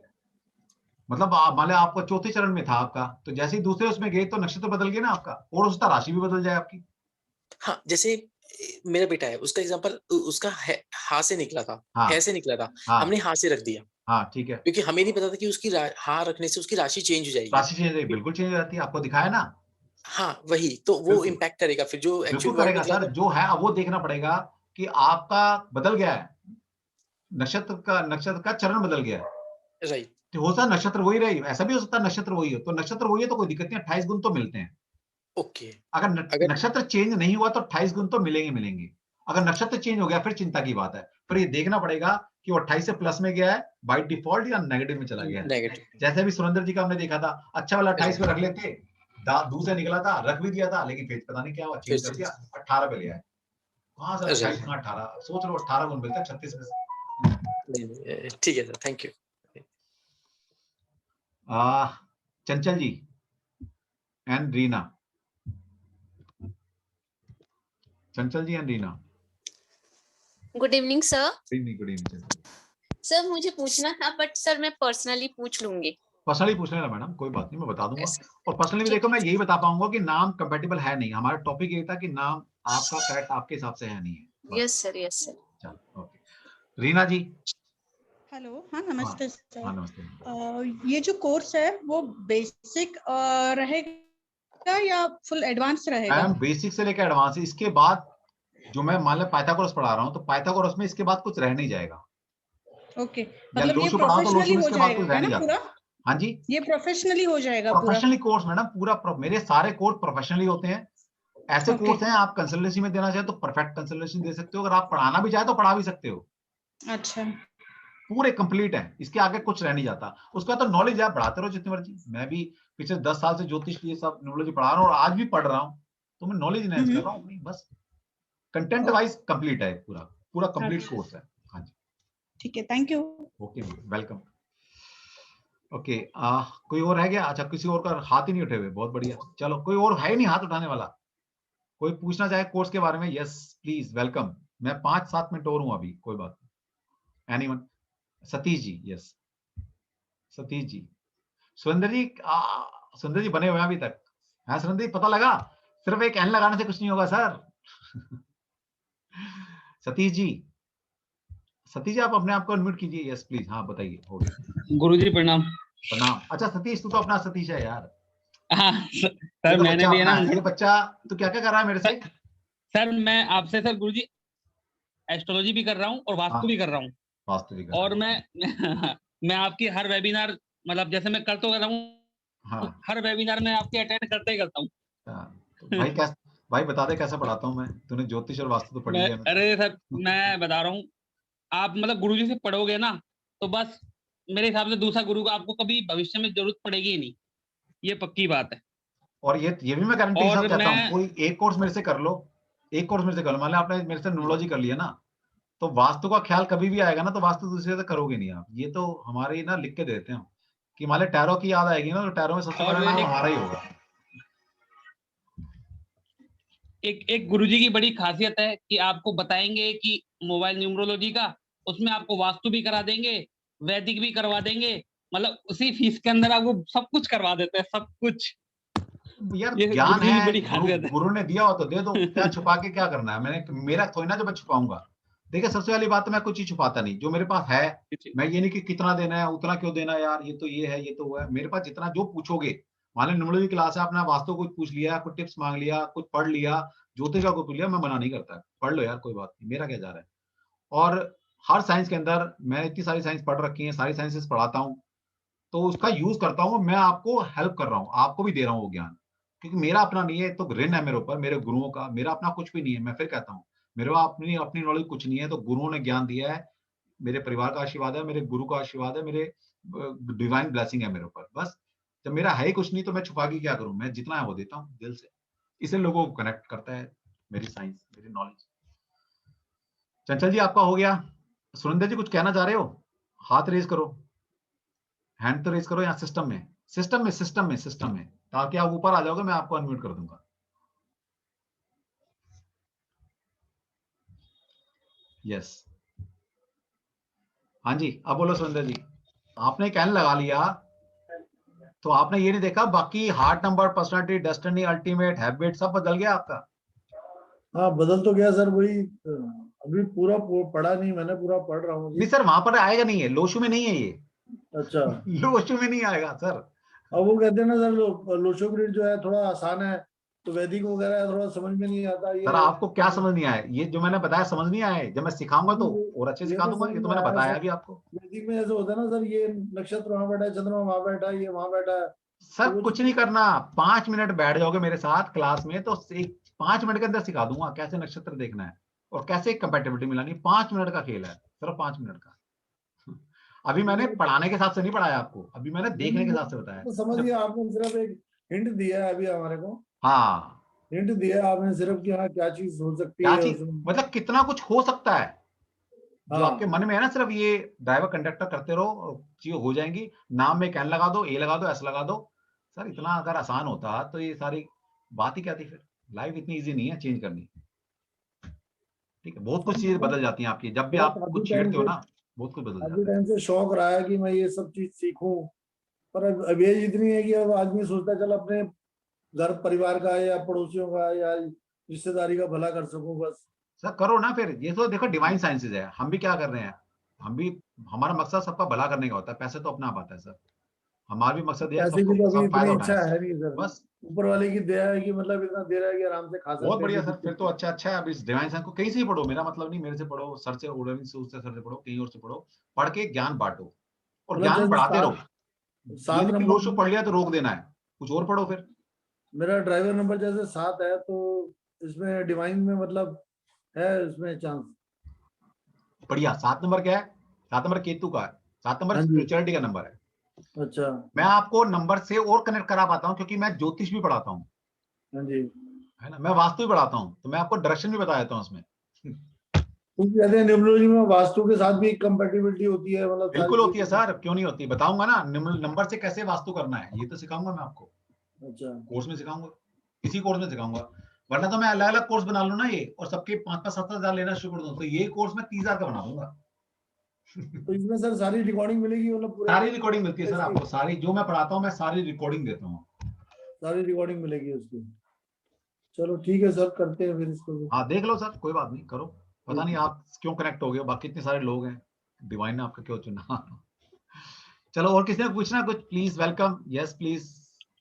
[SPEAKER 1] मतलब मान लिया आपको 4थे चरण में था आपका, तो जैसे ही दूसरे उसमें गए तो नक्षत्र बदल गया ना आपका, और उसका राशि भी बदल जाए आपकी।
[SPEAKER 12] हाँ, जैसे मेरा बेटा है, उसका एग्जांपल उसका हा से निकला था, है से निकला था, हमने हा से रख दिया।
[SPEAKER 1] हाँ ठीक है,
[SPEAKER 12] क्योंकि हमें नहीं पता था कि उसकी हा रखने से उसकी राशि चेंज हो जाएगी।
[SPEAKER 1] राशि चेंज हो जाएगी, बिल्कुल चेंज हो जाती है, आपको दिखाया ना।
[SPEAKER 12] हाँ वही तो, वो इम्पैक्ट करेगा फिर जो
[SPEAKER 1] एक्चुअल करेगा सर, जो है वो देखना पड़ेगा कि आपका बदल गया है, नक्षत्र का चरण बदल गया है,
[SPEAKER 12] राइट।
[SPEAKER 1] तो हो सकता नक्षत्र वही रहे, ऐसा भी हो सकता है नक्षत्र वही हो, तो नक्षत्र वही है तो कोई दिक्कत नहीं, 28 गुण तो मिलते हैं।
[SPEAKER 12] ओके।
[SPEAKER 1] अगर नक्षत्र चेंज नहीं हुआ तो 28 गुण तो मिलेंगे। अगर नक्षत्र चेंज हो गया फिर चिंता की बात है, फिर ये देखना पड़ेगा कि वो 28 से प्लस में गया है बाय डिफॉल्ट या नेगेटिव में चला गया है। जैसे भी सुरेंद्र जी का हमने देखा था, अच्छा वाला 28 में रख लेते, दूसरा निकला था, रख भी दिया था, लेकिन फिर पता नहीं क्या हुआ, चेंज कर दिया, 18 पे लिया है। कहां सर 28 कहां 18, सोच लो 18 गुण मिलता है 36 में।
[SPEAKER 12] ठीक है sir, thank you.
[SPEAKER 1] Chanchal ji and Reena, Chanchal ji and Reena.
[SPEAKER 13] Good evening sir.
[SPEAKER 1] Good evening
[SPEAKER 13] sir, मुझे पूछना था बट सर मैं पर्सनली पूछ लूंगी।
[SPEAKER 1] पर्सनली पूछ लेना मैडम, कोई बात नहीं, मैं बता दूंगा। और पर्सनली भी देखो मैं यही बता पाऊंगा कि नाम कंपैटिबल है नहीं, हमारा टॉपिक ये था कि नाम आपका करेक्ट आपके हिसाब से है नहीं है।
[SPEAKER 13] Yes sir, yes sir.
[SPEAKER 1] चलो ओके। रीना जी।
[SPEAKER 14] हेलो, हाँ नमस्ते सर।
[SPEAKER 1] हाँ नमस्ते।
[SPEAKER 14] ये जो कोर्स है वो बेसिक रहेगा या फुल एडवांस रहेगा?
[SPEAKER 1] मैम बेसिक से लेकर एडवांस, इसके बाद जो मैं मान लो पाइथागोरस पढ़ा रहा हूँ तो पाइथागोरस में इसके बाद कुछ रह नहीं जाएगा।
[SPEAKER 14] ओके,
[SPEAKER 1] या
[SPEAKER 14] मतलब ये
[SPEAKER 1] लोशु पढ़ा तो
[SPEAKER 14] प्रोफेशनली
[SPEAKER 1] लोशु में
[SPEAKER 14] हो
[SPEAKER 1] इसके बाद कुछ
[SPEAKER 14] जाएगा
[SPEAKER 1] रह नहीं
[SPEAKER 14] ना
[SPEAKER 1] जाता।
[SPEAKER 14] पूरा?
[SPEAKER 1] हाँ जी,
[SPEAKER 14] ये प्रोफेशनली हो जाएगा पूरा?
[SPEAKER 1] प्रोफेशनली कोर्स मैडम, पूरा मेरे सारे कोर्स प्रोफेशनली होते हैं। ऐसे कोर्स हैं आप कंसल्टेंसी में देना चाहे तो परफेक्ट कंसल्टेंसी दे सकते हो, अगर आप पढ़ाना भी चाहे तो पढ़ा भी सकते हो।
[SPEAKER 14] अच्छा,
[SPEAKER 1] पूरे कंप्लीट है, इसके आगे कुछ रह नहीं जाता। उसका तो नॉलेज आप बढ़ाते रहो जितनी मर्जी। मैं भी पिछले 10 साल से ज्योतिष ये सब नॉलेज पढ़ा रहा हूँ और आज भी पढ़ रहा हूँ, तो मैं नॉलेज इनहेंस कर रहा हूँ अपनी। बस कंटेंट वाइज कंप्लीट है, पूरा कंप्लीट कोर्स है। हाँ जी,
[SPEAKER 14] ठीक है, thank you.
[SPEAKER 1] Okay, welcome. Okay, कोई और है क्या? अच्छा, किसी और का हाथ ही नहीं उठे हुए, बहुत बढ़िया। चलो, कोई और है नहीं हाथ उठाने वाला? कोई पूछना चाहे कोर्स के बारे में? Yes please, welcome. मैं 5-7 मिनट और हूं अभी, कोई बात नहीं। एनीवन? सतीश जी, यस सतीश जी। सुरेंद्र जी बने हुए हैं अभी तक। हाँ सुरेंद्र जी, पता लगा? सिर्फ एक एन लगाने से कुछ नहीं होगा सर। सतीश जी आप अपने आप को अनम्यूट कीजिए। यस प्लीज, हाँ बताइए। हो गया।
[SPEAKER 15] गुरुजी प्रणाम।
[SPEAKER 1] प्रणाम। अच्छा सतीश, तू तो अपना सतीश है यार।
[SPEAKER 15] हाँ सर, मैंने भी है ना
[SPEAKER 1] ये बच्चा तो क्या कर रहा है मेरे से?
[SPEAKER 15] सर मैं आपसे सर गुरुजी एस्ट्रोलॉजी भी कर रहा हूँ और वास्तु भी कर रहा हूँ।
[SPEAKER 1] वास्तु भी कर
[SPEAKER 15] और मैं आपकी हर वेबिनार, मतलब जैसे मैं कर तो रहा हूँ,
[SPEAKER 1] हाँ,
[SPEAKER 15] हर वेबिनार में आपके अटेंड करता ही करता हूँ।
[SPEAKER 1] तो भाई बता दे कैसे पढ़ाता हूँ मैं? तूने ज्योतिष और वास्तु तो पढ़ी है।
[SPEAKER 15] अरे सर मैं बता रहा हूँ, आप मतलब गुरुजी से पढ़ोगे ना तो बस मेरे हिसाब से दूसरा गुरु का आपको कभी भविष्य में जरूरत पड़ेगी ही नहीं, ये पक्की बात है।
[SPEAKER 1] और ये भी मैं गारंटी के साथ कहता हूँ, कोई एक कोर्स मेरे से कर लो, मान लो आपने मेरे से न्यूमरोलॉजी कर लिया ना, तो वास्तु का ख्याल कभी भी आएगा ना तो वास्तु दूसरे से करोगे नहीं आप। ये तो हमारे ना लिख के देते हैं कि मान लो टैरो की याद आएगी ना तो टैरो में सबसे बड़ा नाम हमारा ही होगा।
[SPEAKER 15] एक गुरुजी की बड़ी खासियत है कि आपको बताएंगे कि मोबाइल न्यूमरोलॉजी का, उसमें आपको वास्तु भी करा देंगे, वैदिक भी करवा देंगे, मतलब उसी फीस के अंदर आपको सब कुछ करवा देते हैं, सब कुछ।
[SPEAKER 1] यार ज्ञान है, गुरु ने दिया हो तो दे दो, क्या छुपा के क्या करना है? मेरा थोड़ी ना जो मैं छुपाऊंगा। देखिए सबसे पहली बात तो मैं कुछ चीज छुपाता नहीं, जो मेरे पास है। मैं ये नहीं कि कितना देना है, उतना क्यों देना है यार, ये तो ये है, ये तो वो है। मेरे पास जितना जो पूछोगे, मान लो न्यूमरोलॉजी क्लास है, आपने वास्तु कुछ पूछ लिया, कुछ टिप्स मांग लिया, कुछ पढ़ लिया, ज्योतिष का कुछ पूछ लिया, मैं मना नहीं करता, पढ़ लो यार, कोई बात नहीं, मेरा क्या जा रहा है। और हर साइंस के अंदर मैं इतनी सारी साइंस पढ़ रखी है, सारी साइंसेस पढ़ाता हूँ, तो उसका यूज करता हूँ। मैं आपको हेल्प कर रहा हूँ, आपको भी दे रहा हूँ वो ज्ञान, क्योंकि मेरा अपना नहीं है, तो ऋण है मेरे ऊपर, मेरे गुरुओं का। मेरा अपना कुछ भी नहीं है। मैं फिर कहता हूँ, मेरे अपनी नॉलेज कुछ नहीं है, तो गुरुओं ने ज्ञान दिया है, मेरे परिवार का आशीर्वाद है, मेरे गुरु का आशीर्वाद है, मेरे डिवाइन ब्लेसिंग है मेरे ऊपर। बस जब मेरा है ही कुछ नहीं तो मैं छुपा के क्या करूं? मैं जितना है वो देता हूँ दिल से। इसे लोगों को कनेक्ट करता है मेरी साइंस, मेरी नॉलेज। चंचल जी आपका हो गया। सुरेंद्र जी कुछ कहना चाह रहे हो? हाथ रेज करो, हैंड तो रेज करो। यहाँ सिस्टम में ताकि आप ऊपर आ जाओगे, मैं आपको अनम्यूट कर दूंगा। यस, हाँ जी, अब बोलो सुरेंद्र जी। आपने कैन लगा लिया तो आपने ये नहीं देखा बाकी heart number, personality, destiny, ultimate, habit सब बदल गया आपका?
[SPEAKER 2] हाँ बदल तो गया सर, वही अभी पूरा पढ़ा नहीं मैंने, पूरा पढ़ रहा हूँ।
[SPEAKER 1] नहीं सर, वहां पर आएगा नहीं है, लोशु में नहीं है ये।
[SPEAKER 2] अच्छा,
[SPEAKER 1] लोशु में नहीं आएगा सर।
[SPEAKER 2] अब वो कहते हैं ना सर, लोशो ग्रिड जो है थोड़ा आसान है, तो वैदिक वगैरह थोड़ा समझ में नहीं आता। ये
[SPEAKER 1] सर आपको क्या समझ नहीं आया? ये जो मैंने बताया समझ नहीं आया? जब मैं सिखाऊंगा तो और अच्छे सिखा दूंगा। ये तो मैंने बताया भी आपको।
[SPEAKER 2] वैदिक में ऐसे होता है ना सर, ये नक्षत्र वहां बैठा है, चंद्रमा वहां बैठा है, ये वहां बैठा है।
[SPEAKER 1] सर कुछ नहीं करना, 5 मिनट बैठ जाओगे मेरे साथ क्लास में तो 5 मिनट के अंदर सिखा दूंगा कैसे नक्षत्र देखना है और कैसे कंपैटिबिलिटी मिलानी। 5 मिनट का खेल है, सिर्फ 5 मिनट का। अभी मैंने पढ़ाने के हिसाब से नहीं पढ़ाया आपको, अभी मैंने देखने के हिसाब से बताया।
[SPEAKER 2] तो समझिए, आपने सिर्फ एक हिंट दिया है अभी हमारे को।
[SPEAKER 1] हाँ,
[SPEAKER 2] हिंट दिया आपने सिर्फ कि हाँ क्या चीज हो सकती
[SPEAKER 1] क्या
[SPEAKER 2] है,
[SPEAKER 1] चीज मतलब कितना कुछ हो सकता है जो आपके मन में है ना। सिर्फ ये ड्राइवर कंडक्टर करते रहो, चीजें हो जाएंगी। नाम में कैन लगा दो, ए लगा दो, एस लगा दो। सर इतना अगर आसान होता तो ये सारी बात ही क्या थी फिर? लाइफ इतनी इजी नहीं है चेंज करनी, ठीक है? बहुत कुछ चीजें बदल जाती हैं आपकी, जब भी आप कुछ छेड़ते हो ना बहुत कुछ बदल जाता है।
[SPEAKER 2] टाइम से शौक रहा है कि मैं ये सब चीज सीखूं, पर अब एज इतनी है कि अब आदमी सोचता है चल अपने घर परिवार का या पड़ोसियों का या रिश्तेदारी का भला कर सकूं बस।
[SPEAKER 1] सर करो ना फिर। ये तो देखो डिवाइन साइंसेज है, हम भी क्या कर रहे हैं, हम भी, हमारा मकसद सबका भला करने का होता है, पैसे तो अपना आप आता है सर। हमारा भी मकसद है
[SPEAKER 2] पैसे की तो अभी इतनी इच्छा है नहीं सर,
[SPEAKER 1] बस
[SPEAKER 2] ऊपर वाले की दया है कि मतलब इतना दे रहा है कि आराम से खा सकते हैं।
[SPEAKER 1] बहुत बढ़िया सर, फिर तो अच्छा है। अब इस डिवाइन साइंस को कहीं से ही पढ़ो, मेरा मतलब नहीं मेरे से पढ़ो, सर से उड़न से उससे सर से पढ़ो, कहीं और से पढ़ो, पढ़ के ज्ञान बांटो और ज्ञान बढ़ाते रहो।
[SPEAKER 2] 7 नंबर
[SPEAKER 1] लोशो पढ़ लिया तो रोक देना है, कुछ और पढ़ो फिर।
[SPEAKER 2] मेरा ड्राइवर नंबर जैसे 7 है, तो इसमें डिवाइन में मतलब है इसमें चांस।
[SPEAKER 1] बढ़िया। 7 नंबर क्या है? 7 नंबर केतु का है, 7 नंबर स्पिरिचुअलिटी का नंबर है।
[SPEAKER 2] अच्छा,
[SPEAKER 1] मैं आपको नंबर से और कनेक्ट करा पाता हूँ क्योंकि मैं ज्योतिष भी पढ़ाता हूँ, है ना, मैं वास्तु भी पढ़ाता हूँ, तो मैं आपको डायरेक्शन भी बता देता हूँ उसमें।
[SPEAKER 2] कहते हैं न्यूमरोलॉजी में वास्तु के साथ भी कंपैटिबिलिटी होती है, मतलब
[SPEAKER 1] बिल्कुल होती है सर, क्यों नहीं होती, बताऊंगा ना। नंबर से कैसे वास्तु करना है ये तो सिखाऊंगा मैं आपको।
[SPEAKER 2] अच्छा,
[SPEAKER 1] कोर्स में सिखाऊंगा, इसी कोर्स में सिखाऊंगा, वरना तो मैं अलग अलग कोर्स बना लूं ना ये, और सबके 5-5, 7-7 लेना शुरू कर दूं, तो ये कोर्स मैं 30,000 का बना दूंगा।
[SPEAKER 2] तो इसमें सर सारी रिकॉर्डिंग मिलेगी, मतलब
[SPEAKER 1] सारी रिकॉर्डिंग मिलती है सर आपको, सारी जो मैं पढ़ाता हूँ मैं सारी रिकॉर्डिंग देता हूँ,
[SPEAKER 2] सारी रिकॉर्डिंग मिलेगी उसकी। चलो ठीक है सर, करते हैं फिर इसको।
[SPEAKER 1] हाँ देख लो सर, कोई बात नहीं, करो। पता नहीं आप क्यों कनेक्ट हो गए, बाकी इतने सारे लोग हैं, डिवाइन ने आपका क्यों चुना। चलो, और किसी ने पूछना कुछ, प्लीज वेलकम, यस प्लीज,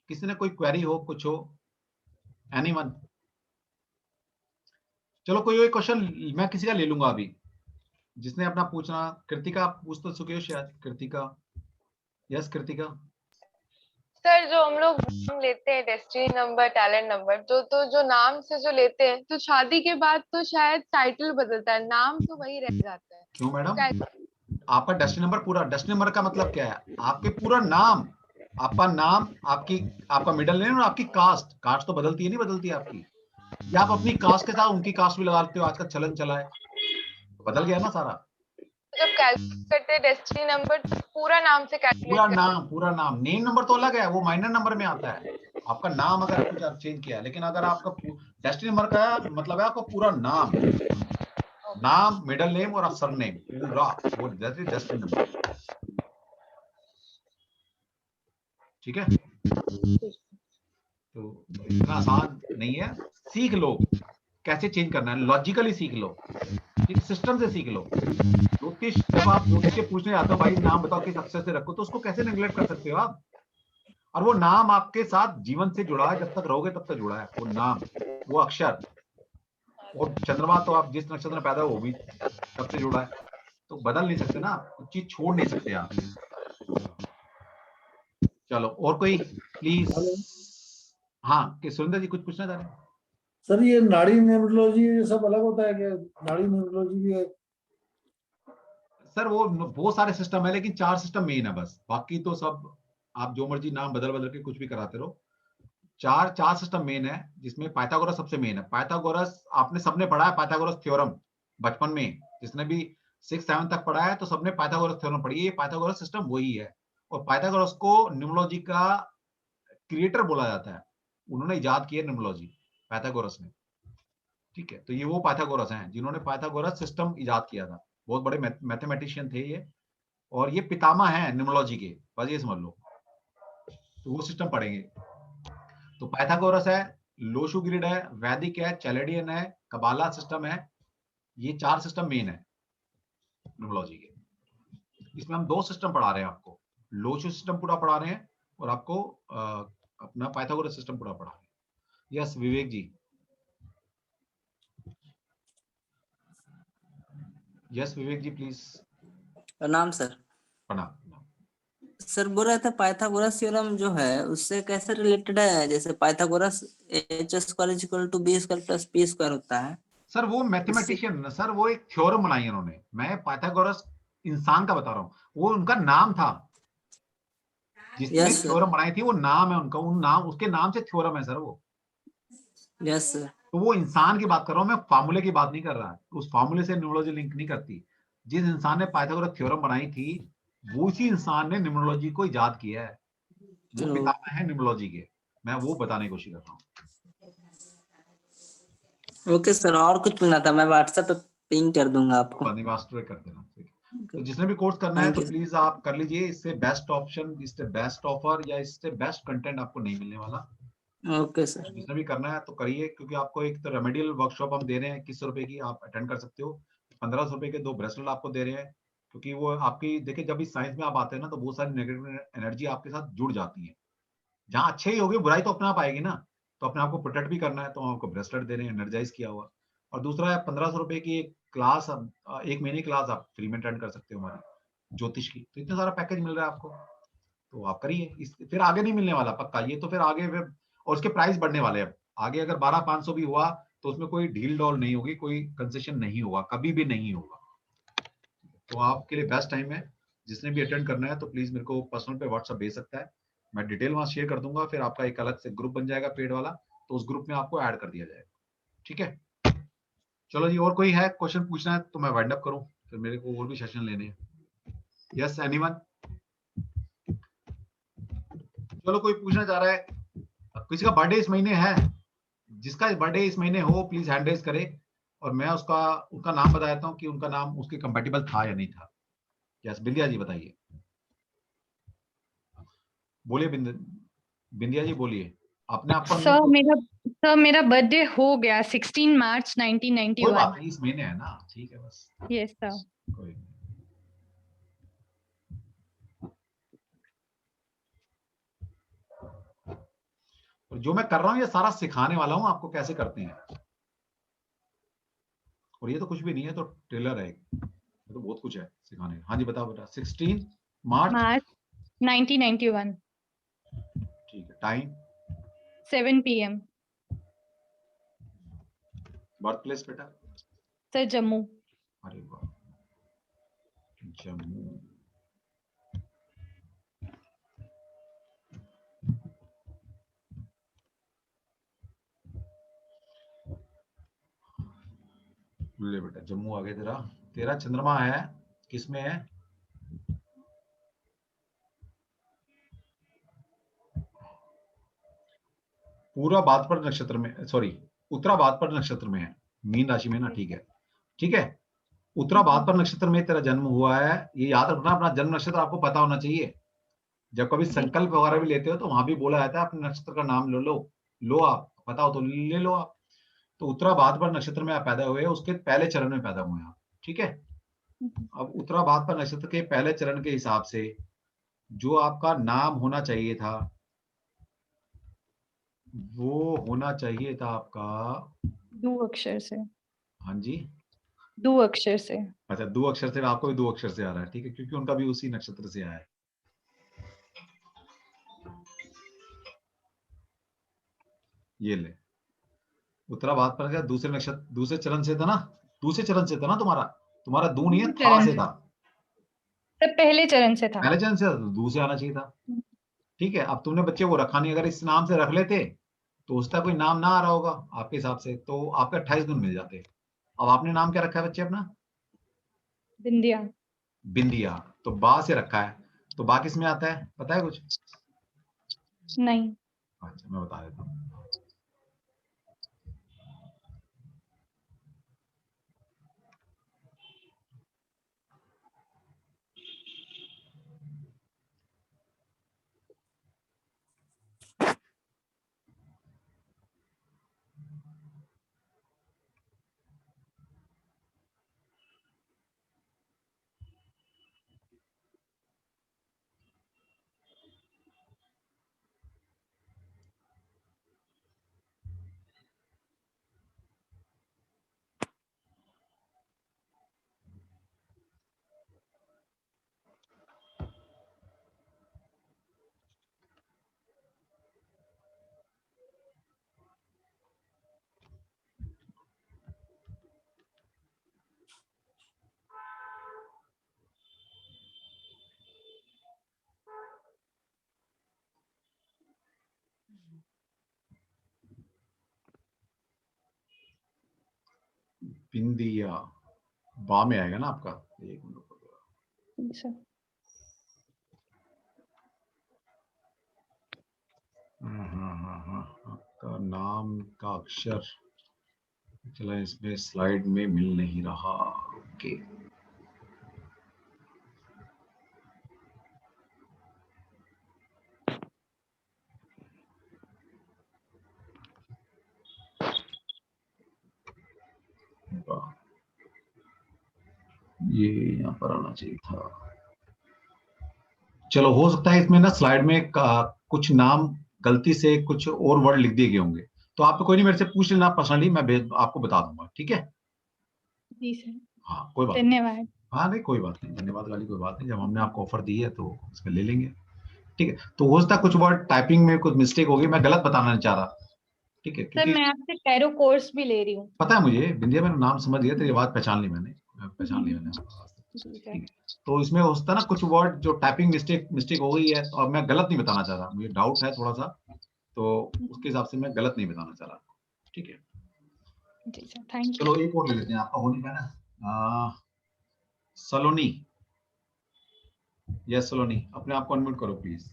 [SPEAKER 1] किसी ने कोई क्वेरी हो, कुछ हो, एनीवन। चलो कोई क्वेश्चन मैं किसी का ले लूंगा अभी, जिसने अपना पूछना। कृतिका पूछ तो चुके हो शायद, कृतिका, यस कृतिका।
[SPEAKER 8] सर जो हम लोग नाम लेते हैं, डेस्टिनी नंबर, टैलेंट नंबर, तो जो नाम से जो लेते हैं, तो शादी के बाद तो शायद टाइटल बदलता है, नाम तो वही रह जाता है।
[SPEAKER 1] क्यों मैडम? आपका डेस्टिनी नंबर पूरा, डेस्टिनी नंबर का मतलब क्या है? आपके पूरा नाम, आपका नाम, आपका मिडिल नेम और आपकी कास्ट। कास्ट तो बदलती है, नहीं बदलती आपकी, या आप अपनी कास्ट के साथ उनकी कास्ट भी लगाते हो, आज का चलन चला है, तो बदल गया ना सारा।
[SPEAKER 8] जब कैलकुलेट करते हैं डेस्टिनी नंबर, पूरा नाम से कैलकुलेट
[SPEAKER 1] पूरा नाम। नेम नंबर तो अलग है, वो माइनर नंबर में आता है। आपका नाम अगर कुछ चेंज किया है, लेकिन अगर आपका डेस्टिनी नंबर का मतलब है आपका पूरा नाम, मिडिल नेम और सरनेम, पूरा वो डेस्टिनी नंबर। ठीक है, तो इतना आसान नहीं है, सीख लो कैसे चेंज करना है, लॉजिकली सीख लो, सिस्टम से सीख लो। ज्योतिष, जब आप ज्योतिष के पूछने जाते हो भाई नाम बताओ किस अक्षर से रखो, तो उसको कैसे नेग्लेक्ट कर सकते हो आप? और वो नाम आपके साथ जीवन से जुड़ा है, जब तक रहोगे तब तक जुड़ा है वो नाम, वो अक्षर। और चंद्रमा तो आप जिस नक्षत्र में पैदा हो, वो भी तब से जुड़ा है, तो बदल नहीं सकते ना, कुछ चीज छोड़ नहीं सकते आप। चलो, और कोई प्लीज। हाँ, कि सुरेंद्र जी कुछ पूछना चाह रहे हैं?
[SPEAKER 2] सर ये नाड़ी न्यूमरोलॉजी ये सब अलग होता है क्या? नाड़ी न्यूमरोलॉजी भी है
[SPEAKER 1] सर? वो बहुत सारे सिस्टम है, लेकिन 4 सिस्टम मेन है बस, बाकी तो सब आप जो मर्जी नाम बदल बदल के कुछ भी कराते रहो। चार सिस्टम मेन है, जिसमें पाइथागोरस सबसे मेन है। पाइथागोरस आपने सबने पढ़ा है, पाइथागोरस थ्योरम बचपन में, जिसने भी 6-7 तक पढ़ा है तो सबने पाइथागोरस थ्योरम पढ़ी है। पाइथागोरस सिस्टम वही है, और पाइथागोरस को न्यूमरोलॉजी का क्रिएटर बोला जाता है, उन्होंने इजाद किया न्यूमरोलॉजी, पाइथागोरस ने। ठीक है, तो ये वो पाइथागोरस हैं जिन्होंने पाइथागोरस सिस्टम इजाद किया था, बहुत बड़े मैथमेटिशियन थे ये, और ये पितामह हैं न्यूमरोलॉजी के, बस ये समझ लो। तो वो सिस्टम पढ़ेंगे, तो पाइथागोरस है, लोशु ग्रिड है, वैदिक है, चैलेडियन है, कबाला सिस्टम है, ये 4 सिस्टम मेन है न्यूमरोलॉजी के। इसमें हम 2 सिस्टम पढ़ा रहे हैं आपको, लोशु सिस्टम पूरा पढ़ा रहे हैं और आपको अपना पाइथागोरस सिस्टम पूरा पढ़ा रहे हैं। Yes Vivek ji, yes Vivek ji please.
[SPEAKER 6] प्रणाम सर।
[SPEAKER 1] प्रणाम
[SPEAKER 6] सर, बोल रहे थे पाइथागोरस थ्योरम जो है उससे कैसे रिलेटेड है? जैसे पाइथागोरस h² + p² होता है
[SPEAKER 1] सर, वो मैथमेटिशियन सर, वो एक थ्योरम बनाई उन्होंने। मैं पाइथागोरस इंसान का बता रहा हूँ, वो उनका नाम था जिसने थ्योरम बनाई थी, वो नाम है उनका, उन नाम, उसके नाम से थ्योरम है सर वो।
[SPEAKER 6] Yes sir.
[SPEAKER 1] तो वो इंसान की बात कर रहा हूँ मैं, फार्मूले की बात नहीं कर रहा, उस फार्मूले से न्यूमरोलॉजी लिंक नहीं करती। जिस इंसान ने पाइथागोरस थ्योरम बनाई थी, वो उसी इंसान ने न्यूमरोलॉजी को इजाद किया है, वो पितामह है न्यूमरोलॉजी के, मैं वो बताने की कोशिश करता हूँ।
[SPEAKER 6] ओके सर, और कुछ पूछना था, मैं व्हाट्सएप पे पिंग कर दूंगा आपको।
[SPEAKER 1] कर देना। तो जिसने भी कोर्स करना है तो प्लीज आप कर लीजिए, इससे बेस्ट ऑप्शन, इससे बेस्ट ऑफर या इससे बेस्ट कंटेंट आपको नहीं मिलने वाला।
[SPEAKER 6] Okay sir.
[SPEAKER 1] जिसने भी करना है तो करिए, क्योंकि आपको एक तो रेमेडियल वर्कशॉप हम दे रहे हैं 2100 रुपए की, आप अटेंड कर सकते हो। 1500 रुपए के 2 ब्रेसलेट आपको दे रहे हैं, क्योंकि वो आपकी देखिए, जब इस साइंस में आप आते हैं ना, तो बहुत सारी नेगेटिव एनर्जी आपके साथ जुड़ जाती है। जहां अच्छे ही होगी, बुराई तो अपने आप आएगी ना, तो अपने आप को प्रोटेक्ट भी करना है, तो आपको ब्रेसलेट दे रहे हैं एनर्जाइज किया हुआ। और दूसरा है 1500 रुपए की एक क्लास, 1 महीने की क्लास आप फ्री में अटेंड कर सकते हो हमारी ज्योतिष की। तो इतना सारा पैकेज मिल रहा है आपको, तो आप करिए। फिर आगे नहीं मिलने वाला पक्का, ये तो फिर आगे और उसके प्राइस बढ़ने वाले हैं। आगे अगर 12,500 भी हुआ तो उसमें कोई ढील डॉल नहीं होगी, कोई कंसेशन नहीं होगा, कभी भी नहीं होगा। तो आपके लिए बेस्ट टाइम है। जिसने भी अटेंड करना है तो प्लीज मेरे को पर्सनल पे व्हाट्सएप भेज सकता है, मैं डिटेल वहां शेयर कर दूंगा। फिर आपका एक अलग से ग्रुप बन जाएगा पेड वाला, तो उस ग्रुप में आपको ऐड कर दिया जाएगा। ठीक है, चलो जी, और कोई है क्वेश्चन पूछना है तो मैं वाइंड अप करूं, फिर मेरे को और भी सेशन लेने हैं। Yes anyone? चलो, कोई पूछना चाह रहा है? किसी का बर्थडे इस महीने है? जिसका बर्थडे इस महीने हो प्लीज हैंड रेज करे, और मैं उनका नाम बता देता हूँ कि उनका नाम उसके कंपैटिबल था या नहीं था। यस बिंदिया जी बताइए, बोलिए बिंदिया जी बोलिए अपने आप को।
[SPEAKER 16] सर मेरा बर्थडे हो गया 16 मार्च 1991।
[SPEAKER 1] कोई बात नहीं, इस महीने है ना, ठीक है बस।
[SPEAKER 16] Yes sir.
[SPEAKER 1] कोई जो मैं कर रहा हूँ ये सारा सिखाने वाला हूँ आपको कैसे करते हैं, और ये तो कुछ भी नहीं है, तो ट्रेलर है, तो बहुत कुछ है सिखाने। हाँ जी बताओ बेटा। 16 मार्च
[SPEAKER 16] 1991।
[SPEAKER 1] ठीक है, टाइम
[SPEAKER 16] 7 PM।
[SPEAKER 1] बर्थ प्लेस बेटा?
[SPEAKER 16] सर जम्मू।
[SPEAKER 1] अरे वाह, जम्मू। ले बेटा, जम्मू आ गया। तेरा चंद्रमा है किसमें है? पूरा भाद्रपद नक्षत्र में, सॉरी उत्तरा भाद्रपद नक्षत्र में है, मीन राशि में ना। ठीक है, ठीक है, उत्तरा भाद्रपद नक्षत्र में तेरा जन्म हुआ है। ये याद रखना, अपना जन्म नक्षत्र आपको पता होना चाहिए। जब कभी संकल्प वगैरह भी लेते हो तो वहां भी बोला जाता है अपने नक्षत्र का नाम लो आप, पता हो तो ले लो आप। तो उत्तरा भाद्रपद नक्षत्र में आप पैदा हुए, उसके पहले चरण में पैदा हुए आप। ठीक है, अब उत्तरा भाद्रपद नक्षत्र के पहले चरण के हिसाब से जो आपका नाम होना चाहिए था, वो होना चाहिए था आपका
[SPEAKER 16] 2 अक्षर से।
[SPEAKER 1] हाँ जी,
[SPEAKER 16] 2 अक्षर से।
[SPEAKER 1] अच्छा 2 अक्षर से, आपको भी 2 अक्षर से आ रहा है। ठीक है, क्योंकि उनका भी उसी नक्षत्र से आया है। ये ले, उत्तरा भाद्रपद का दूसरे नक्षत्र, दूसरे चरण से था ना, दूसरे चरण से था ना तुम्हारा दू नहीं है, था से था।
[SPEAKER 16] सर पहले चरण से था।
[SPEAKER 1] पहले चरण से दूसरे आना चाहिए था। ठीक है, अब तुमने बच्चे वो रखा नहीं, अगर इस नाम से रख लेते तो उसका कोई नाम ना आ रहा होगा आपके हिसाब से, तो आपके 28 दिन मिल जाते। अब आपने नाम क्या रखा है बच्चे अपना?
[SPEAKER 16] बिंदिया।
[SPEAKER 1] बिंदिया, तो बा से रखा है, तो बा किस में आता है, पता है कुछ?
[SPEAKER 16] नहीं।
[SPEAKER 1] अच्छा मैं बता देता हूँ। बिंदिया बा में आएगा ना आपका। एक मिनट, हाँ, आपका नाम का अक्षर चला इसमें स्लाइड में मिल नहीं रहा। ओके, ये यहाँ पर आना चाहिए था। चलो, हो सकता है इसमें ना स्लाइड में कुछ नाम गलती से कुछ और वर्ड लिख दिए गए होंगे, तो आप कोई नहीं, मेरे से पूछ लेना पर्सनली, मैं आपको बता दूंगा, ठीक है?
[SPEAKER 14] जी सर,
[SPEAKER 1] हाँ, कोई बात
[SPEAKER 14] धन्यवाद।
[SPEAKER 1] हाँ नहीं, कोई बात नहीं, धन्यवाद वाली कोई बात नहीं, जब हमने आपको ऑफर दी है तो इसमें ले लेंगे, ठीक है? तो हो सकता है कुछ वर्ड टाइपिंग में कुछ मिस्टेक होगी, मैं गलत बताना नहीं चाह रहा, ठीक है?
[SPEAKER 16] सर मैं आपसे टैरो कोर्स भी ले रही हूँ।
[SPEAKER 1] पता है मुझे, बिंदिया, मैंने नाम समझ लिया, तेरी आवाज पहचान ली मैंने, पहचान लिया मैंने, ठीक है? तो इसमें हो सकता है ना कुछ वर्ड जो टाइपिंग मिस्टेक हो गई है, और मैं गलत नहीं बताना चाह रहा, मुझे डाउट है थोड़ा सा, तो उसके हिसाब से मैं गलत नहीं बताना चाह रहा, ठीक है?
[SPEAKER 14] जी सर, थैंक यू।
[SPEAKER 1] चलो एक और ले लेते हैं, आपका हो नहीं पाया। सलोनी, यस सलोनी, अपने आप को अनम्यूट करो प्लीज।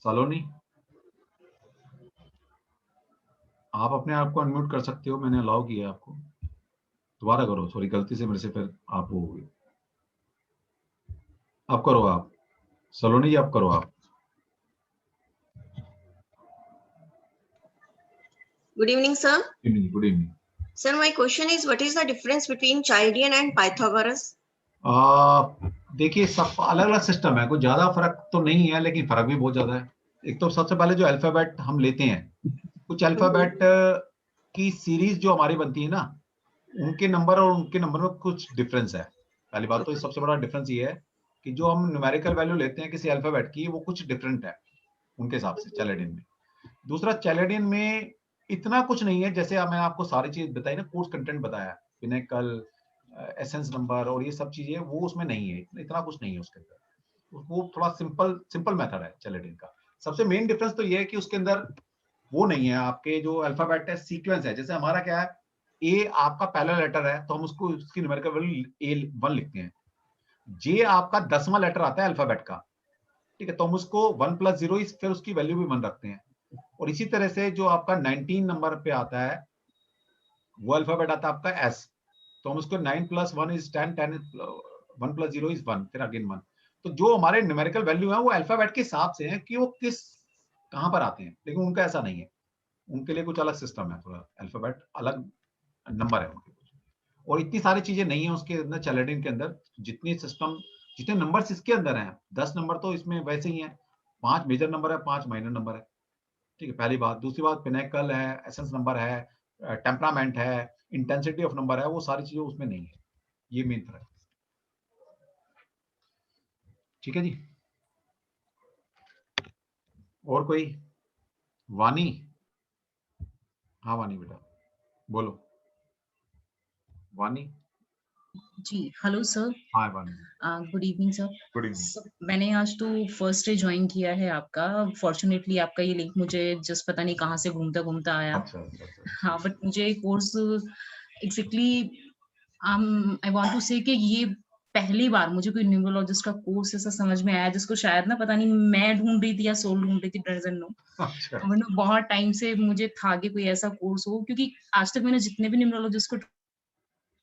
[SPEAKER 1] सलोनी, आप अपने आप को अनम्यूट कर सकते हो, मैंने अलाउ किया आपको, दोबारा करो, सॉरी गलती से मेरे से फिर आप हो गए, अब करो आप, सलोनी जी अब करो आप।
[SPEAKER 17] Good evening, sir.
[SPEAKER 1] Good evening.
[SPEAKER 17] Sir, my question is, what is the difference between Chaldean and Pythagoras?
[SPEAKER 1] देखिए, सब अलग अलग सिस्टम है, कोई ज्यादा फर्क तो नहीं है, लेकिन फर्क भी बहुत ज्यादा है। एक तो सबसे पहले जो अल्फाबेट हम लेते हैं, कुछ अल्फाबेट की सीरीज जो हमारी बनती है ना, उनके नंबर और उनके नंबर में कुछ डिफरेंस है। पहली बात तो सबसे बड़ा डिफरेंस ये है कि जो हम न्यूमेरिकल वैल्यू लेते हैं किसी अल्फाबेट की, वो कुछ डिफरेंट है उनके हिसाब से चैलेडियन में। दूसरा, चैलेडियन में इतना कुछ नहीं है, जैसे मैंने आपको सारी चीज बताई ना, कोर्स कंटेंट बताया, पिनेकल, एसेंस नंबर और ये सब चीजें, वो उसमें नहीं है, इतना कुछ नहीं है उसके अंदर, वो थोड़ा सिंपल मेथड है चैलेडियन का। सबसे मेन डिफरेंस तो ये है कि उसके अंदर वो नहीं है, आपके जो अल्फाबेट है सीक्वेंस है। जैसे हमारा क्या है, ए आपका पहला लेटर है तो हम उसको उसकी न्यूमेरिकल वैल्यू A1 लिखते हैं। जे आपका 10वां लेटर आता है अल्फाबेट का, ठीक है, तो हम उसको 1 + 0 फिर उसकी वैल्यू भी 1 रखते हैं। और इसी तरह से जो आपका 19 नंबर पे आता है, वो अल्फाबेट आता है आपका एस, तो हम उसको 9 + 1 = 10, 1 + 0 = 1, फिर अगेन 1। तो जो हमारे न्यूमेरिकल वैल्यू है वो अल्फाबेट के हिसाब से है कि वो कहां पर आते हैं, लेकिन उनका ऐसा नहीं है, उनके लिए कुछ अलग सिस्टम है, थोड़ा अल्फाबेट अलग नंबर है उनके। और इतनी सारी चीजें नहीं है उसके अंदर, चैलेडियन के अंदर जितने नंबर्स इसके अंदर हैं, 10 नंबर तो इसमें वैसे ही हैं, 5 मेजर नंबर है, 5 माइनर नंबर है, ठीक है, पहली बात। दूसरी बात, पिनेकल है, एसेंस नंबर है, टेम्परामेंट है, इंटेंसिटी ऑफ नंबर है, वो सारी चीजें उसमें नहीं है, ये मेन फर्क है, ठीक है जी। और कोई? वानी, हाँ वानी बेटा बोलो। वानी
[SPEAKER 18] जी, हेलो सर।
[SPEAKER 1] हाँ वानी,
[SPEAKER 18] good evening sir.
[SPEAKER 1] Good evening.
[SPEAKER 18] मैंने आज तो फर्स्ट डे ज्वाइन किया है आपका। फॉर्चुनेटली आपका ये लिंक मुझे जस्ट पता नहीं कहाँ से घूमता घूमता आया।
[SPEAKER 1] अच्छा।
[SPEAKER 18] हाँ, बट मुझे course exactly I want to say कि ये पहली बार मुझे कोई न्यूरोलॉजिस्ट का कोर्स ऐसा समझ में आया जिसको शायद ना पता नहीं मैं ढूंढ रही थी या सोल ढूंढ रही थी, डजंट नो। मतलब बहुत टाइम से मुझे था कि कोई ऐसा कोर्स हो, क्योंकि आज तक मैंने जितने भी न्यूरोलॉजिस्ट को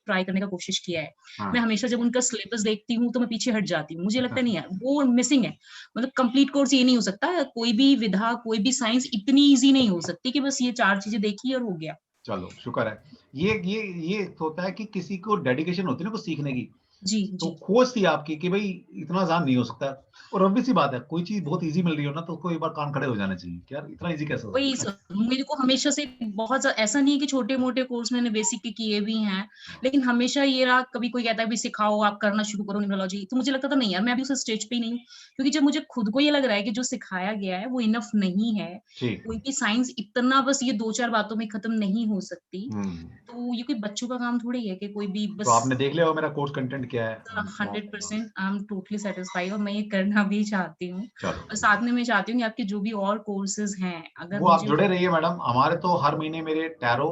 [SPEAKER 18] ट्राई करने का कोशिश किया है, मैं हमेशा जब उनका सिलेबस देखती हूँ तो मैं पीछे हट जाती हूँ। मुझे लगता नहीं यार वो मिसिंग है। मतलब कंप्लीट कोर्स ये नहीं हो सकता, कोई भी विधा कोई भी साइंस इतनी इजी नहीं हो सकती कि बस ये 4 चीजें देखी और हो गया।
[SPEAKER 1] चलो शुक्र है। ये होता है कि किसी को डेडिकेशन होती है ना कुछ सीखने की, तो खोज थी आपकी कि भाई इतना आसान नहीं हो सकता। और ऑब्वियस सी बात है, कोई चीज बहुत इजी मिल रही हो ना तो उसको एक बार कान खड़े हो जाने चाहिए कि यार इतना इजी कैसे हो
[SPEAKER 18] सकता है। मेरे को हमेशा से बहुत ऐसा नहीं है कि छोटे मोटे कोर्स मैंने बेसिक के किए भी हैं, लेकिन हमेशा ये रहा, कभी कोई कहता है भी सिखाओ, आप करना शुरू करो न्यूरोलॉजी, तो मुझे लगता था नहीं यार मैं अभी उस स्टेज पे ही नहीं हूँ, क्योंकि जब मुझे खुद को ये लग रहा है कि जो सिखाया गया है वो इनफ नहीं है, कोई भी साइंस इतना बस ये 2-4 बातों में खत्म नहीं हो सकती, तो ये कोई बच्चों का काम थोड़ी है कि कोई भी बस।
[SPEAKER 1] तो आपने देख लिया मेरा कोर्स कंटेंट क्या है?
[SPEAKER 18] 100% आई एम टोटली सेटिस्फाइड और मैं ये करना भी चाहती हूँ। और साथ में मैं चाहती हूँ कि आपके जो भी और कोर्सेज हैं अगर
[SPEAKER 1] वो आप जुड़े रहिए मैडम। हमारे तो हर महीने मेरे टैरो,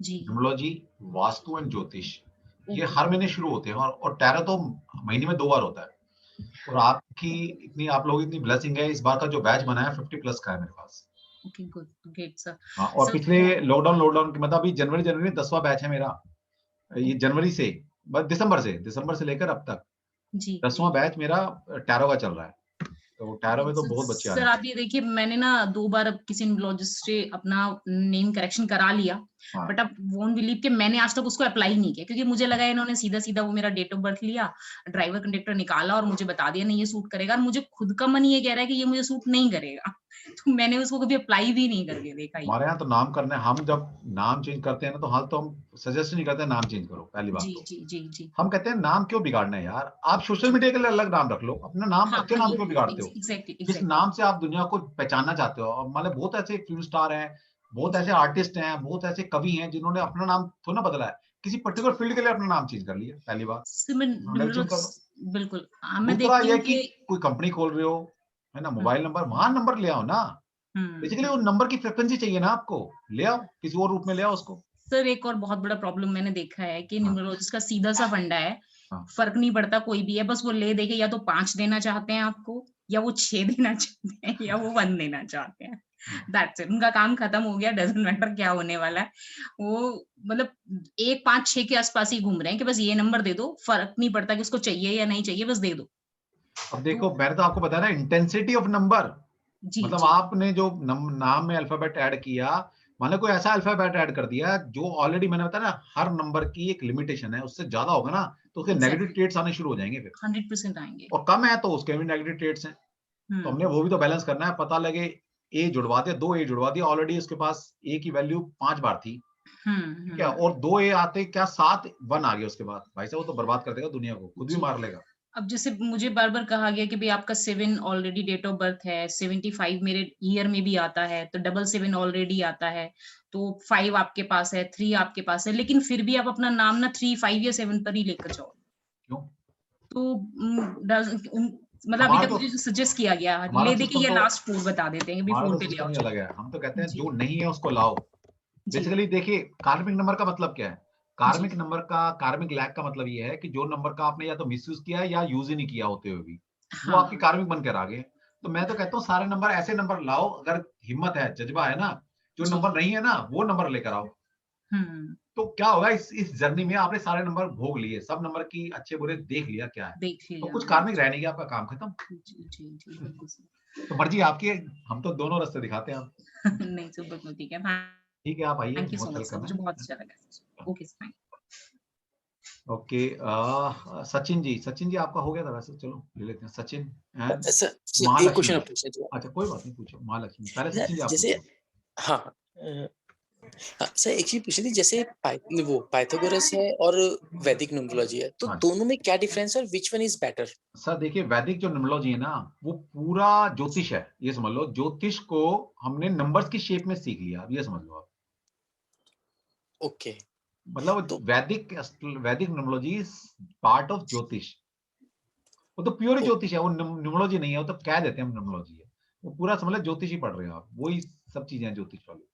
[SPEAKER 1] न्यूमरोलॉजी, वास्तु एंड ज्योतिष ये हर महीने शुरू होते हैं, और टैरो तो महीने में 2 बार होता है। और आप लोग इतनी ब्लेसिंग है, इस बार का जो बैच बना है 50+ का है मेरे पास।
[SPEAKER 18] Okay, good, great sir.
[SPEAKER 1] हाँ, और पिछले लॉकडाउन के मतलब अभी जनवरी में 10वां बैच है मेरा, ये जनवरी से बस दिसंबर से लेकर अब तक 10वां बैच मेरा टैरो का चल रहा है। तो टैरो में तो बहुत बच्चे आ रहे हैं।
[SPEAKER 18] सर आप ये देखिए, मैंने ना 2 बार अब किसी न्यूरोलॉजिस्ट से अपना नेम करेक्शन करा लिया, बट अब वोंट बिलीव कि मैंने आज तक उसको अप्लाई नहीं किया, क्योंकि मुझे लगा इन्होंने सीधा सीधा वो मेरा डेट ऑफ बर्थ लिया, ड्राइवर कंडक्टर निकाला और मुझे बता दिया नहीं ये सूट करेगा, और मुझे खुद का मन ये कह रहा है कि ये मुझे सूट नहीं करेगा। तो मैंने उसको कभी अप्लाई भी नहीं करके देखा।
[SPEAKER 1] हमारे यहाँ तो नाम करने, हम जब नाम चेंज करते हैं ना, तो हाल तो हम सजेस्ट नहीं करते नाम चेंज करो, पहली बात।
[SPEAKER 18] जी जी जी जी।
[SPEAKER 1] हम कहते हैं नाम क्यों बिगाड़ना है यार, आप सोशल मीडिया के लिए अलग नाम रख लो, अपना नाम अच्छे नाम क्यों बिगाड़ते हो? जिस नाम से आप दुनिया को पहचानना चाहते हो, मतलब बहुत ऐसे फिल्म स्टार हैं, बहुत ऐसे आर्टिस्ट हैं, बहुत ऐसे कवि हैं जिन्होंने अपना नाम थोड़ा ना बदला है, किसी पर्टिकुलर फील्ड के लिए अपना नाम चेंज कर लिया, पहली बात।
[SPEAKER 18] बिल्कुल।
[SPEAKER 1] दूसरा ये कि कोई कंपनी खोल रहे हो है ना, मोबाइल नंबर, वहां नंबर ले आओ ना, बेसिकली वो नंबर की फ्रीक्वेंसी चाहिए ना आपको, ले आओ किसी और रूप में ले आओ उसको।
[SPEAKER 18] सर एक और बहुत बड़ा प्रॉब्लम मैंने देखा है कि न्यूमरोलॉजिस्ट का सीधा सा फंडा है, फर्क नहीं पड़ता कोई भी है, बस वो ले देके या तो 5 देना चाहते हैं आपको, या वो 6 देना चाहते हैं, या वो 1 देना चाहते हैं। दैट्स इट, उनका काम खत्म हो गया, डजंट मैटर क्या होने वाला है, वो मतलब 1, 5, 6 के आसपास ही घूम रहे हैं कि बस ये नंबर दे दो, फर्क नहीं पड़ता कि उसको चाहिए या नहीं चाहिए, बस दे दो।
[SPEAKER 1] अब देखो मैंने तो आपको बताया ना, इंटेंसिटी ऑफ नंबर, मतलब आपने जो नाम में अल्फाबेट ऐड किया, माने कोई ऐसा अल्फाबेट ऐड कर दिया जो ऑलरेडी मैंने बताया ना, हर नंबर की एक लिमिटेशन है, उससे ज्यादा होगा ना तो उसके नेगेटिव ट्रेट्स आने शुरू हो जाएंगे, फिर
[SPEAKER 18] 100% आएंगे,
[SPEAKER 1] और कम है तो उसके भी नेगेटिव ट्रेट्स हैं। तो हमने वो भी तो बैलेंस करना है, पता लगे ए जुड़वा दिया, 2 ए जुड़वा दिया, ऑलरेडी उसके पास ए की वैल्यू 5 बार थी, क्या, और 2 ए आते क्या 7 1 आ गया उसके बाद, भाई साहब वो तो बर्बाद कर देगा दुनिया को, खुद भी मार लेगा।
[SPEAKER 18] अब जैसे मुझे बार बार कहा गया कि भाई आपका 7 ऑलरेडी डेट ऑफ बर्थ है, 75 मेरे ईयर में भी आता है, तो 77 ऑलरेडी आता है, तो 5 आपके पास है, 3 आपके पास है, लेकिन फिर भी आप अपना नाम ना 3, 5 या 7 पर ही लेकर जाओ।
[SPEAKER 1] क्यों?
[SPEAKER 18] तो मतलब अभी तक मुझे जो सजेस्ट किया गया, ले दे के ये लास्ट 4 बता देते हैं कि भाई 4 पे ले आओ।
[SPEAKER 1] अलग है, हम तो कहते हैं जो नहीं है उसको लाओ। बेसिकली देखिए कार्मिक नंबर का मतलब क्या है, कार्मिक नंबर का, कार्मिक लैग का मतलब ये है कि जो नंबर का आपने या तो मिसयूज किया है या यूज ही नहीं किया होते हुए भी, वो आपकी कार्मिक बनकर आ गए। तो मैं तो कहता हूँ सारे नंबर, ऐसे नंबर लाओ, अगर हिम्मत है, जज्बा है ना, जो नंबर नहीं है ना वो नंबर लेकर आओ। तो क्या होगा, इस जर्नी में आपने सारे नंबर भोग लिए, सब नंबर की अच्छे बुरे देख लिया क्या है, तो कुछ कार्मिक रह नहीं गया, आपका काम खत्म। तो मर्जी आपकी है, हम तो दोनों रास्ते दिखाते हैं।
[SPEAKER 18] नहीं सुपर, ठीक है,
[SPEAKER 1] ठीक है, आप आइए,
[SPEAKER 18] मुझे बहुत अच्छा लगा। Okay fine.
[SPEAKER 1] Okay, Sachin ji आपका हो गया था वैसे, चलो ले लेते हैं सचिन।
[SPEAKER 12] एक क्वेश्चन
[SPEAKER 1] अच्छा कोई बात नहीं, पूछो। महालक्ष्मी पहले सचिन जी आप
[SPEAKER 12] जैसे, हाँ सर एक चीज पूछनी थी, जैसे वो पाइथागोरस है और वैदिक न्यूमरोलॉजी है, तो दोनों में क्या डिफरेंस है और which one is better? Sir
[SPEAKER 1] देखिए वैदिक जो न्यूमरोलॉजी है ना, वो पूरा ज्योतिष है, ये समझ लो, ज्योतिष को हमने नंबर्स की शेप में सीख लिया, ये समझ लो आप।
[SPEAKER 12] ओके,
[SPEAKER 1] मतलब तो वैदिक न्यूमरोलॉजी इज पार्ट ऑफ ज्योतिष, वो तो प्योर ज्योतिष है, वो न्यूमरोलॉजी नहीं है, वो तो कह देते हैं हम न्यूमरोलॉजी है, वो पूरा समझ लो ज्योतिष ही पढ़ रहे हैं आप, वही सब चीजें हैं ज्योतिष वाली।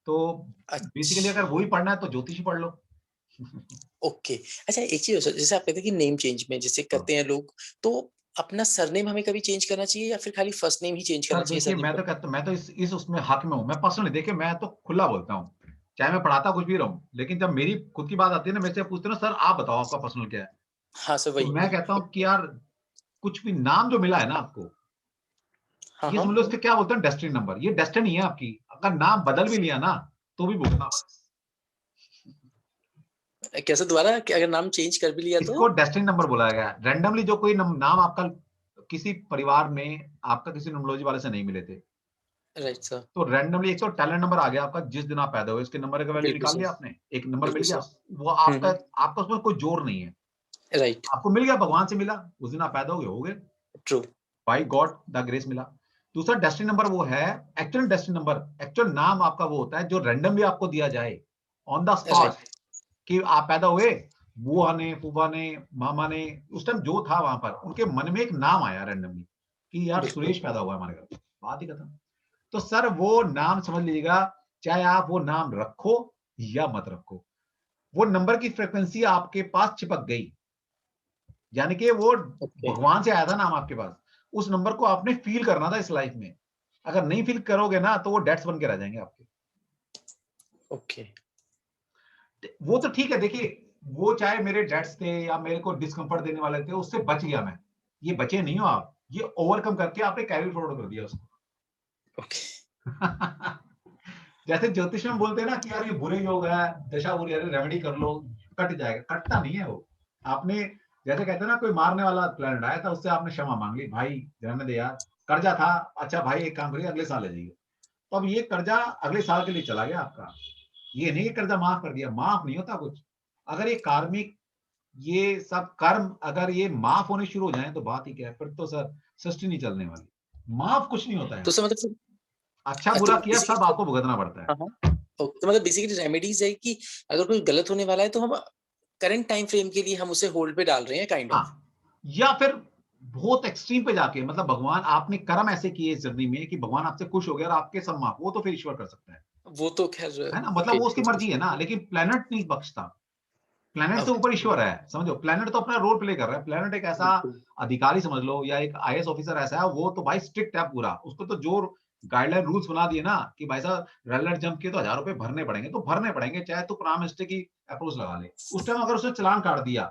[SPEAKER 1] तो बेसिकली अगर वही पढ़ना है तो ज्योतिष ही पढ़ लो।
[SPEAKER 12] ओके, अच्छा एक चीज, जैसे आप कहते हैं कि नेम चेंज में जैसे करते हैं लोग, तो अपना सरनेम हमें कभी चेंज करना चाहिए या फिर खाली फर्स्ट नेम ही चेंज करना चाहिए?
[SPEAKER 1] मैं तो कहता हूं, मैं तो इस उसमें हक में हूं, मैं पर्सनली देखिए, मैं तो खुला बोलता हूं, चाहे मैं पढ़ाता कुछ भी रहूं, लेकिन जब मेरी खुद की बात आती है ना, मेरे से पूछते हैं ना, सर आप बताओ आपका पर्सनल क्या है।
[SPEAKER 12] हाँ सर वही,
[SPEAKER 1] तो मैं कहता हूँ कि यार कुछ भी नाम जो मिला है ना आपको, ये समझ लो इसके क्या बोलते हैं डेस्टिनी नंबर, ये डेस्टिनी है आपकी, अगर नाम बदल भी लिया ना तो भी भुगतना।
[SPEAKER 12] कैसे दोबारा, अगर नाम चेंज कर भी लिया तो?
[SPEAKER 1] इसको डेस्टिनी नंबर बोला गया है। रैंडमली जो कोई नाम आपका किसी परिवार में आपका किसी न्यूमरोलॉजी वाले से नहीं मिले थे,
[SPEAKER 12] राइट सर,
[SPEAKER 1] तो रैंडमली एक तो टैलेंट नंबर आ गया आपका, जिस दिन आप पैदा हुए उसके नंबर का वैल्यू निकाल लिया आपने, एक नंबर मिल गया, वो आपका उसमें कोई जोर नहीं है,
[SPEAKER 12] राइट,
[SPEAKER 1] आपको मिल गया, भगवान से मिला, उस दिन आप पैदा हो गए,
[SPEAKER 12] true,
[SPEAKER 1] by God the grace मिला। दूसरा डेस्टिनी नंबर वो है एक्चुअल डेस्टिनी नंबर, एक्चुअल नाम आपका वो होता है जो रैंडमली आपको दिया जाए ऑन द स्पॉट, कि आप पैदा हुए, बुआ ने, फूफा ने, मामा ने, उस टाइम जो था वहां पर उनके मन में एक नाम आया रैंडमली कि यार सुरेश पैदा हुआ हमारे घर, बात ही खत्म। तो सर वो नाम समझ लीजिएगा, चाहे आप वो नाम रखो या मत रखो, वो नंबर की फ्रीक्वेंसी आपके पास चिपक गई, यानी कि वो भगवान से आया था नाम आपके पास, उस नंबर को आपने फील करना था इस लाइफ में, अगर नहीं फील करोगे ना तो वो डेट्स बन के रह जाएंगे आपके।
[SPEAKER 12] ओके,
[SPEAKER 1] वो तो ठीक है, देखिए वो चाहे मेरे डेट्स थे या मेरे को डिस्कंफर्ट देने वाले थे, उससे बच गया मैं, ये बचे नहीं हो आप, ये ओवरकम करके आपने कैरी फॉरवर्ड कर दिया उसको।
[SPEAKER 12] ओके
[SPEAKER 1] जैसे ज्योतिष में बोलते हैं ना कि यार ये बुरे योग है, दशा बुरी है, रेमेडी कर लो कट जाएगा, कटता नहीं है वो। आपने जैसे कहते हैं ना कोई मारने वाला प्लेनेट आया था, उससे आपने क्षमा मांग ली, भाई रहने दे यार, कर्जा था, अच्छा भाई एक काम करिए अगले साल ले जाइए। तो अब ये कर्जा अगले साल के लिए चला गया आपका। ये नहीं कर्जा माफ कर दिया, माफ नहीं होता कुछ। अगर ये कार्मिक ये सब कर्म अगर ये माफ होने शुरू हो जाए तो बात ही क्या है, फिर तो सर सृष्टि नहीं चलने वाली। माफ कुछ नहीं होता है।
[SPEAKER 12] तो सर मतलब
[SPEAKER 1] अच्छा बुरा किया सब आपको भुगतना पड़ता है।
[SPEAKER 12] तो मतलब बेसिकली रेमेडीज है कि अगर कोई गलत होने वाला है तो हम करंट टाइम फ्रेम के लिए हम उसे होल्ड पे डाल रहे हैं काइंड ऑफ,
[SPEAKER 1] या फिर बहुत एक्सट्रीम पे जाके मतलब भगवान आपने कर्म ऐसे किए इस जर्नी में कि भगवान आपसे खुश हो गया और आपके सब माफ, वो तो फिर ईश्वर कर सकता है,
[SPEAKER 12] वो तो खैर
[SPEAKER 1] है ना, मतलब वो उसकी मर्जी है ना। लेकिन प्लेनेट नहीं बख्शता, प्लेनेट से ऊपर ईश्वर है, समझो। प्लेनेट तो अपना रोल प्ले कर रहा है। प्लेनेट एक ऐसा अधिकारी समझ लो या एक आईएएस ऑफिसर ऐसा है, वो तो भाई स्ट्रिक्ट है पूरा, उसको तो जो गाइडलाइन रूल्स बना दिए ना कि भाई साहब रेड लाइट जंप किए तो 1000 रुपए भरने पड़ेंगे, तो भरने पड़ेंगे, चाहे तो प्राइम मिनिस्टर की अप्रोच लगा ले। उस टाइम अगर उसने चालान काट दिया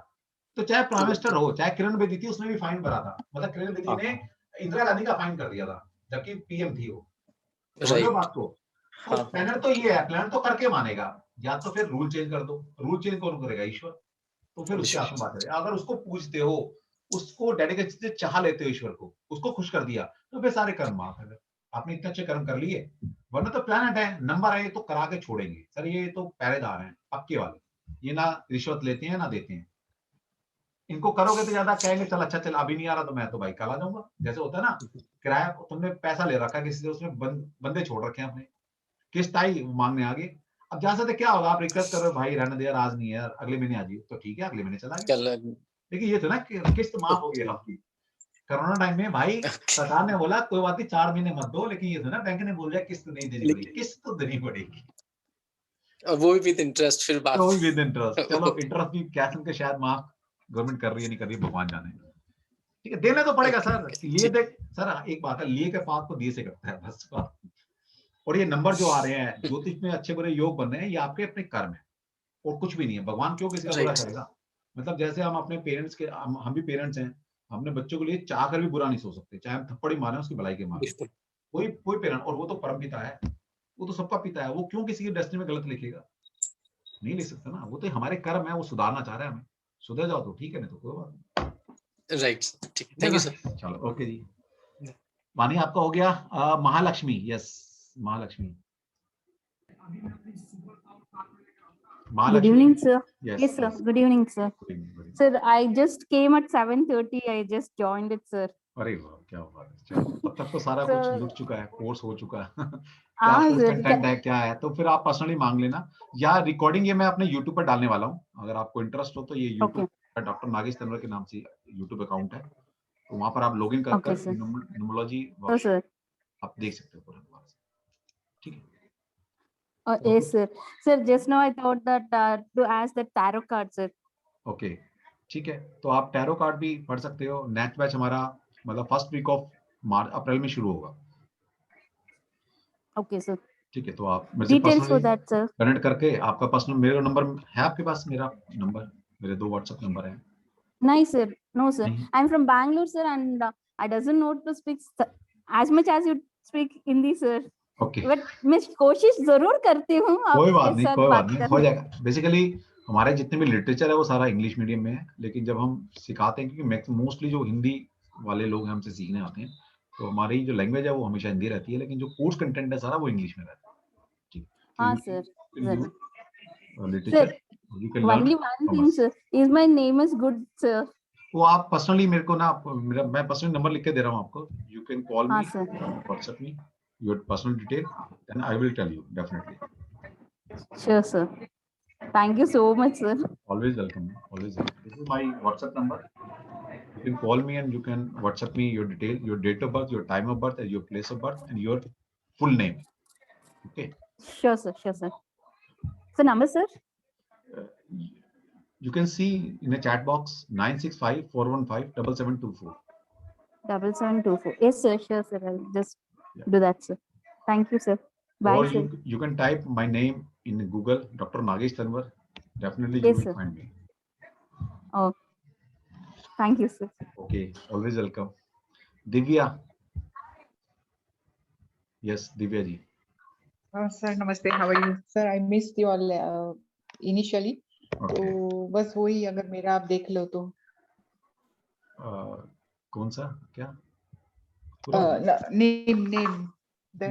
[SPEAKER 1] तो चाहे प्राइम मिनिस्टर हो, चाहे किरण बेदी थी, उसने भी फाइन भरा था। मतलब किरण बेदी ने इंदिरा गांधी का फाइन कर दिया था जबकि पीएम थी वो, समझो बात को। तो प्लानर तो ये है, प्लानर तो करके मानेगा, या तो फिर रूल चेंज कर दो। रूल चेंज कौन करेगा? ईश्वर। तो फिर उसके हाथ में बात है। अगर उसको पूजते हो, उसको डेडिकेशन से चाह लेते हो ईश्वर को, उसको खुश कर दिया, तो फिर सारे कर्म माफ है। आपने इतने अच्छे कर्म कर लिए, वरना तो प्लानट है, नंबर है, ये तो करा के छोड़ेंगे सर, ये तो पहरेदार हैं पक्के वाले, ये ना रिश्वत लेते हैं ना देते हैं। इनको करोगे तो ज्यादा कहेंगे चल अच्छा चल अभी नहीं आ रहा तो मैं तो भाई कल आ जाऊंगा। जैसे होता है ना किराया, तुमने पैसा ले रखा है किसी से, उसमें बंदे छोड़ रखे हैं अपने, किस्त आई मांगने आगे। अब जहां से क्या होगा, आप रिक्वेस्ट कर रहे हो भाई रहने दे यार, आज नहीं है यार, अगले महीने आ जाइए, तो ठीक है अगले महीने चला गया। देखिए ये तो ना किस्त माफ हो गई आपकी। कोरोना टाइम में भाई सरकार ने बोला कोई बात नहीं 4 महीने मत दो, लेकिन ये तो ना बैंक ने बोल दिया किस्त नहीं देनी पड़ेगी, किस्त तो देनी पड़ेगी,
[SPEAKER 12] वो भी विद इंटरेस्ट। फिर बात
[SPEAKER 1] वो भी विद इंटरेस्ट। चलो इंटरेस्ट भी क्या सुनकर शायद माफ गवर्नमेंट कर रही है नहीं कर रही है भगवान जाने, ठीक है देने तो पड़ेगा सर। लिए देख सर, एक बात है, लिए के पाप को दिए से करता है बस बात। और ये नंबर जो आ रहे हैं ज्योतिष में अच्छे बुरे योग बन रहे हैं, ये आपके अपने कर्म है और कुछ भी नहीं है। भगवान क्यों किसी का बुरा करेगा? मतलब जैसे हम अपने पेरेंट्स के, हम भी पेरेंट्स हैं, अपने बच्चों के लिए चाह कर भी बुरा नहीं सोच सकते, चाहे हम थप्पड़ ही मारे उसकी भलाई के मारे। कोई पेरेंट, और वो तो परम पिता है, वो तो सबका पिता है, वो क्यों किसी की डेस्टिनी में गलत लिखेगा? नहीं लिख सकता ना, वो तो हमारे कर्म है, वो सुधारना चाह रहा है हमें, सुधर जाओ तो ठीक है, नहीं तो कोई बात नहीं।
[SPEAKER 12] राइट, ठीक, थैंक यू सर।
[SPEAKER 1] चलो ओके जी, वाणी आपका हो गया। Mahalakshmi, yes Mahalakshmi.
[SPEAKER 19] Good evening, sir.
[SPEAKER 1] Yes,
[SPEAKER 19] sir. Good evening, sir.
[SPEAKER 1] Good evening.
[SPEAKER 19] Sir, I just came at 7:30. I just joined it, sir.
[SPEAKER 1] अरे वाह क्या बात है, चलो तब तक तो सारा
[SPEAKER 19] Sir,
[SPEAKER 1] कुछ लुट चुका है, कोर्स हो चुका है। क्या कोर्स कंटेंट है क्या है, तो फिर आप पर्सनली मांग लेना, या रिकॉर्डिंग ये मैं अपने YouTube पर डालने वाला हूँ, अगर आपको इंटरेस्ट हो तो। ये YouTube डॉक्टर नागेश तनवर के नाम से YouTube अकाउंट है, तो वहां पर आप लॉग इन कर न्यूमरोलॉजी आप देख सकते हो पूरा, ठीक है।
[SPEAKER 19] Yes, sir. Sir, just now I thought that to ask the tarot card, sir.
[SPEAKER 1] Okay, ठीक है, तो आप टैरो कार्ड भी पढ़ सकते हो। नेक्स्ट बैच हमारा मतलब फर्स्ट वीक ऑफ अप्रैल में शुरू होगा।
[SPEAKER 19] Okay, sir.
[SPEAKER 1] ठीक है, तो आप मेरे से
[SPEAKER 19] Details for that, sir.
[SPEAKER 1] Connect करके आपका पर्सनल, मेरा नंबर है आपके पास, मेरा नंबर, मेरे 2 व्हाट्सएप नंबर हैं।
[SPEAKER 19] नहीं sir, no sir. I'm from Bangalore, sir, and I doesn't know to speak as much as you speak Hindi, sir.
[SPEAKER 1] Okay.
[SPEAKER 19] But मैं कोशिश जरूर करती हूँ।
[SPEAKER 1] कोई बात नहीं हो जाएगा। बेसिकली हमारे जितने भी लिटरेचर है वो सारा इंग्लिश मीडियम में है, लेकिन जब हम सिखाते हैं, क्योंकि मोस्टली जो हिंदी वाले लोग हैं हमसे सीखने आते हैं, तो हमारी जो लैंग्वेज है वो हमेशा हिंदी रहती है, लेकिन जो कोर्स कंटेंट है सारा वो इंग्लिश में रहता है। ठीक,
[SPEAKER 19] हाँ sir.
[SPEAKER 1] Literature
[SPEAKER 19] only one thing sir, is my name is good sir.
[SPEAKER 1] वो आप पर्सनली मेरे को ना, मैं पर्सनली नंबर लिख के दे रहा हूँ आपको, you can call me, WhatsApp me your personal detail, then I will tell you definitely.
[SPEAKER 19] Sure sir, thank you so much sir.
[SPEAKER 1] Always welcome, always welcome. This is my WhatsApp number, you can call me and you can WhatsApp me your detail, your date of birth, your time of birth, and your place of birth, and your full name. Okay,
[SPEAKER 19] sure sir, sure sir. So number sir,
[SPEAKER 1] you can see in a chat box 965-415-7724.
[SPEAKER 19] 7724. Yes sir, sure sir, I'll just do that sir. Thank you sir. Bye
[SPEAKER 1] or
[SPEAKER 19] sir.
[SPEAKER 1] You can type my name in Google, Dr. Nagesh Tanwar, definitely
[SPEAKER 19] yes,
[SPEAKER 1] you will
[SPEAKER 19] sir.
[SPEAKER 1] find me.
[SPEAKER 19] Oh, thank you sir.
[SPEAKER 1] Okay, always welcome. Divya, yes Divya ji,
[SPEAKER 20] sir नमस्ते, how are you sir? I missed you all initially, तो बस वही अगर मेरा आप देख लो तो।
[SPEAKER 1] कौन सा क्या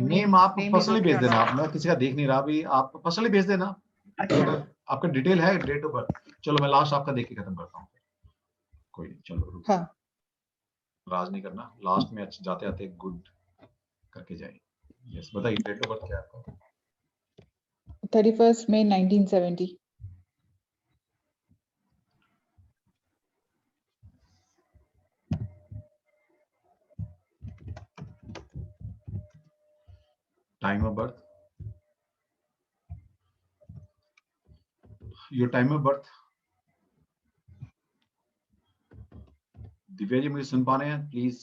[SPEAKER 20] नेम
[SPEAKER 1] आप पर्सनली भेज देना, मैं किसी का देख नहीं रहा अभी, आप पर्सनली भेज देना।
[SPEAKER 20] अच्छा।
[SPEAKER 1] आपका डिटेल है, डेट ऑफ बर्थ। चलो मैं लास्ट आपका देख के खत्म करता हूँ। कोई चलो
[SPEAKER 20] हाँ।
[SPEAKER 1] राज नहीं करना, लास्ट में जाते आते गुड करके जाए। यस बताइए, डेट ऑफ बर्थ क्या है आपका?
[SPEAKER 20] 31 May 1970।
[SPEAKER 1] Time of birth, your time of birth. Divya ji मुझे सुन पा रहे हैं please?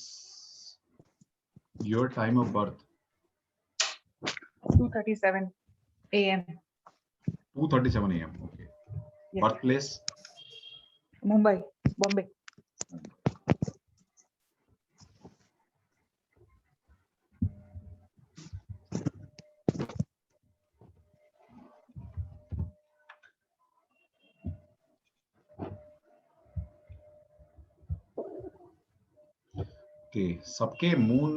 [SPEAKER 1] Your time of birth
[SPEAKER 20] 2:37 AM।
[SPEAKER 1] 2:37 AM, okay. Birth place?
[SPEAKER 20] Mumbai, Bombay.
[SPEAKER 1] सबके मून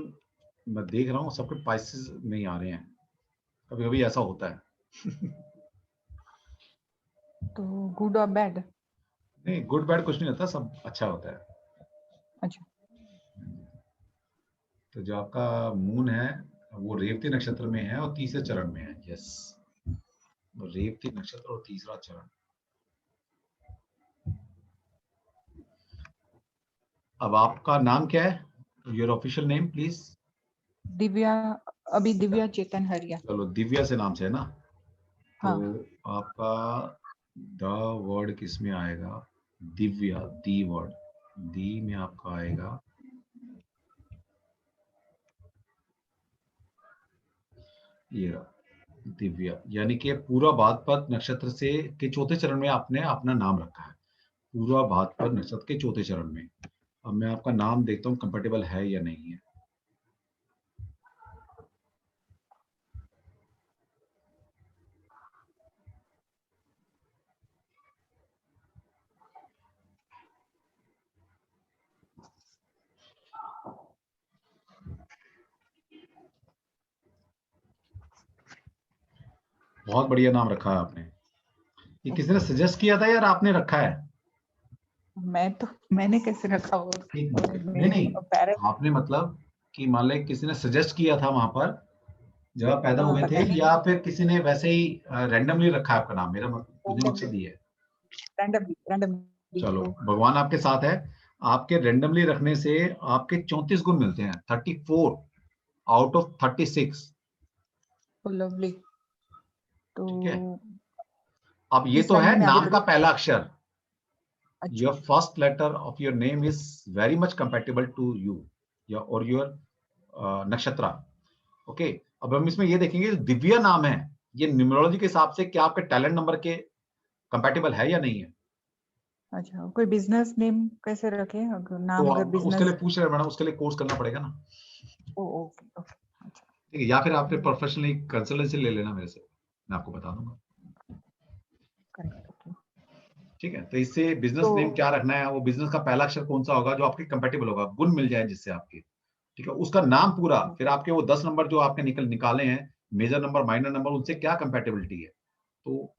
[SPEAKER 1] मैं देख रहा हूँ, सबके पाइसेस में ही आ रहे हैं। कभी कभी ऐसा होता है।
[SPEAKER 20] तो गुड और बैड?
[SPEAKER 1] नहीं, गुड बैड कुछ नहीं होता, सब अच्छा होता है।
[SPEAKER 20] अच्छा।
[SPEAKER 1] तो जो आपका मून है वो रेवती नक्षत्र में है और तीसरे चरण में है। यस, रेवती नक्षत्र और तीसरा चरण। अब आपका नाम क्या है? Your official name please.
[SPEAKER 20] Divya, अभी दिव्या चेतन हरिया।
[SPEAKER 1] चलो दिव्या से नाम से है ना?
[SPEAKER 20] हाँ।
[SPEAKER 1] तो आपका द वर्ड किस में आएगा? दिव्या, दी वर्ड, दी में आपका आएगा ये दिव्या, यानी कि पूरा भाद्रपद नक्षत्र से के चौथे चरण में आपने अपना नाम रखा है। पूरा भाद्रपद नक्षत्र के चौथे चरण में। अब मैं आपका नाम देखता हूँ कंपेटेबल है या नहीं है। बहुत बढ़िया नाम रखा है आपने। ये किसी ने सजेस्ट किया था यार आपने रखा है?
[SPEAKER 20] मैंने कैसे रखा हो?
[SPEAKER 1] नहीं, आपने मतलब कि मान ले किसी ने सजेस्ट किया था वहां पर जब आप पैदा हुए थे, या फिर किसी ने वैसे ही रैंडमली रखा है आपका नाम? मेरा मकसद ये है।
[SPEAKER 20] रैंडमली।
[SPEAKER 1] चलो भगवान आपके साथ है। आपके रैंडमली रखने से आपके 34 गुण मिलते हैं, 34 आउट ऑफ 36।
[SPEAKER 20] लवली। तो
[SPEAKER 1] ठीक है, अब ये तो है नाम का पहला अक्षर। Your first letter of your name is very much compatible to you or your नक्षत्र। ओके, अब हम इसमें ये देखेंगे दिव्या नाम है, ये न्यूमरोलॉजी के हिसाब से क्या आपके टैलेंट नंबर के कंपैटिबल है या नहीं है?
[SPEAKER 20] अच्छा, कोई बिजनेस नेम कैसे रखे? नाम
[SPEAKER 1] तो
[SPEAKER 20] अगर बिजनेस
[SPEAKER 1] उसके लिए पूछ रहे हैं मैडम, उसके लिए कोर्स करना पड़ेगा ना।
[SPEAKER 20] ओके ओके, अच्छा
[SPEAKER 1] ठीक है, या फिर आपने प्रोफेशनली कंसल्टेंसी ले लेना मेरे से, मैं आपको बता दूंगा। ठीक है, तो इससे बिजनेस नेम क्या रखना है, वो बिजनेस का पहला अक्षर कौन सा होगा जो आपके कंपैटिबल होगा, गुण मिल जाए जिससे आपके। ठीक है, उसका नाम पूरा, फिर आपके वो 10 नंबर जो आपने निकाले हैं, मेजर नंबर माइनर नंबर, उनसे क्या कंपैटिबिलिटी है। तो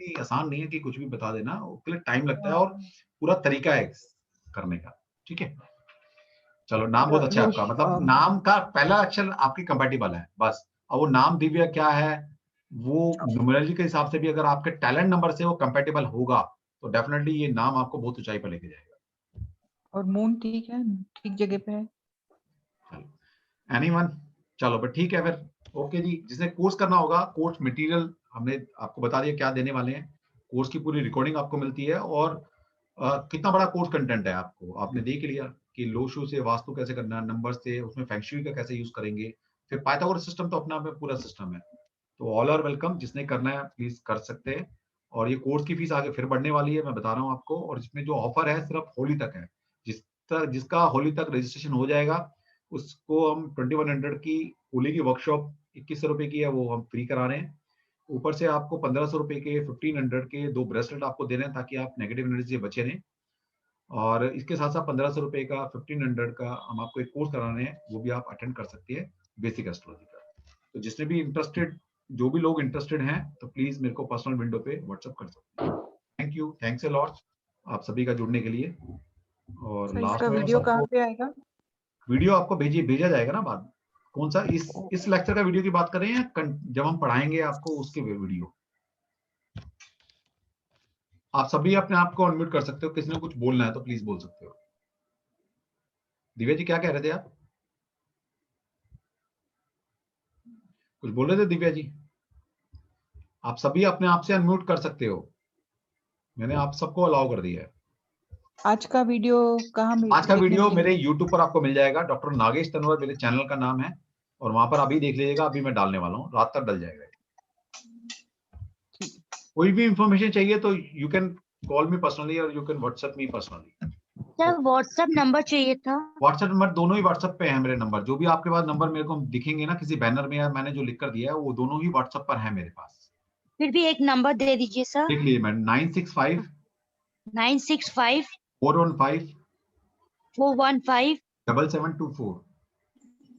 [SPEAKER 1] ये आसान नहीं है कि कुछ भी बता देना, उसके लिए टाइम लगता है और पूरा तरीका है करने का। ठीक है, चलो नाम बहुत अच्छा है आपका, मतलब नाम का पहला अक्षर आपकी कंपैटिबल है बस। और वो नाम दिव्या क्या है, वो न्यूमरोलॉजी के हिसाब से भी अगर आपके टैलेंट नंबर से वो कंपैटिबल होगा तो डेफिनेटली ये नाम आपको बहुत ऊंचाई पर लेके जाएगा।
[SPEAKER 20] और मून ठीक है, ठीक जगह पे है।
[SPEAKER 1] एनीवन, चलो बट ठीक है फिर। ओके जी, जिसने कोर्स करना होगा, कोर्स मटेरियल हमने आपको बता दिया क्या देने वाले हैं। कोर्स की पूरी रिकॉर्डिंग आपको मिलती है और कितना बड़ा कोर्स कंटेंट है आपको आपने देख लिया कि लोशु से वास्तु कैसे करना है, नंबर से उसमें फेंगशुई का कैसे यूज करेंगे, फिर पाइथागोरस सिस्टम तो अपना में पूरा सिस्टम है। तो ऑल आर वेलकम, जिसने करना है प्लीज कर सकते हैं। और ये कोर्स की फीस आगे फिर बढ़ने वाली है, मैं बता रहा हूँ आपको। और इसमें जो ऑफर है सिर्फ होली तक है। जिसका होली तक रजिस्ट्रेशन हो जाएगा उसको हम 2100 की होली की वर्कशॉप 2100 रुपए की है वो हम फ्री करा रहे हैं। ऊपर से आपको 1500 रुपए के 1500 के 2 ब्रेसलेट आपको दे रहे हैं ताकि आप नेगेटिव एनर्जी से बचे रहें। और इसके साथ साथ 1500 रुपए का 1500 का हम आपको एक कोर्स करा रहे हैं, वो भी आप अटेंड कर सकती है बेसिक एस्ट्रोलॉजी का। तो जिसने भी इंटरेस्टेड, जो भी लोग इंटरेस्टेड हैं तो प्लीज मेरे को पर्सनल विंडो पे व्हाट्सएप कर सकते हैं। Thank you, thanks a lot आप सभी का जुड़ने के लिए। और लास्ट में
[SPEAKER 20] वीडियो कहाँ पे आएगा?
[SPEAKER 1] वीडियो आपको भेजा जाएगा ना बाद। कौन सा, इस लेक्चर का वीडियो की बात कर रहे हैं या जब हम पढ़ाएंगे आपको उसके वीडियो? आप सभी अपने आप को अनम्यूट कर सकते हो, किसी ने कुछ बोलना है तो प्लीज बोल सकते हो। दिव्या जी क्या कह रहे थे आप? कुछ बोल रहे थे दिव्या जी? आप सभी अपने आप से अनम्यूट कर सकते हो, मैंने आप सबको अलाउ कर दिया है।
[SPEAKER 20] आज का वीडियो कहाँ मिल?
[SPEAKER 1] आज का वीडियो मेरे YouTube पर आपको मिल जाएगा, डॉक्टर नागेश तनवर मेरे चैनल का नाम है, और वहां पर अभी देख लीजिएगा, अभी मैं डालने वाला हूँ, रात तक डल जाएगा। कोई भी इंफॉर्मेशन चाहिए तो you can call me personally और you can WhatsApp me personally.
[SPEAKER 10] Sir WhatsApp number चाहिए था।
[SPEAKER 1] व्हाट्सएप नंबर दोनों ही व्हाट्सएप पे है मेरे नंबर, जो भी आपके पास नंबर मेरे को दिखेंगे ना किसी बैनर में या मैंने जो लिख कर दिया है वो दोनों ही व्हाट्सएप पर है मेरे पास।
[SPEAKER 10] फिर भी एक नंबर दे दीजिए सर।
[SPEAKER 1] लिख लीजिए मैडम, 965 415 7724।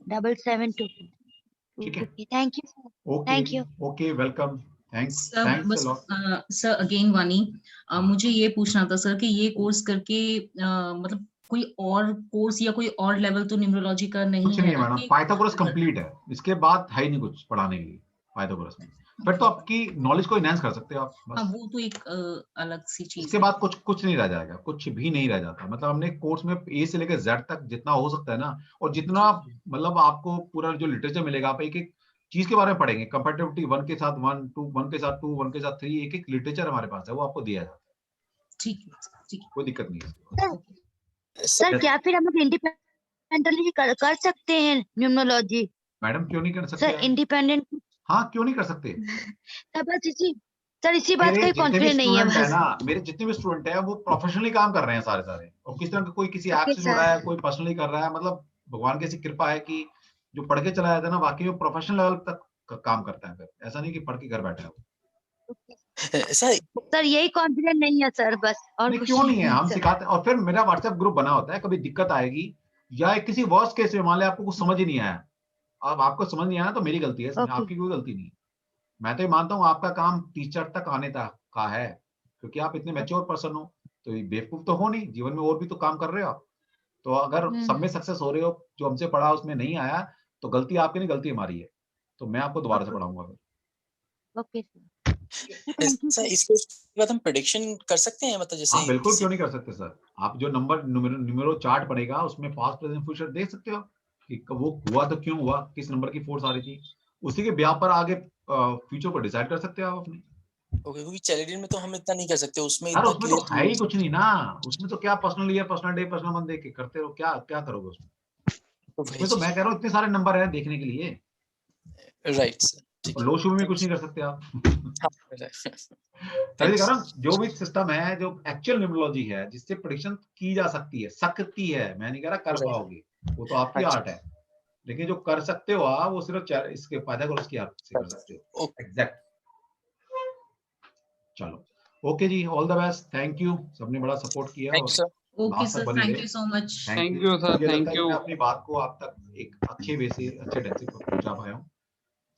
[SPEAKER 10] 7724।
[SPEAKER 1] ठीक है,
[SPEAKER 10] thank you. Thank you.
[SPEAKER 1] Okay, welcome, thanks a lot.
[SPEAKER 18] Sir again वानी, मुझे ये पूछना था सर कि ये कोर्स करके मतलब कोई और कोर्स या कोई और लेवल तो न्यूमरोलॉजी का नहीं
[SPEAKER 1] कुछ
[SPEAKER 18] है
[SPEAKER 1] नहीं है मैडम, पाइथागोरस कंप्लीट है, इसके बाद है ही नहीं कुछ पढ़ाने के लिए पाइथागोरस में। फिर तो आपकी नॉलेज को इनहैंस कर सकते हो आप बस।
[SPEAKER 18] वो तो एक अलग सी चीज।
[SPEAKER 1] इसके बाद कुछ नहीं रह जाएगा, कुछ भी नहीं रह जाता। मतलब हमने कोर्स में ए से लेकर जेड तक जितना हो सकता है ना, और जितना मतलब आपको पूरा जो लिटरेचर मिलेगा, आप एक एक चीज के बारे में पढ़ेंगे, कंपैटिबिलिटी 1 के साथ 1, 2 1 के साथ 2, 1 के साथ 3, एक एक लिटरेचर हमारे पास है, वो आपको दिया जाता है।
[SPEAKER 18] ठीक है,
[SPEAKER 1] कोई दिक्कत नहीं है।
[SPEAKER 10] सर क्या फिर हम लोग इंडिपेंडेंटली कर सकते हैं न्यूमरोलॉजी?
[SPEAKER 1] मैडम क्यों नहीं कर सकते
[SPEAKER 10] सर इंडिपेंडेंट?
[SPEAKER 1] हाँ, क्यों नहीं कर सकते?
[SPEAKER 10] बस इसी बात का कॉन्फिडेंस नहीं है
[SPEAKER 1] बस। ना मेरे जितने भी स्टूडेंट हैं वो प्रोफेशनली काम कर रहे हैं सारे, और किस तरह का कोई किसी ऐप से जुड़ रहा है, कोई पर्सनली कर रहा है। मतलब भगवान की ऐसी कृपा है कि जो पढ़ के चला जाता है ना, वाकई में प्रोफेशनल लेवल तक काम करता है। फिर ऐसा नहीं कि पढ़ के घर बैठा है
[SPEAKER 10] सर यही कॉन्फिडेंस नहीं है सर बस। और
[SPEAKER 1] क्यों नहीं है, हम सिखाते हैं। और फिर मेरा व्हाट्सएप ग्रुप बना होता है, कभी दिक्कत आएगी या किसी वर्स्ट केस में मान लिया आपको कुछ समझ ही नहीं आया, अब आपको समझ नहीं आया तो मेरी गलती है, आपकी कोई गलती नहीं। मैं तो ये मानता हूँ आपका काम टीचर तक आने तक का है, क्योंकि आप इतने मैच्योर पर्सन हो, तो ये बेवकूफ तो हो नहीं, जीवन में और भी तो काम कर रहे हो आप। तो अगर सब में सक्सेस हो रहे हो, जो हमसे पढ़ा उसमें नहीं आया तो गलती आपकी नहीं, गलती हमारी है। तो मैं आपको दोबारा से पढ़ाऊंगा फिर।
[SPEAKER 12] ओके सर, इसके बाद हम प्रेडिक्शन कर सकते हैं, मतलब जैसे?
[SPEAKER 1] हाँ बिल्कुल, क्यों नहीं कर सकते सर। आप जो न्यूमेरो चार्ट बनेगा उसमें पास्ट प्रेजेंट फ्यूचर देख सकते हो कि वो हुआ तो क्यों हुआ, किस नंबर की फोर्स आ रही थी, उसी के ब्याह पर आगे फ्यूचर को डिसाइड कर सकते हो आप अपने।
[SPEAKER 12] ओके, क्योंकि चैलेंजिंग में तो हम इतना नहीं कर सकते, उसमें
[SPEAKER 1] यार उसमें तो है ही कुछ नहीं ना, उसमें तो क्या personal year, personal day, personal month देख के करते हो, क्या क्या करोगे उसमें? उसमें तो मैं कह रहा हूँ इतने सारे नंबर हैं देखने के लिए।
[SPEAKER 12] राइट सर,
[SPEAKER 1] लो शुभ में कुछ नहीं कर सकते आप। तभी कह रहा हूँ, जो भी सिस्टम है, जो एक्चुअल न्यूमरोलॉजी है जिससे प्रेडिक्शन की जा सकती है, मैं नहीं कह रहा कर पाओगे, वो तो आपकी आर्ट है, लेकिन जो कर सकते हो आप वो सिर्फ इसके पाइथागोरस की आर्ट से कर सकते हो। एग्जैक्ट। चलो okay ji, all the best, thank you, सबने बड़ा सपोर्ट किया।
[SPEAKER 18] Okay sir, thank you so much.
[SPEAKER 15] Thank you sir, thank you.
[SPEAKER 1] मैं अपनी बात को आप तक एक अच्छे वे से, अच्छे ढंग से पहुंचा पाया हूं,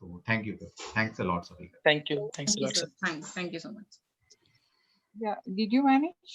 [SPEAKER 1] तो thank you, thanks a lot सभी का।
[SPEAKER 12] Thank you, thanks a lot sir,
[SPEAKER 18] thank you so much.
[SPEAKER 20] Yeah, did you manage?